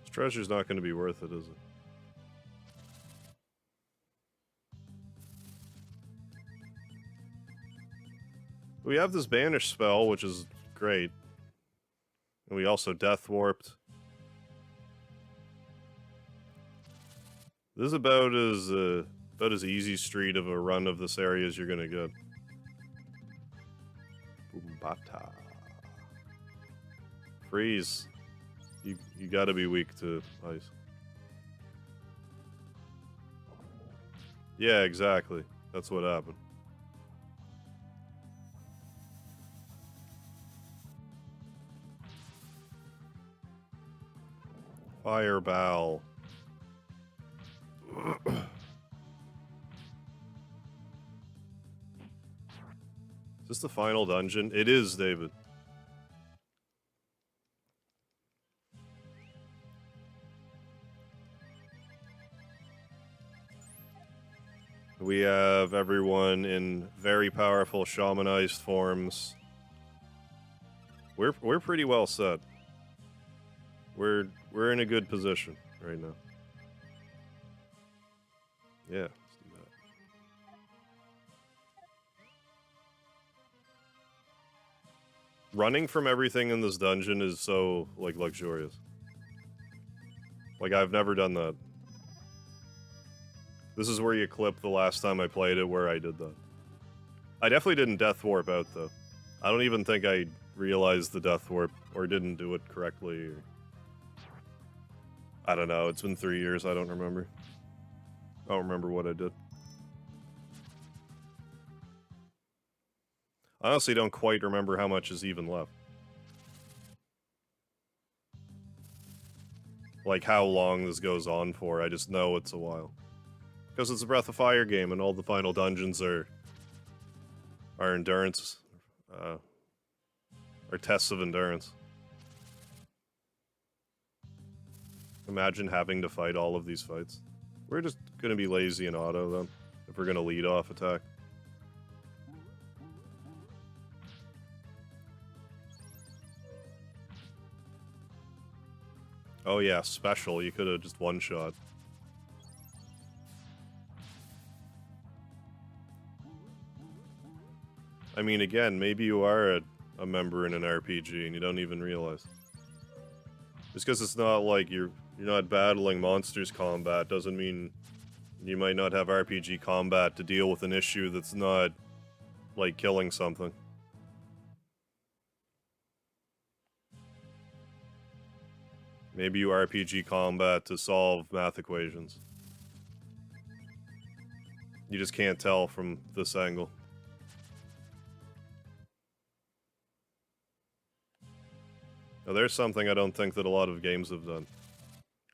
This treasure's not going to be worth it, is it? We have this banish spell, which is great. And we also death warped. This is about as easy street of a run of this area as you're gonna get. Boombata. Freeze. You gotta be weak to ice. Yeah, exactly. That's what happened. Fireball. Is this the final dungeon? It is, David. We have everyone in very powerful shamanized forms. We're pretty well set. We're in a good position right now. Yeah, let's do that. Running from everything in this dungeon is so, like, luxurious. Like, I've never done that. This is where you clip the last time I played it, where I did that. I definitely didn't death warp out, though. I don't even think I realized the death warp, or didn't do it correctly, or... I don't know, it's been 3 years, I don't remember. I don't remember what I did. I honestly don't quite remember how much is even left. like how long this goes on for. I just know it's a while. Because it's a Breath of Fire game and all the final dungeons are endurance, are tests of endurance. Imagine having to fight all of these fights. We're just gonna be lazy in auto then, if we're gonna lead off attack. Oh yeah, special, you could've just one-shot. I mean, again, maybe you are a member in an RPG and you don't even realize. Just because it's not like you're not battling monsters combat doesn't mean you might not have RPG combat to deal with an issue that's not, like, killing something. Maybe you RPG combat to solve math equations. You just can't tell from this angle. Now, there's something I don't think that a lot of games have done.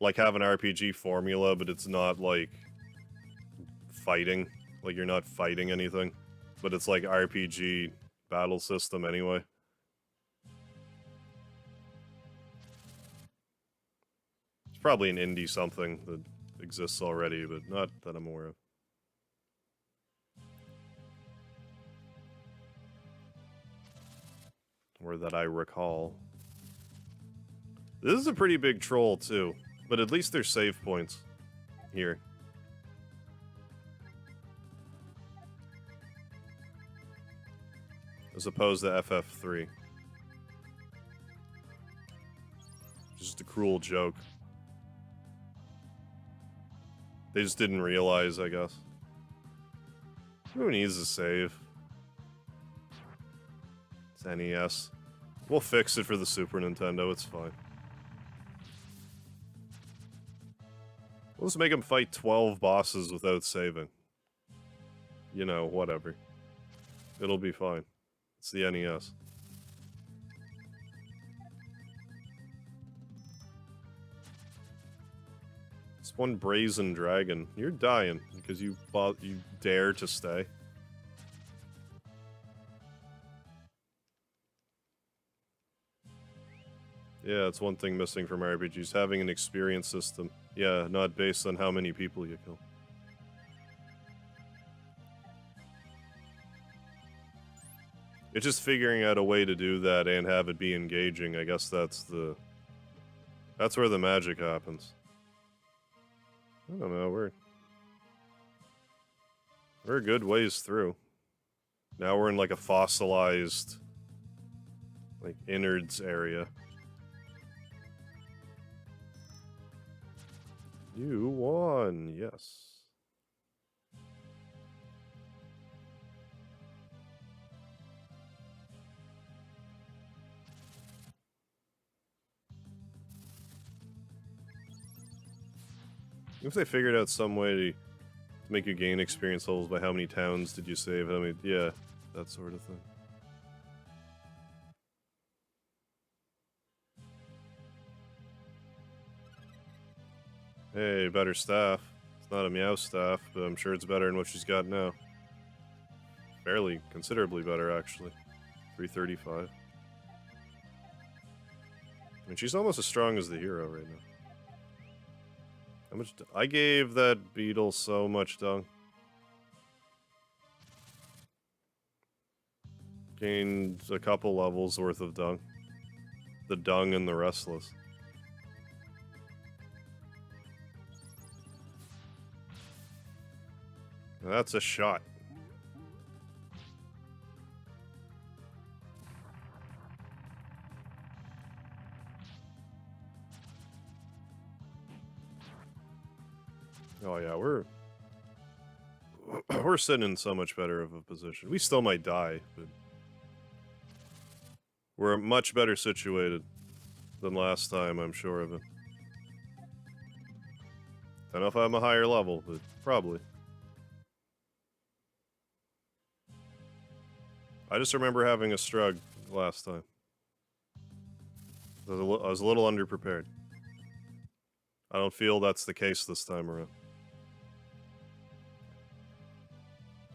Like, have an RPG formula, but it's not, like, fighting. Like, you're not fighting anything. But it's, like, RPG battle system anyway. It's probably an indie something that exists already, but not that I'm aware of. Or that I recall. This is a pretty big troll, too. But at least there's save points here. As opposed to FF3. Just a cruel joke. They just didn't realize, I guess. Who needs a save? It's NES. We'll fix it for the Super Nintendo, it's fine. We'll just make him fight 12 bosses without saving. You know, whatever. It'll be fine. It's the NES. It's one brazen dragon. You're dying because you dare to stay. Yeah, it's one thing missing from RPGs, having an experience system. Yeah, not based on how many people you kill. It's just figuring out a way to do that and have it be engaging. I guess that's where the magic happens. I don't know, we're a good ways through. Now we're in like a fossilized, like, innards area. You won, yes. If they figured out some way to make you gain experience levels by how many towns did you save, how many, yeah, that sort of thing. Hey, better staff. It's not a Meow staff, but I'm sure it's better than what she's got now. Fairly, considerably better, actually. 335. I mean, she's almost as strong as the hero right now. How much? I gave that beetle so much dung. Gained a couple levels worth of dung. The dung and the restless. Now that's a shot. Oh yeah, we're sitting in so much better of a position. We still might die, but we're much better situated than last time, I'm sure of it. Don't know if I'm a higher level, but probably. I just remember having a strug last time. I was a little underprepared. I don't feel that's the case this time around.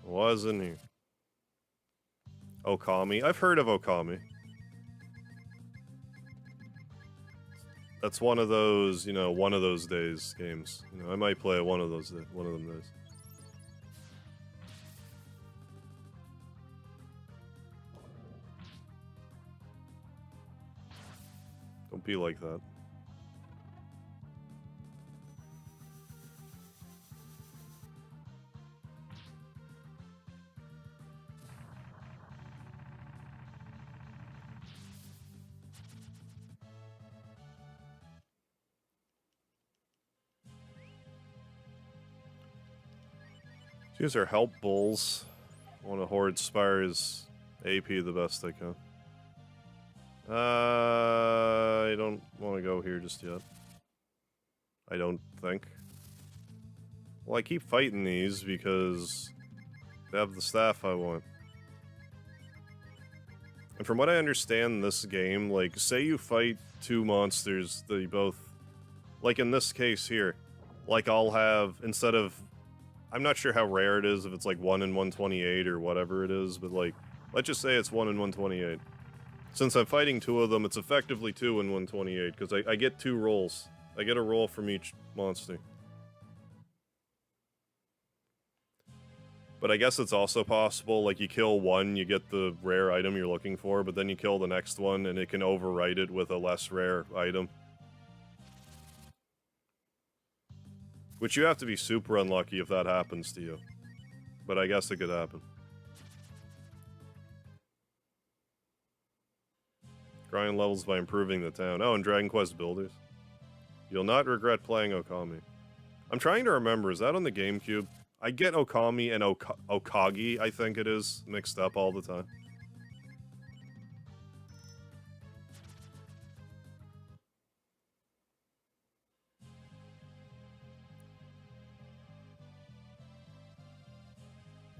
Wasn't he? Okami? I've heard of Okami. That's one of those, you know, one of those days games. You know, I might play one of those, one of them days. Don't be like that. These are help bulls. I want to hoard Spire's AP the best I can. I don't want to go here just yet. I don't think. Well, I keep fighting these because they have the staff I want. And from what I understand in this game, like, say you fight two monsters, they both... Like in this case here, like I'll have, instead of... I'm not sure how rare it is, if it's like 1 in 128 or whatever it is, but like, let's just say it's 1 in 128. Since I'm fighting two of them, it's effectively 2 in 128, because I get 2 rolls. I get a roll from each monster. But I guess it's also possible, like, you kill one, you get the rare item you're looking for, but then you kill the next one, and it can overwrite it with a less rare item. Which you have to be super unlucky if that happens to you. But I guess it could happen. Grind levels by improving the town. Oh, and Dragon Quest Builders. You'll not regret playing Okami. I'm trying to remember, is that on the GameCube? I get Okami and Okagi, I think it is, mixed up all the time.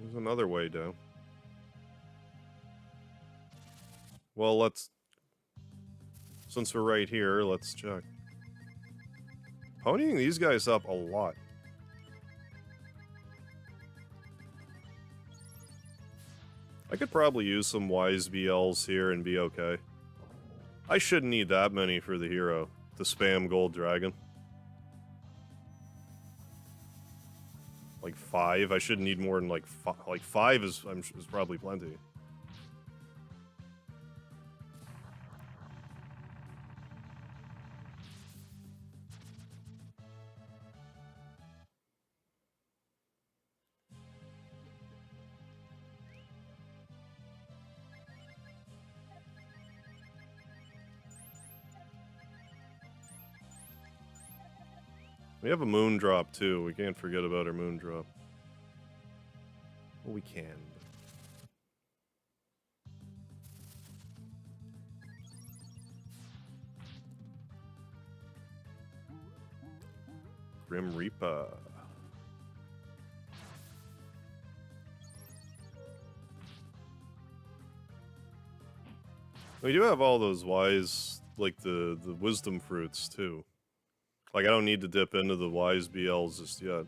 There's another way down. Well, let's... Since we're right here, let's check. Ponying these guys up a lot. I could probably use some wise BLs here and be okay. I shouldn't need that many for the hero to spam Gold Dragon. Like 5? I shouldn't need more than like 5. Like 5 is probably plenty. We have a moon drop too. We can't forget about our moon drop. Well, we can. Grim Reaper. We do have all those wise, like the wisdom fruits too. Like, I don't need to dip into the wise BLs just yet.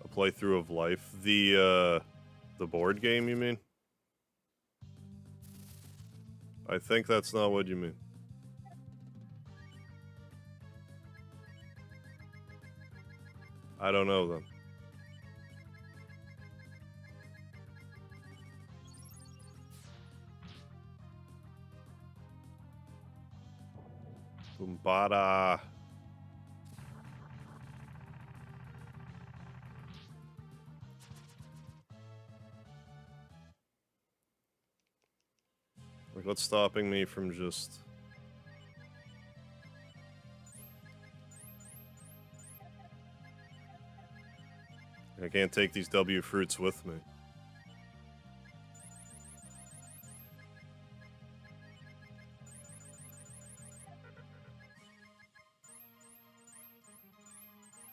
A playthrough of life. The board game, you mean? I think that's not what you mean. I don't know then. Bumbada. Like, what's stopping me from just... I can't take these W fruits with me.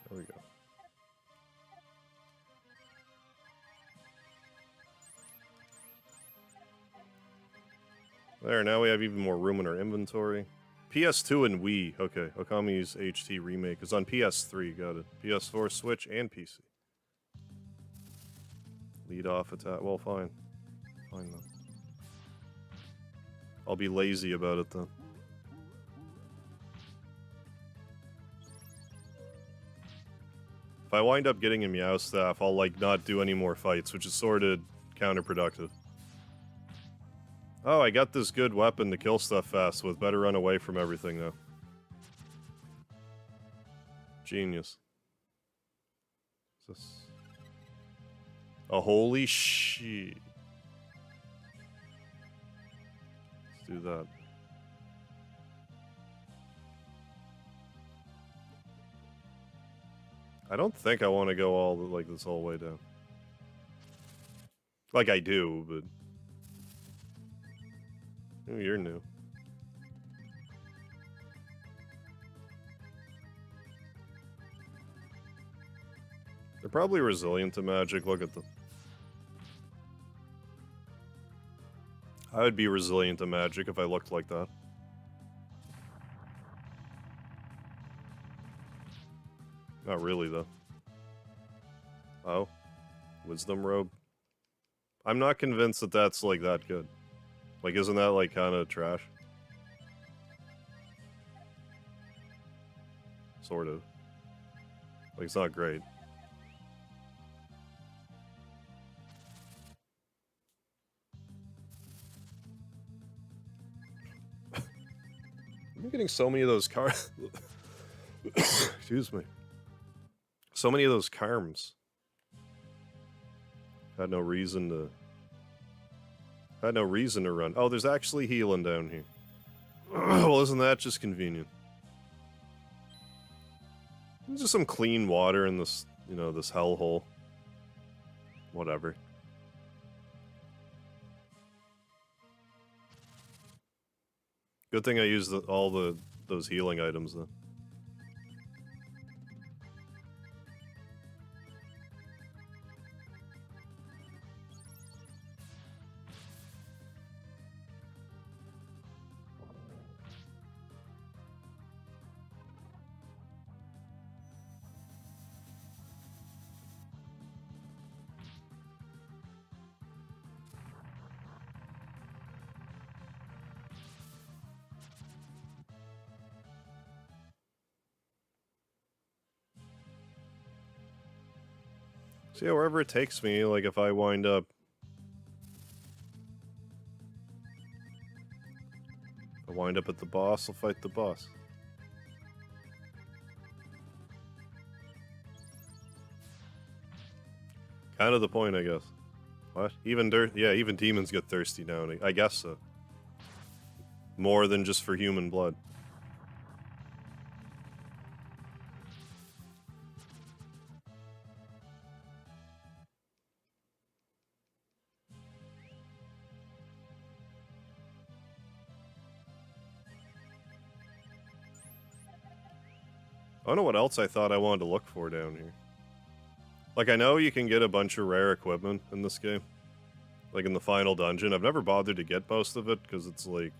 There we go. There, now we have even more room in our inventory. PS2 and Wii. Okay, Okami's HT remake is on PS3. Got it. PS4, Switch, and PC. Lead off attack. Well, fine. Fine then. I'll be lazy about it then. If I wind up getting a Meow Staff, I'll, like, not do any more fights, which is sort of counterproductive. Oh, I got this good weapon to kill stuff fast with. Better run away from everything, though. Genius. Is this... Oh, holy shit. Let's do that. I don't think I want to go all, like, this whole way down. Like, I do, but... Oh, you're new. They're probably resilient to magic. Look at them. I would be resilient to magic if I looked like that. Not really, though. Oh. Wisdom robe. I'm not convinced that that's, like, that good. Like, isn't that, like, kind of trash? Sort of. Like, it's not great. I'm getting so many of those cards. Excuse me. So many of those karms. Had no reason to run. Oh, there's actually healing down here. Well, isn't that just convenient? There's just some clean water in this, you know, this hellhole. Whatever. Good thing I used all those healing items, though. So yeah, wherever it takes me, like if I wind up... If I wind up at the boss, I'll fight the boss. Kind of the point, I guess. What? Even even demons get thirsty now, I guess so. More than just for human blood. I don't know what else I thought I wanted to look for down here. Like, I know you can get a bunch of rare equipment in this game. Like, in the final dungeon. I've never bothered to get most of it, because it's like...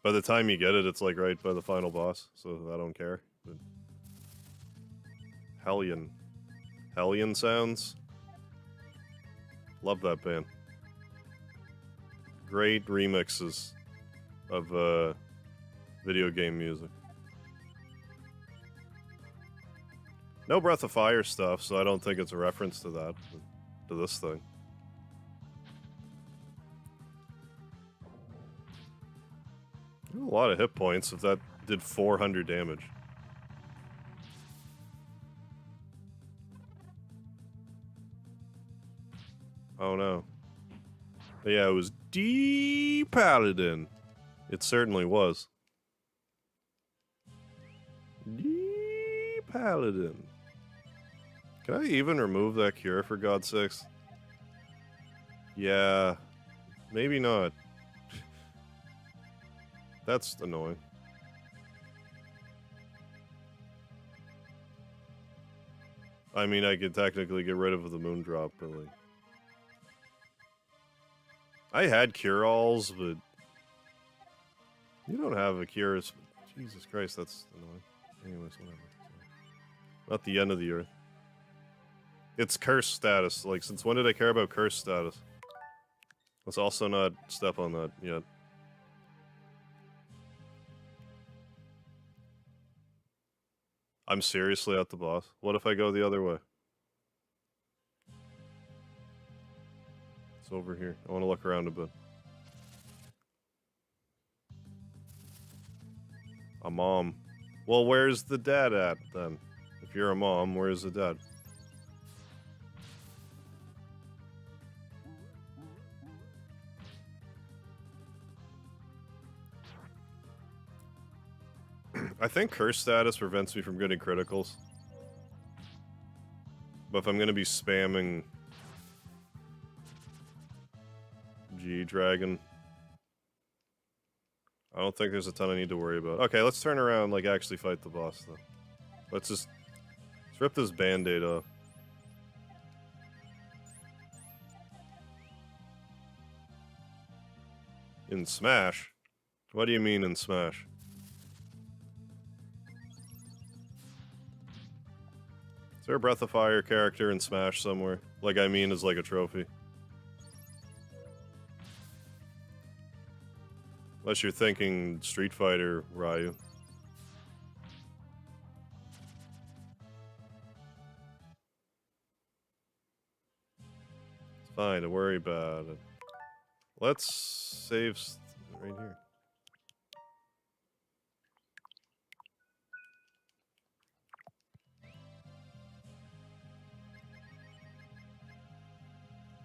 By the time you get it, it's like right by the final boss, so I don't care. But... Hellion. Hellion sounds? Love that band. Great remixes of, video game music. No Breath of Fire stuff, so I don't think it's a reference to that, to this thing. A lot of hit points if that did 400 damage. Oh no. But yeah, it was D-Paladin. It certainly was. D-Paladin. Can I even remove that cure, for God's sakes? Yeah. Maybe not. That's annoying. I mean, I could technically get rid of the moon drop, but like... I had cure-alls, but... You don't have a cure. Jesus Christ, that's annoying. Anyways, whatever. Not the end of the earth. It's curse status. Like, since when did I care about curse status? Let's also not step on that yet. I'm seriously at the boss. What if I go the other way? It's over here. I want to look around a bit. A mom. Well, where's the dad at, then? If you're a mom, where's the dad? I think curse status prevents me from getting criticals. But if I'm gonna be spamming G-Dragon, I don't think there's a ton I need to worry about. Okay, let's turn around, like, actually fight the boss, though. Let's rip this band-aid off. In Smash? What do you mean in Smash? Is there a Breath of Fire character in Smash somewhere? Like, I mean, as like a trophy. Unless you're thinking Street Fighter Ryu. It's fine, don't worry about it. Let's save right here.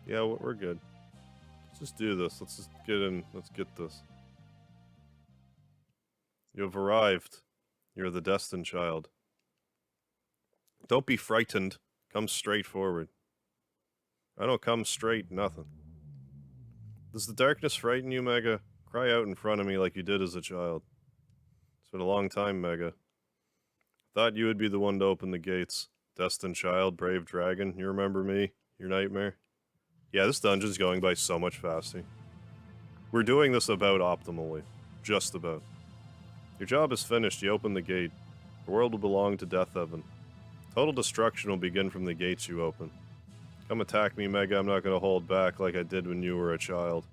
Yeah, we're good. Let's just do this. Let's just get in. Let's get this. You have arrived. You're the destined child. Don't be frightened. Come straight forward. I don't come straight, nothing. Does the darkness frighten you, Mega? Cry out in front of me like you did as a child. It's been a long time, Mega. Thought you would be the one to open the gates. Destined child, brave dragon. You remember me? Your nightmare? Yeah, this dungeon's going by so much faster. We're doing this about optimally. Just about. Your job is finished. You open the gate. The world will belong to Death Heaven. Total destruction will begin from the gates you open. Come attack me, Mega. I'm not going to hold back like I did when you were a child.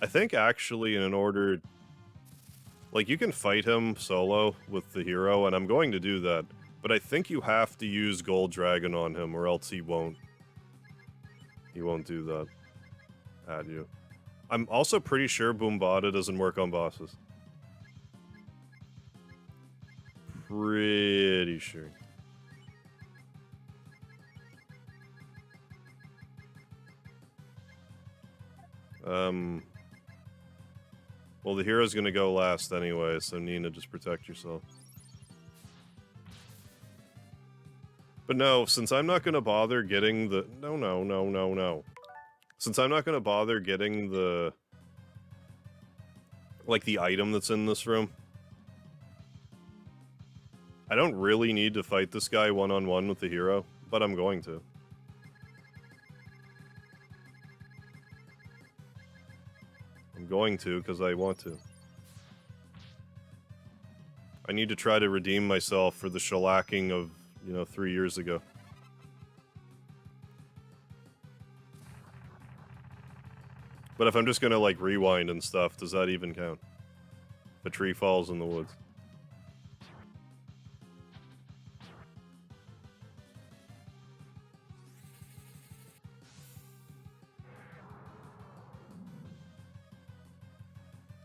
I think actually in order... Like, you can fight him solo with the hero, and I'm going to do that. But I think you have to use Gold Dragon on him, or else he won't. He won't do that at you. I'm also pretty sure Boombada doesn't work on bosses. Pretty sure. Well, the hero's gonna go last anyway, so Nina, just protect yourself. But no, since I'm not gonna bother getting the... No. Since I'm not gonna bother getting the... like, the item that's in this room, I don't really need to fight this guy one-on-one with the hero, but I'm going to. I'm going to, because I want to. I need to try to redeem myself for the shellacking of, 3 years ago. But if I'm just gonna, like, rewind and stuff, does that even count? If a tree falls in the woods.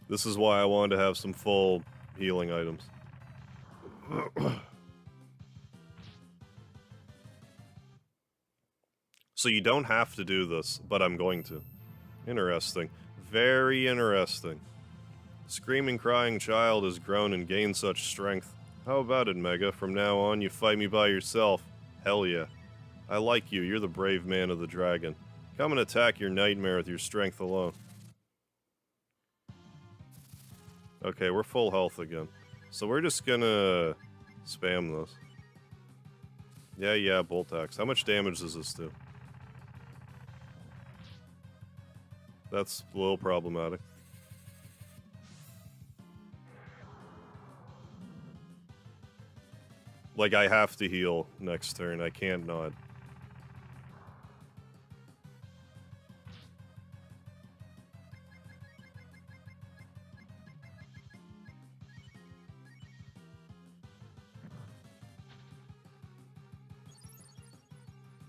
This is why I wanted to have some full healing items. So you don't have to do this, but I'm going to. Interesting. Very interesting. Screaming, crying child has grown and gained such strength. How about it, Mega? From now on, you fight me by yourself. Hell yeah. I like you. You're the brave man of the dragon. Come and attack your nightmare with your strength alone. Okay, we're full health again. So we're just gonna spam this. Yeah, bolt axe. How much damage does this do? That's a little problematic. Like, I have to heal next turn. I can't not.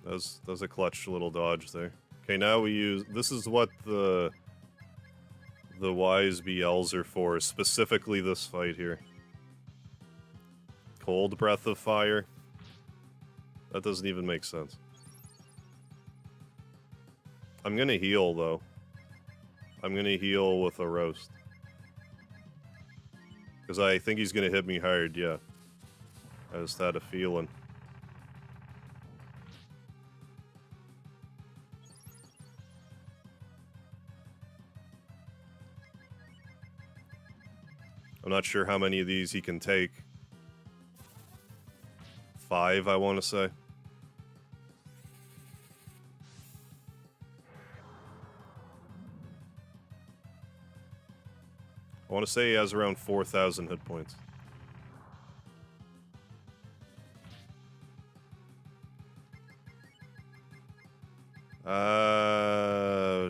That was a clutch little dodge there. Okay, now we use... This is what the wise BLs are for, specifically this fight here. Cold Breath of Fire. That doesn't even make sense. I'm gonna heal, though. I'm gonna heal with a roast. Because I think he's gonna hit me hard, yeah. I just had a feeling. I'm not sure how many of these he can take. 5, I want to say. I want to say he has around 4,000 hit points.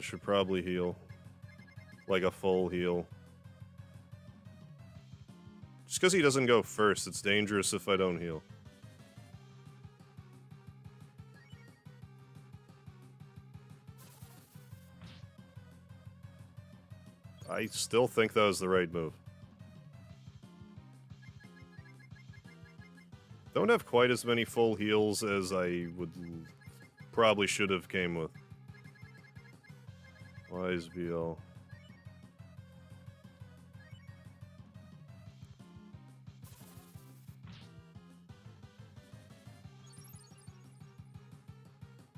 Should probably heal. Like a full heal. Just because he doesn't go first, it's dangerous if I don't heal. I still think that was the right move. Don't have quite as many full heals as I would probably should have came with. Wise BL.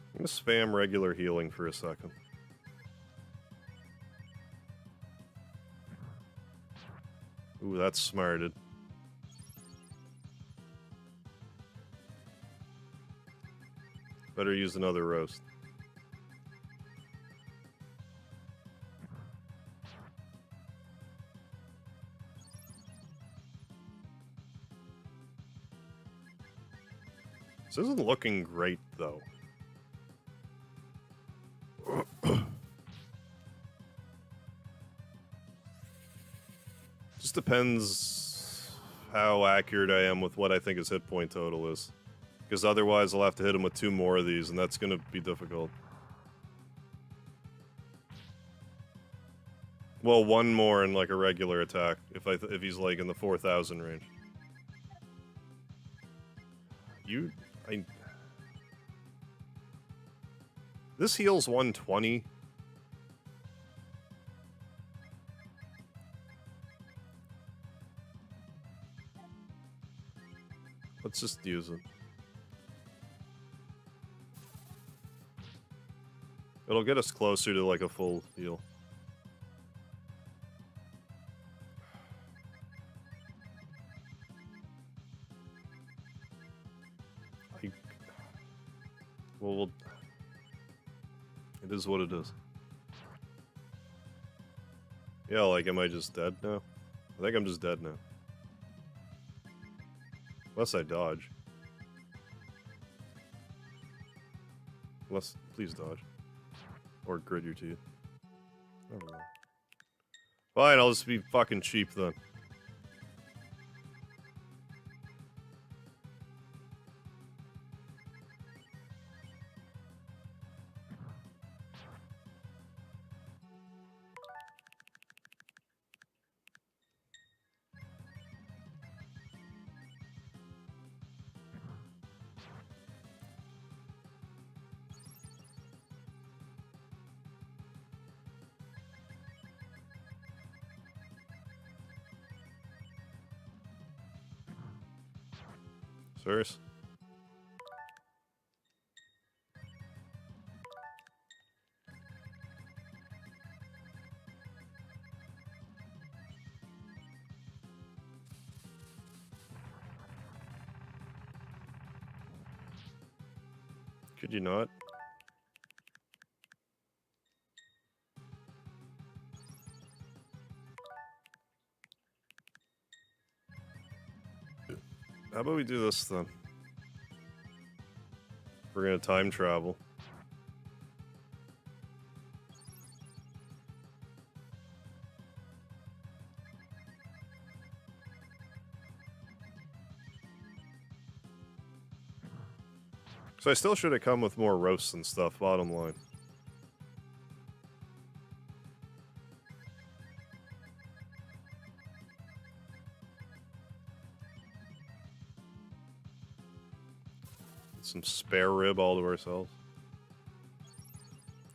I'm gonna spam regular healing for a second. Ooh, that's smarted. Better use another roast. This isn't looking great, though. Just depends how accurate I am with what I think his hit point total is. Because otherwise I'll have to hit him with 2 more of these, and that's going to be difficult. Well, 1 more in like a regular attack, if he's like in the 4,000 range. This heals 120. Let's just use it. It'll get us closer to like a full heal. Well, it is what it is. Yeah, like, am I just dead now? I think I'm just dead now. Unless I dodge. Unless, please dodge. Or grit your teeth. I don't know. Fine, I'll just be fucking cheap then. Serious? Could you not? How about we do this then? We're gonna time travel. So I still should have come with more roasts and stuff, bottom line. Some spare rib all to ourselves.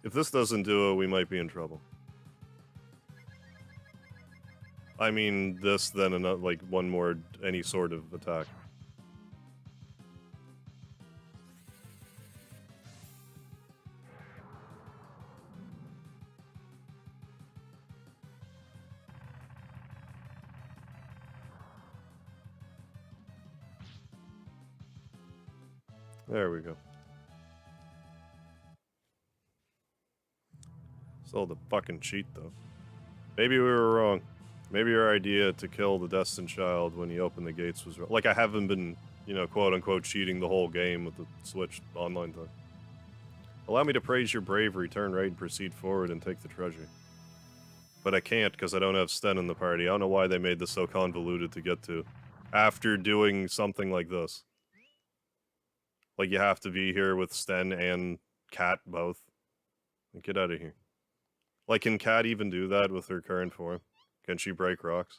If this doesn't do it, we might be in trouble. I mean this, then another, like one more, any sort of attack. There we go. Still the fucking cheat, though. Maybe we were wrong. Maybe our idea to kill the destined child when he opened the gates was wrong. Like, I haven't been, you know, quote-unquote cheating the whole game with the Switch online thing. Allow me to praise your bravery, turn right and proceed forward and take the treasure. But I can't because I don't have Sten in the party. I don't know why they made this so convoluted to get to. After doing something like this. Like, you have to be here with Sten and Kat both. Get out of here. Like, can Kat even do that with her current form? Can she break rocks?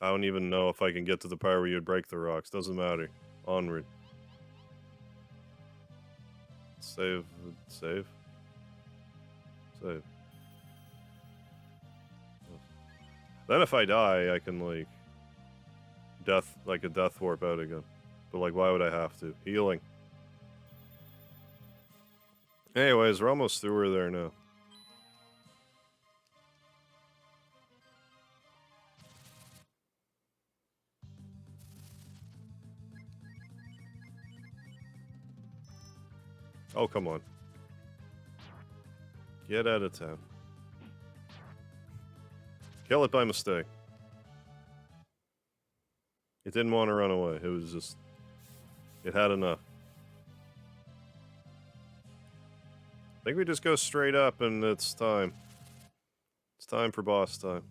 I don't even know if I can get to the part where you'd break the rocks. Doesn't matter. Onward. Save. Save. Save. Then if I die, I can, like... death warp out again. But, like, why would I have to? Healing. Anyways, we're almost through her there now. Oh, come on. Get out of town. Kill it by mistake. It didn't want to run away. It was just... it had enough. I think we just go straight up and it's time. It's time for boss time.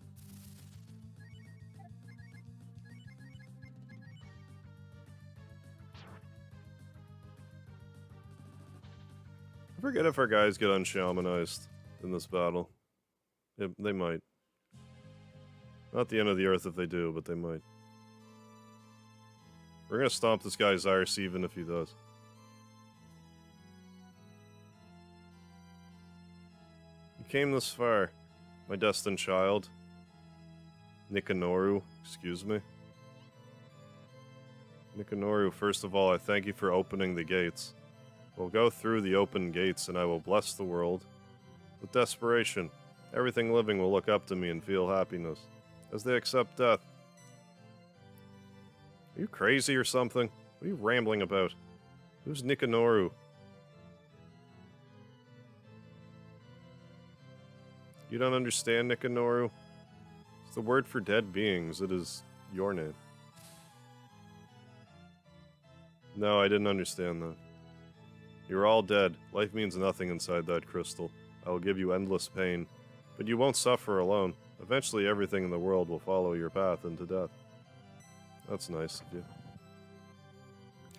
I forget if our guys get unshamanized in this battle. They might. Not the end of the earth if they do, but they might. We're gonna stomp this guy's arse even if he does. You came this far, my destined child. Nikanoru, excuse me. Nikanoru, first of all, I thank you for opening the gates. We'll go through the open gates and I will bless the world. With desperation, everything living will look up to me and feel happiness, as they accept death. Are you crazy or something? What are you rambling about? Who's Nikanoru? You don't understand, Nikanoru? It's the word for dead beings. It is your name. No, I didn't understand that. You're all dead. Life means nothing inside that crystal. I will give you endless pain. But you won't suffer alone. Eventually everything in the world will follow your path into death. That's nice of you.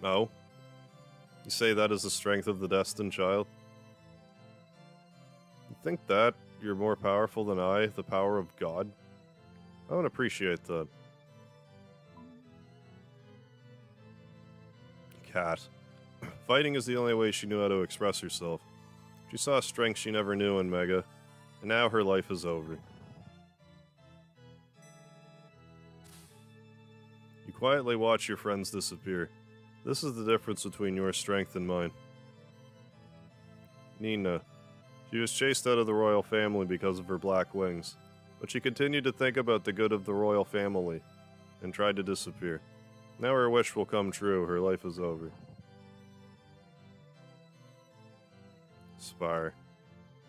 Oh? You say that is the strength of the destined child? You think that you're more powerful than I, the power of God? I don't appreciate that. Cat. Fighting is the only way she knew how to express herself. She saw strength she never knew in Mega, and now her life is over. You quietly watch your friends disappear. This is the difference between your strength and mine. Nina. She was chased out of the royal family because of her black wings, but she continued to think about the good of the royal family, and tried to disappear. Now her wish will come true, her life is over. Spire.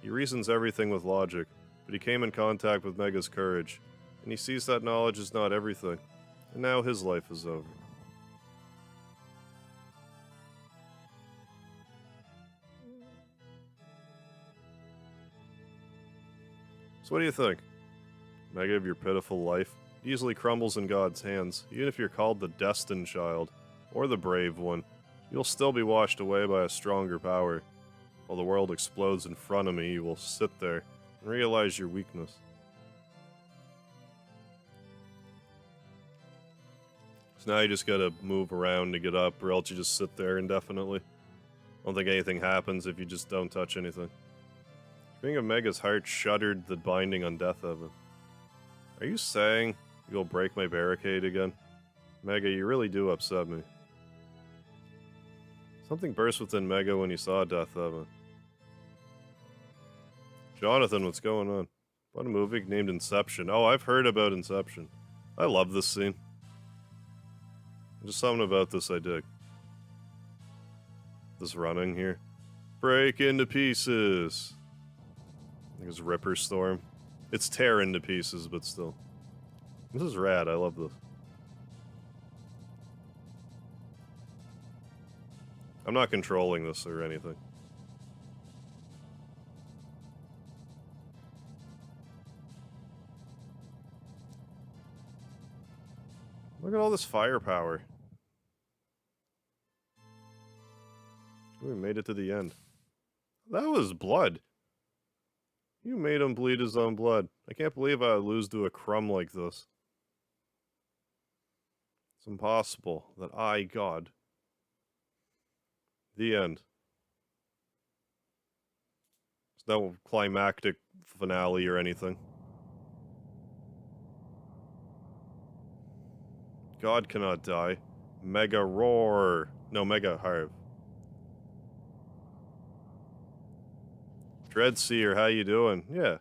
He reasons everything with logic, but he came in contact with Mega's courage, And he sees that knowledge is not everything. And now his life is over. So what do you think? Mega of your pitiful life easily crumbles in God's hands. Even if you're called the destined child, or the brave one, you'll still be washed away by a stronger power. While the world explodes in front of me, you will sit there and realize your weakness. So now you just gotta move around to get up, or else you just sit there indefinitely. I don't think anything happens if you just don't touch anything. Being of Mega's heart shuddered the binding on Death Heaven. Are you saying you'll break my barricade again? Mega, you really do upset me. Something burst within Mega when he saw Death Heaven. Jonathan, what's going on? What a movie named Inception. Oh, I've heard about Inception. I love this scene. Just something about this I dig. This running here. Break into pieces. I think it's Ripper Storm. It's tear into pieces, but still. This is rad. I love this. I'm not controlling this or anything. Look at all this firepower. We made it to the end. That was blood. You made him bleed his own blood. I can't believe I lose to a crumb like this. It's impossible that I, God. The end. There's no climactic finale or anything. God cannot die. Mega roar. No, Mega Harv. Dreadseer, how you doing? Yeah,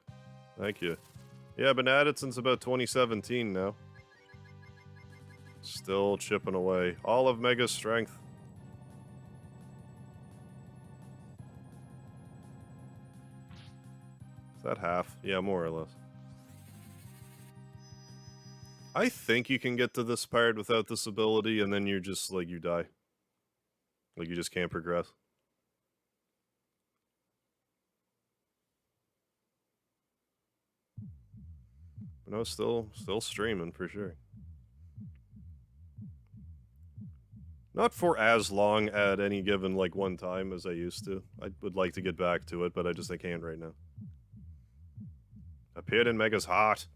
thank you. Yeah, been at it since about 2017 now. Still chipping away. All of Mega's strength. Is that half? Yeah, more or less. I think you can get to this part without this ability, and then you're just, like, you die. Like, you just can't progress. But no, still streaming, for sure. Not for as long at any given, like, one time as I used to. I would like to get back to it, but I can't right now. Appeared in Mega's heart.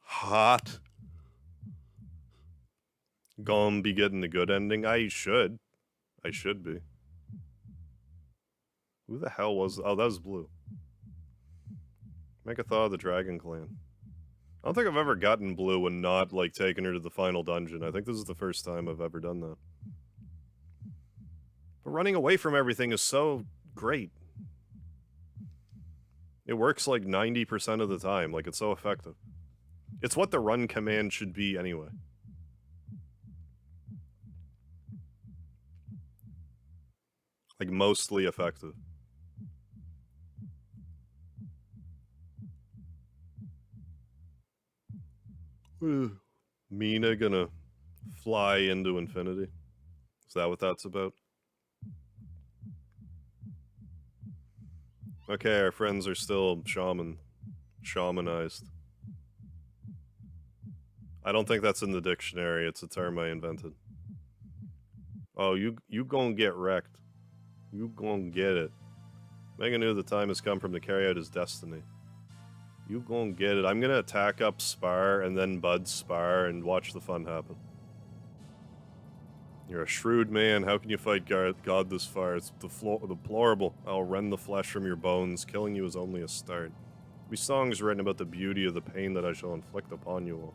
Hot. Gonna be getting the good ending? I should be. Who the hell was... Oh, that was Blue. Megathaw of the Dragon Clan. I don't think I've ever gotten Blue and not, like, taken her to the final dungeon. I think this is the first time I've ever done that. But running away from everything is so great. It works, like, 90% of the time. Like, it's so effective. It's what the run command should be anyway. Like, mostly effective. Mina gonna fly into infinity? Is that what that's about? Okay, our friends are still shamanized. I don't think that's in the dictionary. It's a term I invented. Oh, you gonna get wrecked. You gonna get it. Mega knew the time has come for him to carry out his destiny. You gonna get it. I'm gonna attack up Spar and then Bud Spar and watch the fun happen. You're a shrewd man. How can you fight God this far? It's deplorable. I'll rend the flesh from your bones. Killing you is only a start. There'll be songs written about the beauty of the pain that I shall inflict upon you all.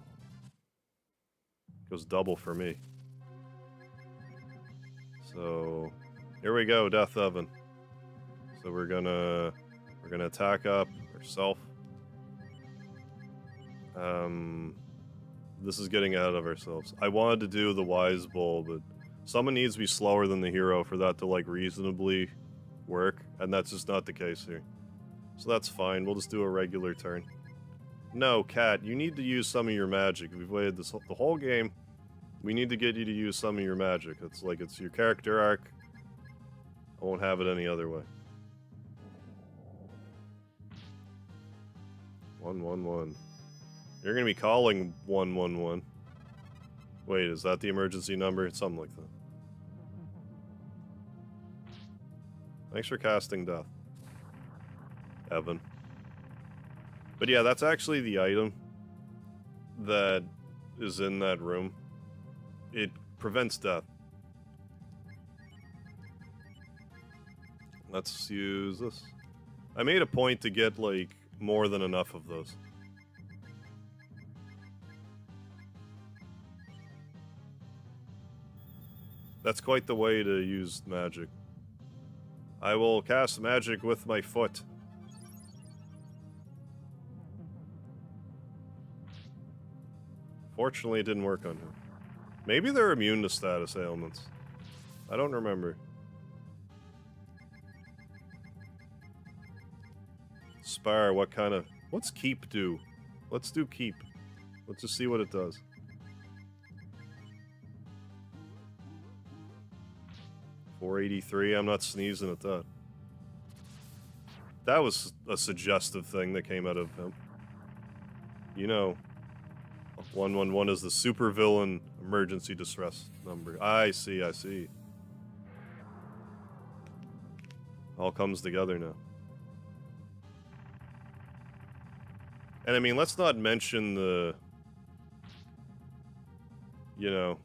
Goes double for me. So here we go, Death Oven. So we're gonna attack up ourselves. This is getting ahead of ourselves. I wanted to do the Wise Bull, but Someone needs to be slower than the hero for that to, like, reasonably work, and that's just not the case here. So that's fine, we'll just do a regular turn. No, Cat, you need to use some of your magic. We've waited the whole game. We need to get you to use some of your magic. It's like, it's your character arc. I won't have it any other way. 111. You're gonna be calling 111. Wait, is that the emergency number? Something like that. Thanks for casting death, Evan. But yeah, that's actually the item that is in that room. It prevents death. Let's use this. I made a point to get, like, more than enough of those. That's quite the way to use magic. I will cast magic with my foot. Fortunately, it didn't work on him. Maybe they're immune to status ailments. I don't remember. Spire, what kind of... What's keep do? Let's do keep. Let's just see what it does. $483, I'm not sneezing at that. That was a suggestive thing that came out of him. You know, 111 is the supervillain emergency distress number. I see, I see. All comes together now. And I mean, let's not mention the... You know...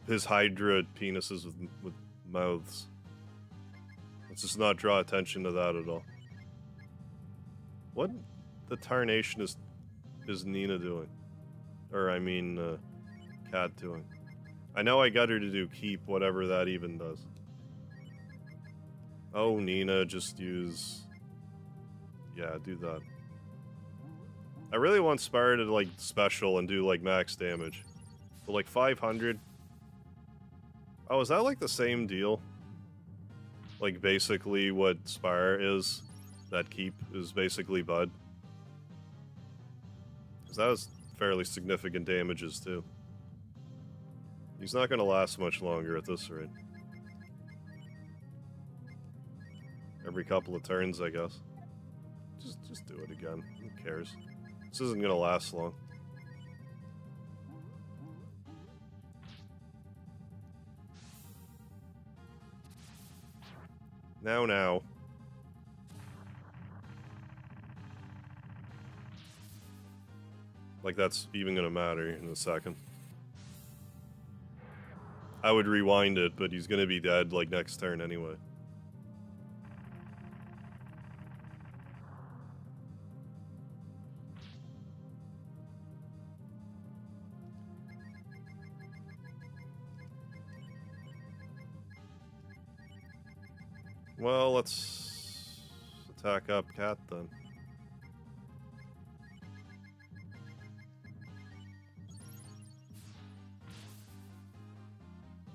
his Hydra penises with mouths. Let's just not draw attention to that at all. What the tarnation is Nina doing? Or, I mean, Cat doing? I know I got her to do keep, whatever that even does. Oh, Nina, just use... Yeah, do that. I really want Spire to, like, special and do, like, max damage. But, like, 500... Oh, is that like the same deal? Like basically what Spire is, that keep is basically Bud? Because that was fairly significant damages too. He's not gonna last much longer at this rate. Every couple of turns, I guess. Just do it again. Who cares? This isn't gonna last long. Now. Like that's even gonna matter in a second. I would rewind it, but he's gonna be dead like next turn anyway. Well, let's attack up Cat then.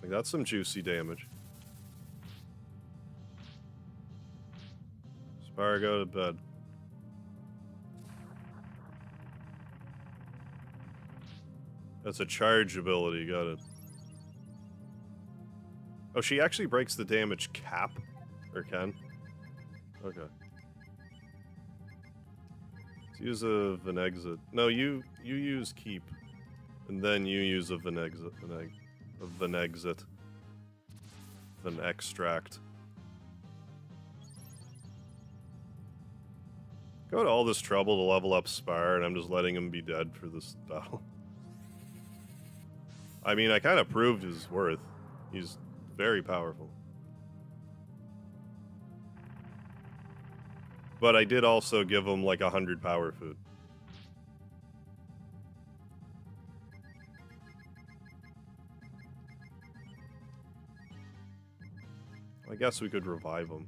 Like, that's some juicy damage. Spire, go to bed. That's a charge ability, got it. Oh, she actually breaks the damage cap? Or can? Okay. Let's use a Venexit. No, you use keep. And then you use a Venexit. A Venexit. An extract. Go to all this trouble to level up Spire, and I'm just letting him be dead for this battle. I mean, I kind of proved his worth. He's very powerful. But I did also give him like 100 power food. I guess we could revive him.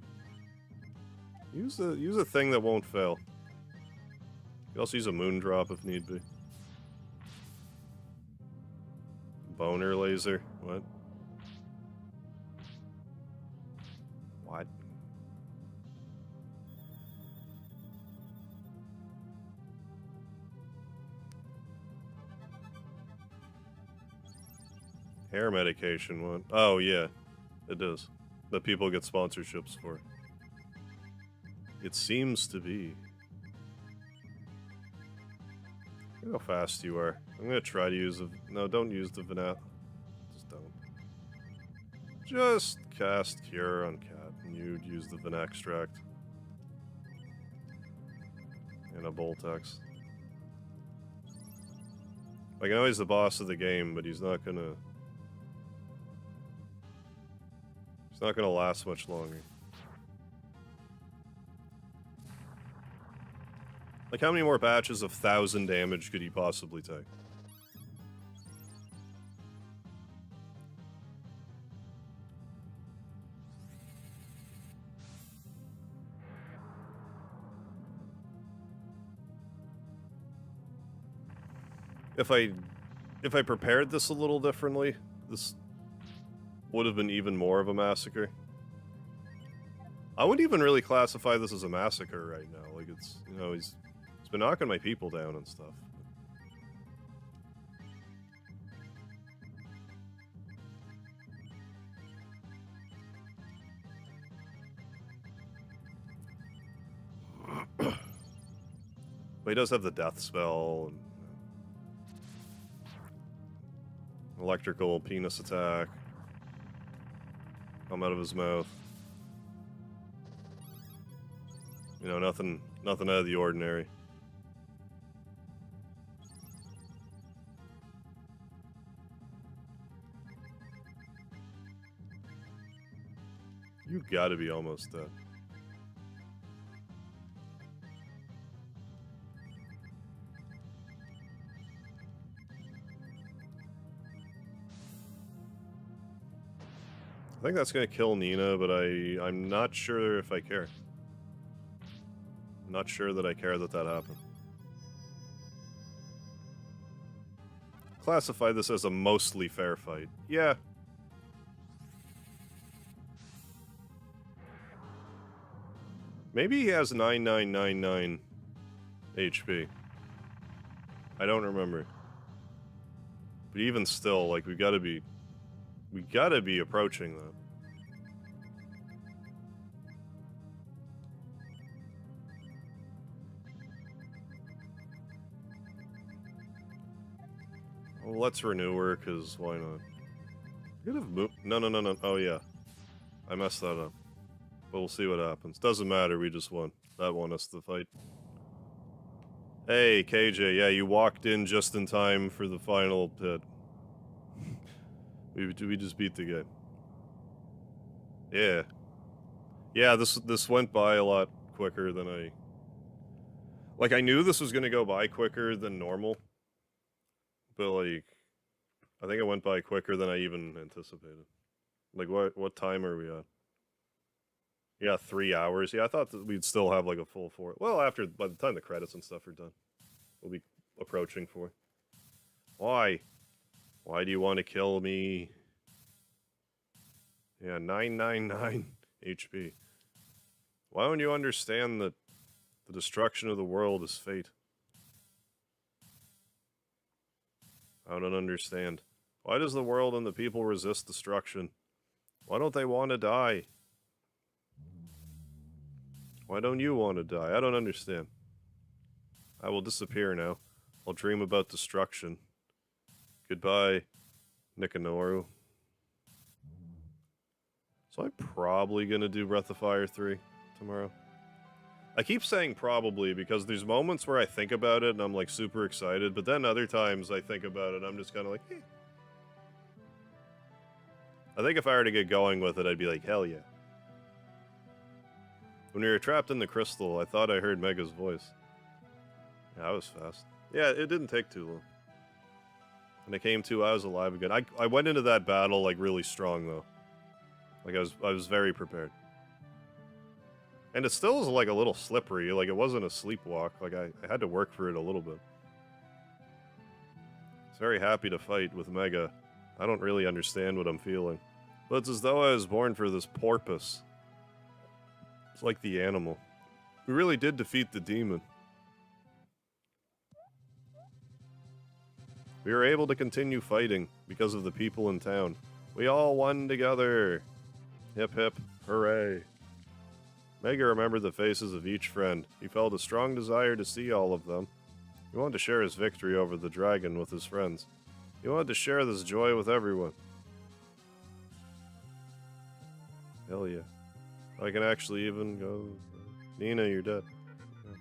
Use a thing that won't fail. You could also use a moon drop if need be. Boner laser. What? Hair medication one. Oh, yeah. It is. That people get sponsorships for. It seems to be. Look how fast you are. I'm gonna try to use the... No, don't use the vanilla. Just don't. Just cast Cure on Cat, and you'd use the Vin extract. And a Boltex. Like, I know he's the boss of the game, but he's not gonna... He's not gonna last much longer. Like, how many more batches of 1,000 damage could he possibly take? If I prepared this a little differently, this would have been even more of a massacre. I wouldn't even really classify this as a massacre right now. Like, it's, you know, he's been knocking my people down and stuff. But he does have the death spell and electrical penis attack. Come out of his mouth. You know, nothing out of the ordinary. You gotta be almost dead. I think that's gonna kill Nina, but I'm not sure if I care. I'm not sure that I care that happened. Classify this as a mostly fair fight. Yeah. Maybe he has 9999 HP. I don't remember. But even still, like, we gotta be approaching that. Well, let's renew her, because why not? Could have moved. No. Oh, yeah. I messed that up. But we'll see what happens. Doesn't matter, we just won. That won us the fight. Hey, KJ, yeah, you walked in just in time for the final pit. We just beat the game. Yeah. Yeah, this went by a lot quicker than I... Like, I knew this was gonna go by quicker than normal. But, like, I think it went by quicker than I even anticipated. Like, what time are we at? Yeah, 3 hours. Yeah, I thought that we'd still have, like, a full 4. Well, by the time the credits and stuff are done, we'll be approaching 4. Why? Why do you want to kill me? Yeah, 999 HP. Why don't you understand that the destruction of the world is fate? I don't understand. Why does the world and the people resist destruction? Why don't they want to die? Why don't you want to die? I don't understand. I will disappear now. I'll dream about destruction. Goodbye, Nikanoru. So I'm probably going to do Breath of Fire 3 tomorrow. I keep saying probably because there's moments where I think about it and I'm like super excited, but then other times I think about it and I'm just kind of like, eh. I think if I were to get going with it, I'd be like, hell yeah. When we were trapped in the crystal, I thought I heard Mega's voice. Yeah, I was fast. Yeah, it didn't take too long. When I came to, I was alive again. I went into that battle like really strong though. Like I was very prepared. And it still was like a little slippery, like it wasn't a sleepwalk, like I had to work for it a little bit. I was very happy to fight with Mega. I don't really understand what I'm feeling. But it's as though I was born for this porpoise. It's like the animal. We really did defeat the demon. We were able to continue fighting. because of the people in town. We all won together. Hip hip, hooray. Mega remembered the faces of each friend. He felt a strong desire to see all of them. He wanted to share his victory over the dragon with his friends. He wanted to share this joy with everyone. Hell yeah. I can actually even go... Nina, you're dead. Okay.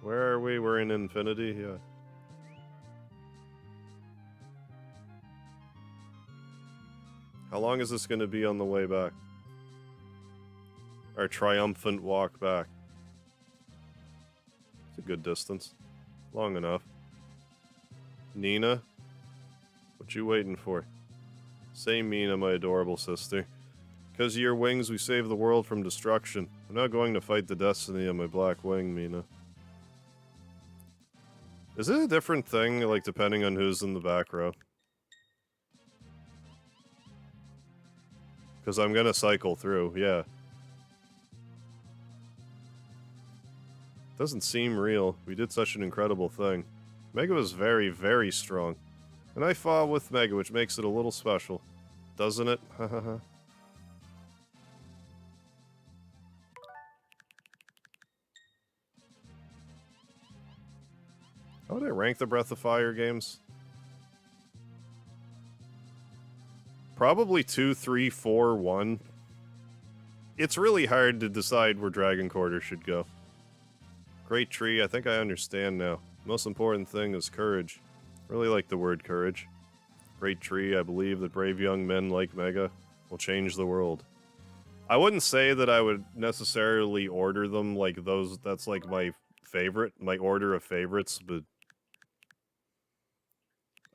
Where are we? We're in Infinity? Yeah. How long is this going to be on the way back? Our triumphant walk back. It's a good distance. Long enough. Nina? What you waiting for? Say Mina, my adorable sister. Because of your wings, we save the world from destruction. I'm not going to fight the destiny of my black wing, Mina. Is it a different thing, like, depending on who's in the back row? Because I'm gonna cycle through, yeah. Doesn't seem real. We did such an incredible thing. Mega was very, very strong. And I fought with Mega, which makes it a little special. Doesn't it? Hahaha. How would I rank the Breath of Fire games? Probably 2, 3, 4, 1. It's really hard to decide where Dragon Quarter should go. Great tree, I think I understand now. Most important thing is courage. Really like the word courage. Great tree, I believe that brave young men like Mega will change the world. I wouldn't say that I would necessarily order them like those, that's like my favorite, my order of favorites, but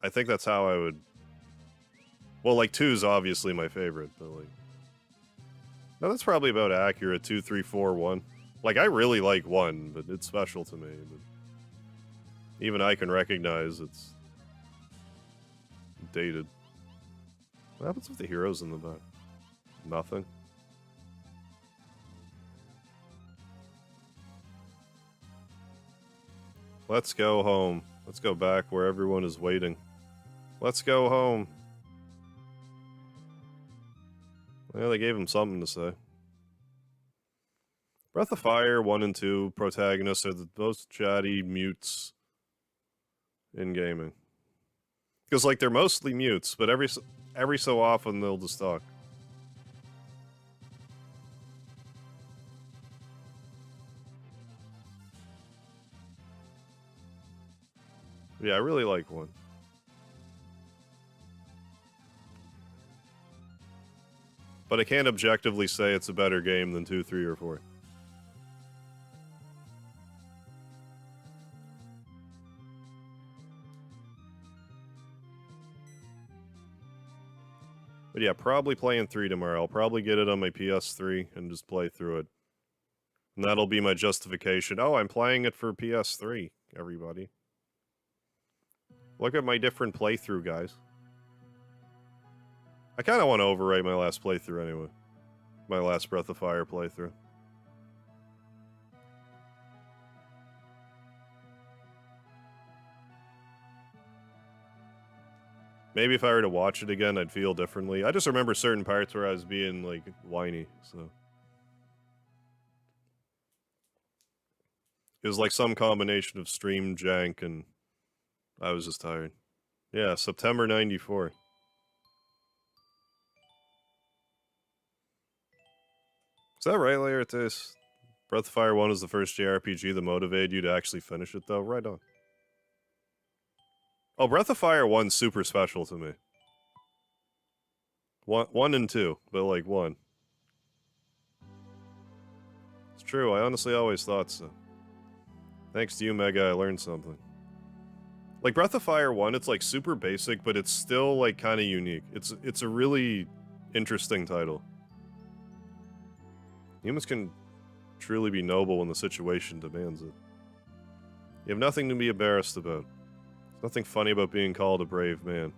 I think that's how I would... Well, like, 2's obviously my favorite, but like... No, that's probably about accurate, 2, 3, 4, 1. Like, I really like 1, but it's special to me, but... Even I can recognize it's... dated. What happens with the heroes in the back? Nothing. Let's go home. Let's go back where everyone is waiting. Let's go home. Well, they gave him something to say. Breath of Fire 1 and 2 protagonists are the most chatty mutes in gaming. Because, like, they're mostly mutes, but every so often they'll just talk. Yeah, I really like 1. But I can't objectively say it's a better game than 2, 3, or 4. But yeah, probably playing 3 tomorrow. I'll probably get it on my PS3 and just play through it. And that'll be my justification. Oh, I'm playing it for PS3, everybody. Look at my different playthrough, guys. I kind of want to overwrite my last playthrough anyway. My last Breath of Fire playthrough. Maybe if I were to watch it again, I'd feel differently. I just remember certain parts where I was being, like, whiny, so... It was like some combination of stream jank and... I was just tired. Yeah, September 94. Is that right, Laertes? Breath of Fire 1 is the first JRPG that motivated you to actually finish it, though? Right on. Oh, Breath of Fire 1's super special to me. 1 and 2, but like 1. It's true, I honestly always thought so. Thanks to you, Mega, I learned something. Like, Breath of Fire 1, it's like super basic, but it's still like kind of unique. It's a really interesting title. Humans can truly be noble when the situation demands it. You have nothing to be embarrassed about. There's nothing funny about being called a brave man,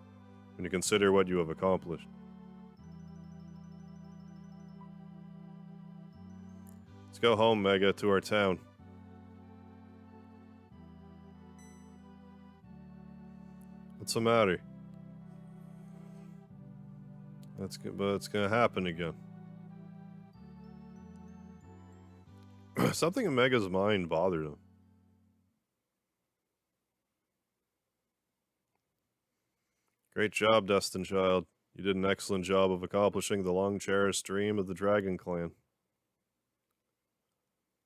when you consider what you have accomplished. Let's go home, Mega, to our town. What's the matter? That's good, but it's gonna happen again. Something in Mega's mind bothered him. Great job, Destined Child. You did an excellent job of accomplishing the long-cherished dream of the Dragon Clan.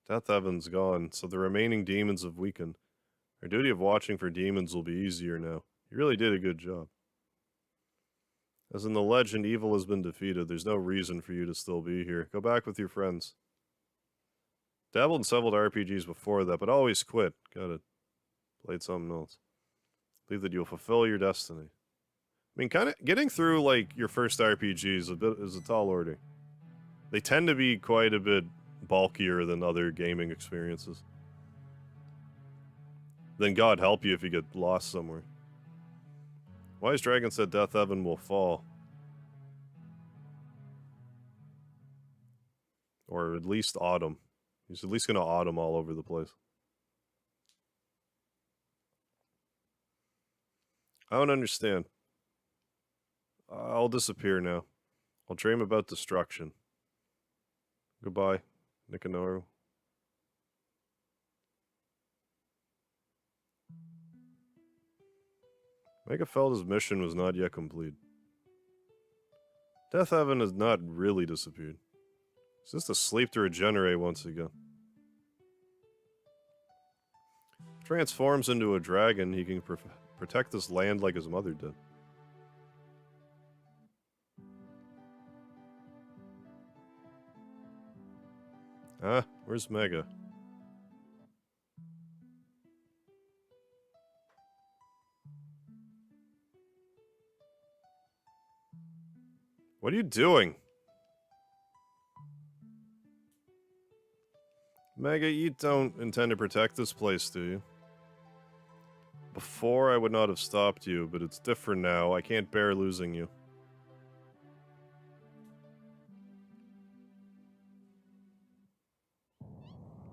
Death Heaven's gone, so the remaining demons have weakened. Our duty of watching for demons will be easier now. You really did a good job. As in the legend, evil has been defeated. There's no reason for you to still be here. Go back with your friends. Dabbled in several RPGs before that, but always quit. Gotta played something else. Believe that you'll fulfill your destiny. I mean, kind of getting through like your first RPG is a tall order. They tend to be quite a bit bulkier than other gaming experiences. Then God help you if you get lost somewhere. Wise Dragon said Death Heaven will fall. Or at least autumn. He's at least going to autumn all over the place. I don't understand. I'll disappear now. I'll dream about destruction. Goodbye, Nikanoru. Mega felt his mission was not yet complete. Death Heaven has not really disappeared. He's just asleep to regenerate once again. Transforms into a dragon, he can protect this land like his mother did. Ah, where's Mega? What are you doing? Mega, you don't intend to protect this place, do you? Before, I would not have stopped you, but it's different now. I can't bear losing you.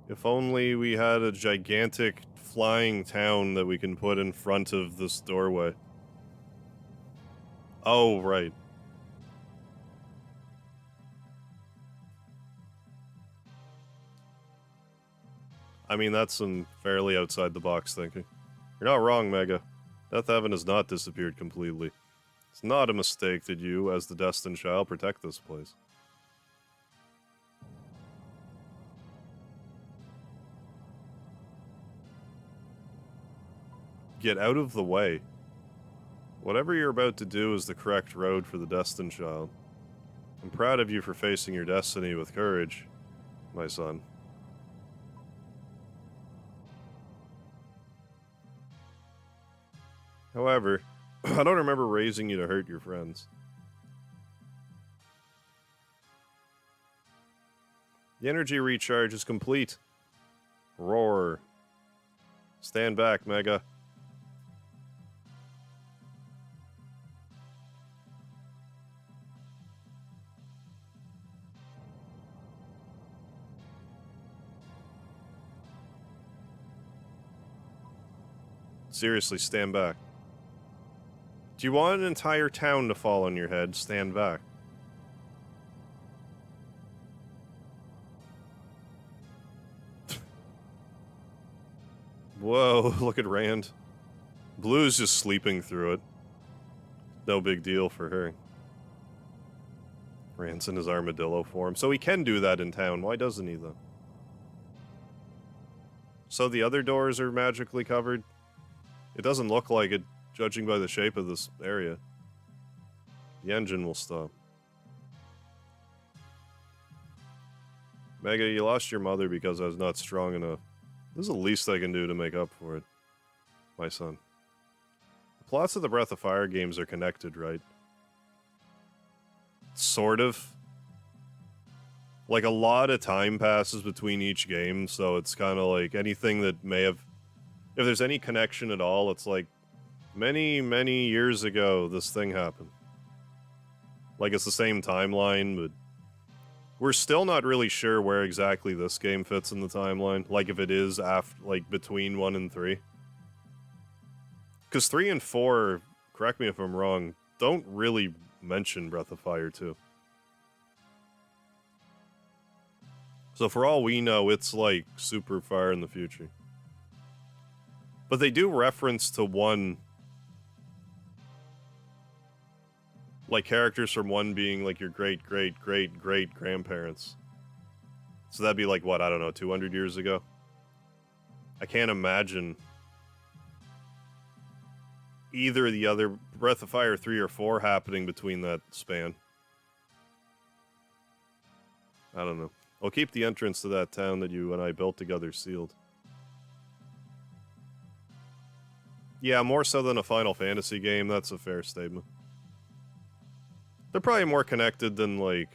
If only we had a gigantic flying town that we can put in front of this doorway. Oh, right. I mean, that's some fairly outside-the-box thinking. You're not wrong, Mega. Death Heaven has not disappeared completely. It's not a mistake that you, as the Destined Child, protect this place. Get out of the way. Whatever you're about to do is the correct road for the Destined Child. I'm proud of you for facing your destiny with courage, my son. However, I don't remember raising you to hurt your friends. The energy recharge is complete. Roar. Stand back, Mega. Seriously, stand back. Do you want an entire town to fall on your head? Stand back. Whoa, look at Rand. Blue's just sleeping through it. No big deal for her. Rand's in his armadillo form. So he can do that in town. Why doesn't he, though? So the other doors are magically covered? It doesn't look like it, judging by the shape of this area. The engine will stop. Mega, you lost your mother because I was not strong enough. This is the least I can do to make up for it, my son. The plots of the Breath of Fire games are connected, right? Sort of. Like, a lot of time passes between each game, so it's kind of like anything that may have... If there's any connection at all, it's like, many, many years ago, this thing happened. Like, it's the same timeline, but... We're still not really sure where exactly this game fits in the timeline. Like, if it is after, like, between 1 and 3. Because 3 and 4 correct me if I'm wrong, don't really mention Breath of Fire 2. So for all we know, it's like super far in the future. But they do reference to one, like characters from one being like your great-great-great-great-grandparents. So that'd be like, what, I don't know, 200 years ago? I can't imagine either the other Breath of Fire 3 or 4 happening between that span. I don't know. I'll keep the entrance to that town that you and I built together sealed. Yeah, more so than a Final Fantasy game, that's a fair statement. They're probably more connected than, like...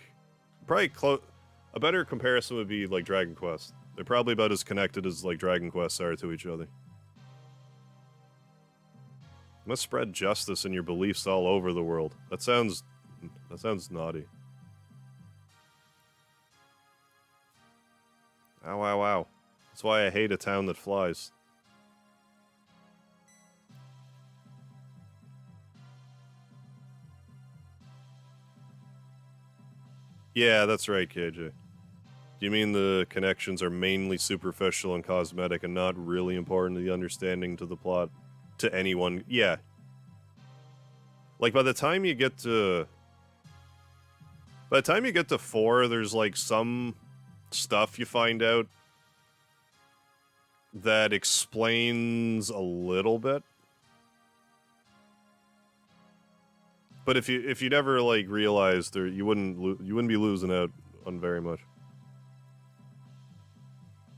a better comparison would be, like, Dragon Quest. They're probably about as connected as, like, Dragon Quests are to each other. You must spread justice and your beliefs all over the world. That sounds naughty. Ow, ow, ow. That's why I hate a town that flies. Yeah, that's right, KJ. Do you mean the connections are mainly superficial and cosmetic and not really important to the understanding to the plot to anyone? Yeah. Like, by the time you get to 4, there's, like, some stuff you find out that explains a little bit. But if you never, like, realized, or you wouldn't be losing out on very much.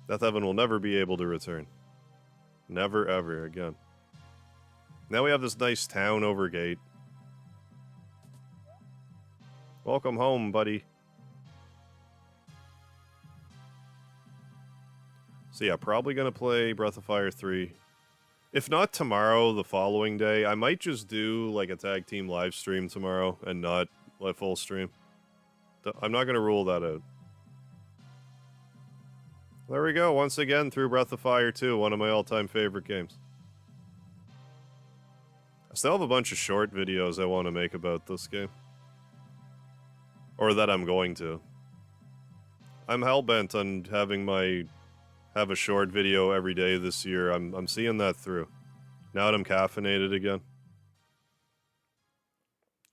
Death Heaven will never be able to return. Never, ever again. Now we have this nice town over gate. Welcome home, buddy. So yeah, probably gonna play Breath of Fire 3. If not tomorrow, the following day. I might just do, like, a tag team live stream tomorrow and not a full stream. I'm not gonna rule that out. There we go, once again through Breath of Fire 2, one of my all-time favorite games. I still have a bunch of short videos I want to make about this game. Or that I'm going to. I'm hellbent on have a short video every day this year. I'm seeing that through. Now that I'm caffeinated again.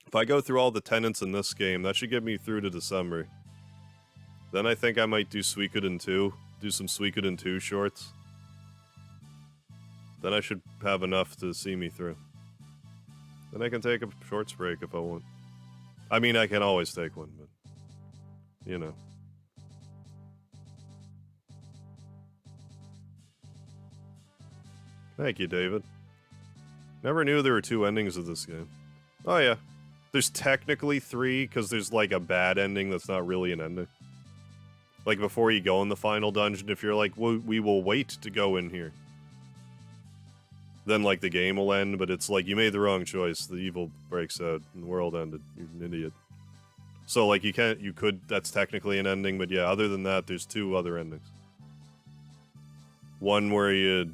If I go through all the tenants in this game, that should get me through to December. Then I think I might do Suikoden 2. Do some Suikoden 2 shorts. Then I should have enough to see me through. Then I can take a shorts break if I want. I mean, I can always take one, but... you know. Thank you, David. Never knew there were 2 endings of this game. Oh yeah. There's technically 3, because there's like a bad ending that's not really an ending. Like before you go in the final dungeon, if you're like, we will wait to go in here. Then like the game will end, but it's like you made the wrong choice. The evil breaks out and the world ended. You're an idiot. So like that's technically an ending, but yeah, other than that, there's 2 other endings. One where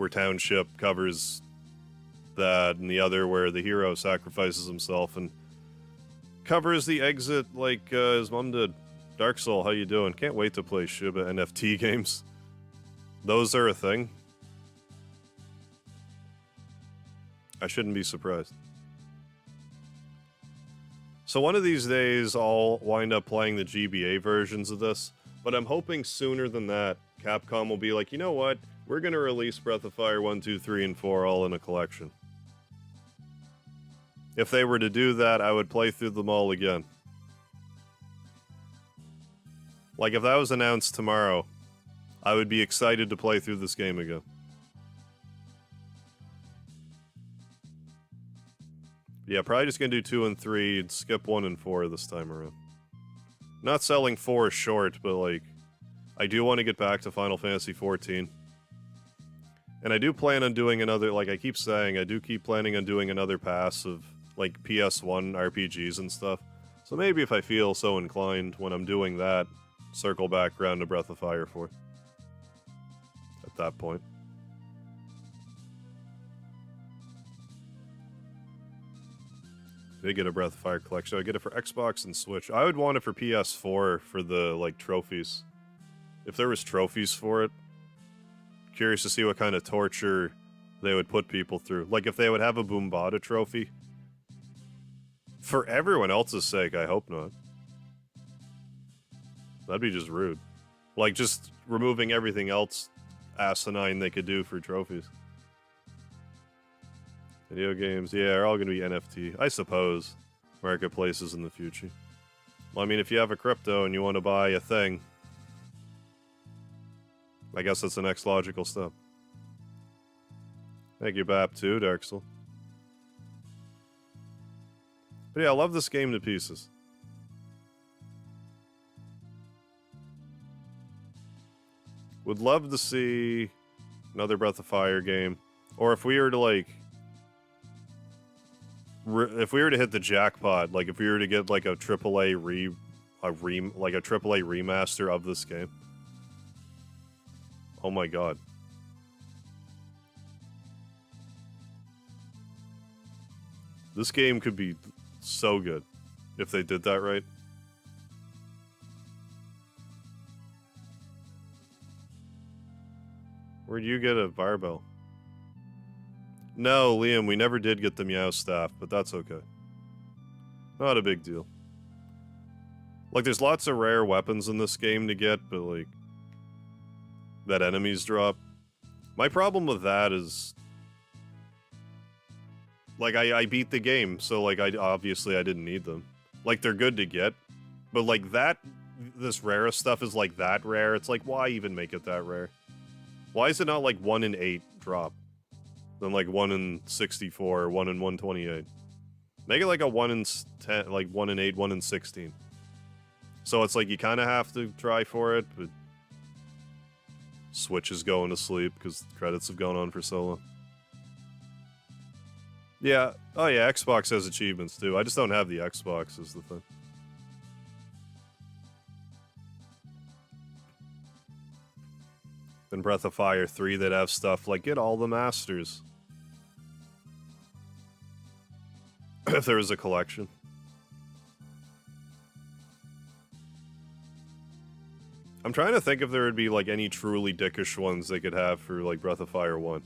Township covers that, and the other where the hero sacrifices himself and covers the exit like his mom did. Dark Soul, how you doing? Can't wait to play Shiba NFT games. Those are a thing. I shouldn't be surprised. So one of these days I'll wind up playing the GBA versions of this, but I'm hoping sooner than that Capcom will be like, you know what? We're gonna release Breath of Fire 1, 2, 3, and 4 all in a collection. If they were to do that, I would play through them all again. Like, if that was announced tomorrow, I would be excited to play through this game again. Yeah, probably just gonna do 2 and 3, and skip 1 and 4 this time around. Not selling 4 short, but like, I do want to get back to Final Fantasy XIV. And I do plan on doing another, like I keep saying, I do keep planning on doing another pass of, like, PS1 RPGs and stuff. So maybe if I feel so inclined when I'm doing that, circle back around to Breath of Fire 4. At that point. They get a Breath of Fire collection. I get it for Xbox and Switch. I would want it for PS4 for the, like, trophies. If there was trophies for it, curious to see what kind of torture they would put people through. Like, if they would have a Boombada trophy. For everyone else's sake, I hope not. That'd be just rude. Like, just removing everything else asinine they could do for trophies. Video games, yeah, are all gonna be NFT. I suppose. Marketplaces in the future. Well, I mean, if you have a crypto and you want to buy a thing, I guess that's the next logical step. Thank you, Bap, too, Darksel. But yeah, I love this game to pieces. Would love to see another Breath of Fire game. Or if we were to, like... if we were to hit the jackpot, like if we were to get like a AAA AAA remaster of this game. Oh my god. This game could be so good if they did that right. Where'd you get a barbell? No, Liam, we never did get the Meow Staff, but that's okay. Not a big deal. Like, there's lots of rare weapons in this game to get, but, like, that enemies drop. My problem with that is, like, I beat the game, so, like, obviously I didn't need them. Like, they're good to get, but, like, this rare stuff is, like, that rare. It's like, why even make it that rare? Why is it not, like, 1 in 8 drop? Then like 1 in 64, 1 in 128. Make it like a 1 in 10, like 1 in 8, 1 in 16. So it's like you kind of have to try for it, but Switch is going to sleep because credits have gone on for so long. Yeah, oh yeah, Xbox has achievements too. I just don't have the Xbox is the thing. In Breath of Fire 3, they'd have stuff like get all the masters. If there was a collection. I'm trying to think if there would be like any truly dickish ones they could have for like Breath of Fire 1.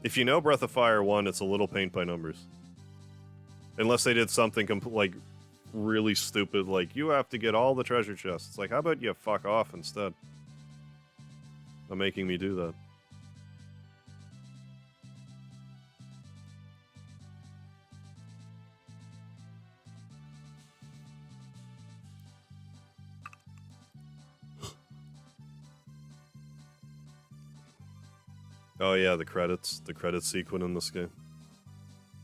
If you know Breath of Fire 1, it's a little paint by numbers. Unless they did something like really stupid, like you have to get all the treasure chests. It's like, how about you fuck off instead? Not making me do that. Oh yeah, the credits sequence in this game.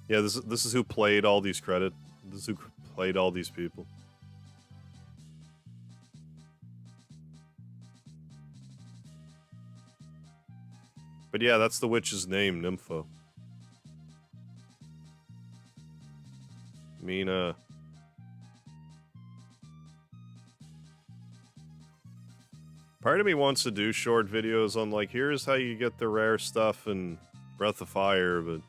Yeah, this is who played all these This is who played all these people. But yeah, that's the witch's name, Nympho. Mina. Part of me wants to do short videos on, like, here's how you get the rare stuff in Breath of Fire, but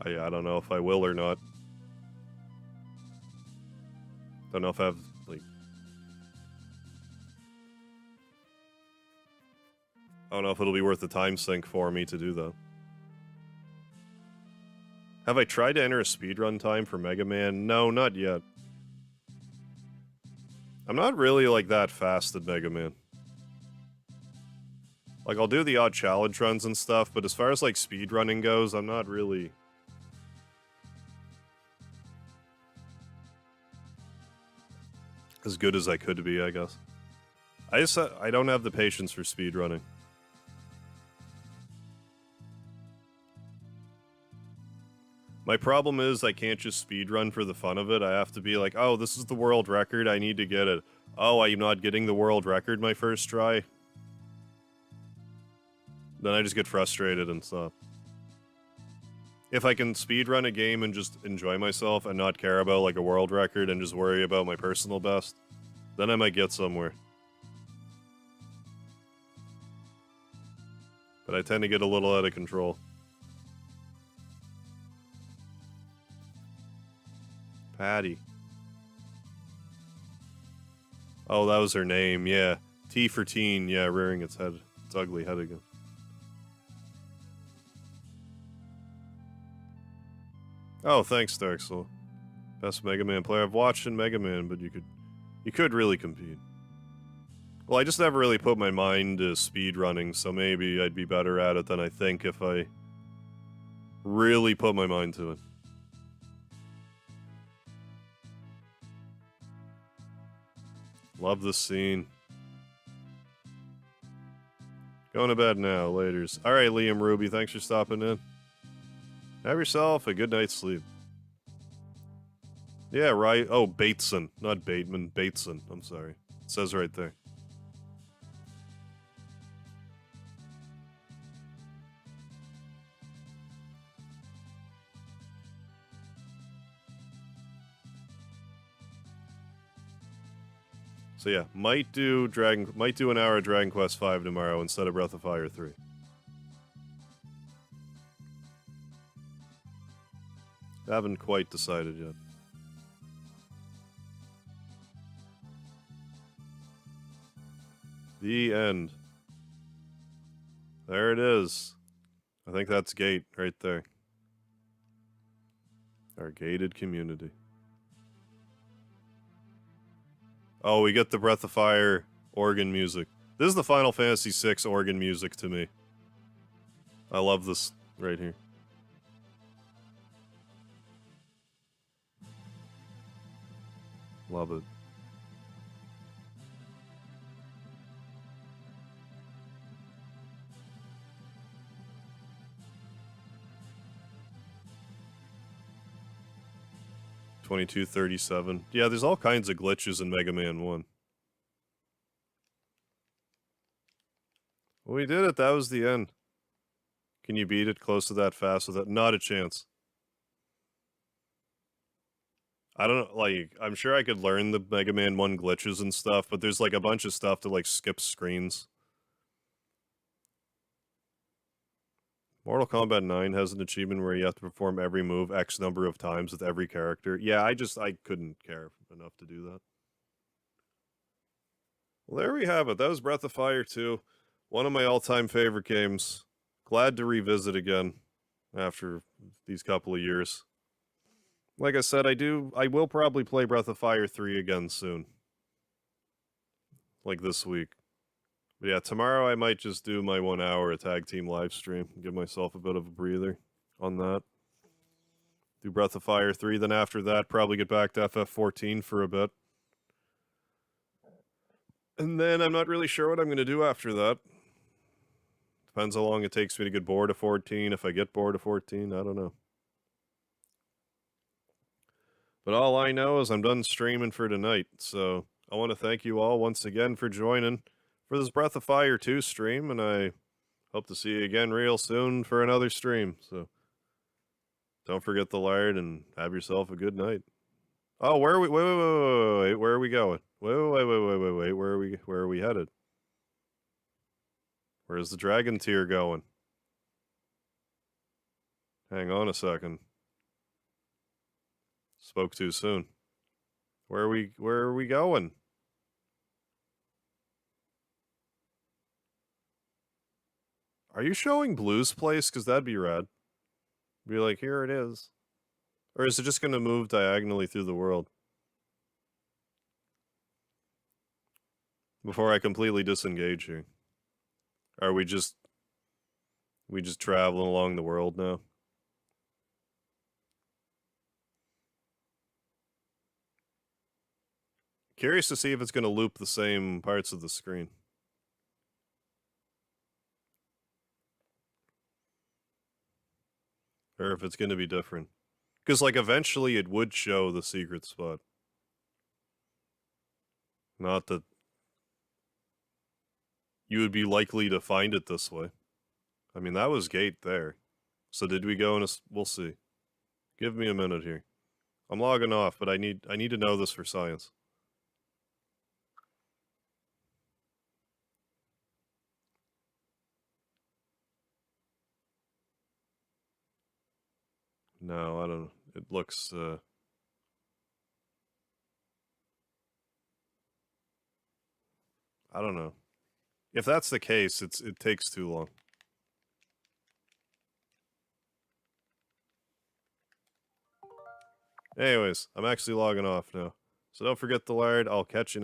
I don't know if I will or not. Don't know if I have, like... I don't know if it'll be worth the time sink for me to do that. Have I tried to enter a speedrun time for Mega Man? No, not yet. I'm not really, like, that fast at Mega Man. Like, I'll do the odd challenge runs and stuff, but as far as, like, speedrunning goes, I'm not really... as good as I could be, I guess. I don't have the patience for speedrunning. My problem is I can't just speedrun for the fun of it. I have to be like, oh, this is the world record, I need to get it. Oh, I'm not getting the world record my first try? Then I just get frustrated and stop. If I can speedrun a game and just enjoy myself and not care about like a world record and just worry about my personal best, then I might get somewhere. But I tend to get a little out of control. Patty. Oh, that was her name, yeah. T for teen, yeah, rearing its head. Its ugly head again. Oh, thanks, Dark Soul. Best Mega Man player I've watched in Mega Man, but you could really compete. Well, I just never really put my mind to speedrunning, so maybe I'd be better at it than I think if I really put my mind to it. Love this scene. Going to bed now, laters. Alright, Liam Ruby, thanks for stopping in. Have yourself a good night's sleep. Yeah, right. Oh, Bateson. Not Bateman. Bateson. I'm sorry. It says right there. So yeah, might do an hour of Dragon Quest V tomorrow instead of Breath of Fire 3. Haven't quite decided yet. The end. There it is. I think that's gate right there. Our gated community. Oh, we get the Breath of Fire organ music. This is the Final Fantasy VI organ music to me. I love this right here. Love it. $22.37. Yeah, there's all kinds of glitches in Mega Man 1. Well, we did it. That was the end. Can you beat it close to that fast with that? Not a chance. I don't know, like, I'm sure I could learn the Mega Man 1 glitches and stuff, but there's, like, a bunch of stuff that, like, skips screens. Mortal Kombat 9 has an achievement where you have to perform every move X number of times with every character. Yeah, I couldn't care enough to do that. Well, there we have it. That was Breath of Fire 2. One of my all-time favorite games. Glad to revisit again after these couple of years. Like I said, I will probably play Breath of Fire 3 again soon. Like this week. But yeah, tomorrow I might just do my 1 hour tag team live stream. Give myself a bit of a breather on that. Do Breath of Fire 3, then after that, probably get back to FF14 for a bit. And then I'm not really sure what I'm going to do after that. Depends how long it takes me to get bored of 14. If I get bored of 14, I don't know. But all I know is I'm done streaming for tonight. So I want to thank you all once again for joining for this Breath of Fire 2 stream. And I hope to see you again real soon for another stream. So don't forget the lard and have yourself a good night. Oh, where are we? Wait, where are we going? Wait, where are we headed? Where's the dragon tier going? Hang on a second. Spoke too soon. Where are we going? Are you showing Blue's place? Because that'd be rad. Be like, here it is. Or is it just going to move diagonally through the world? Before I completely disengage here. Are we just traveling along the world now? Curious to see if it's going to loop the same parts of the screen. Or if it's going to be different. Because, like, eventually it would show the secret spot. Not that you would be likely to find it this way. I mean, that was gate there. So did we go in a... We'll see. Give me a minute here. I'm logging off, but I need to know this for science. No, I don't know. It looks, I don't know. If that's the case, it takes too long. Anyways, I'm actually logging off now. So don't forget the lard. I'll catch you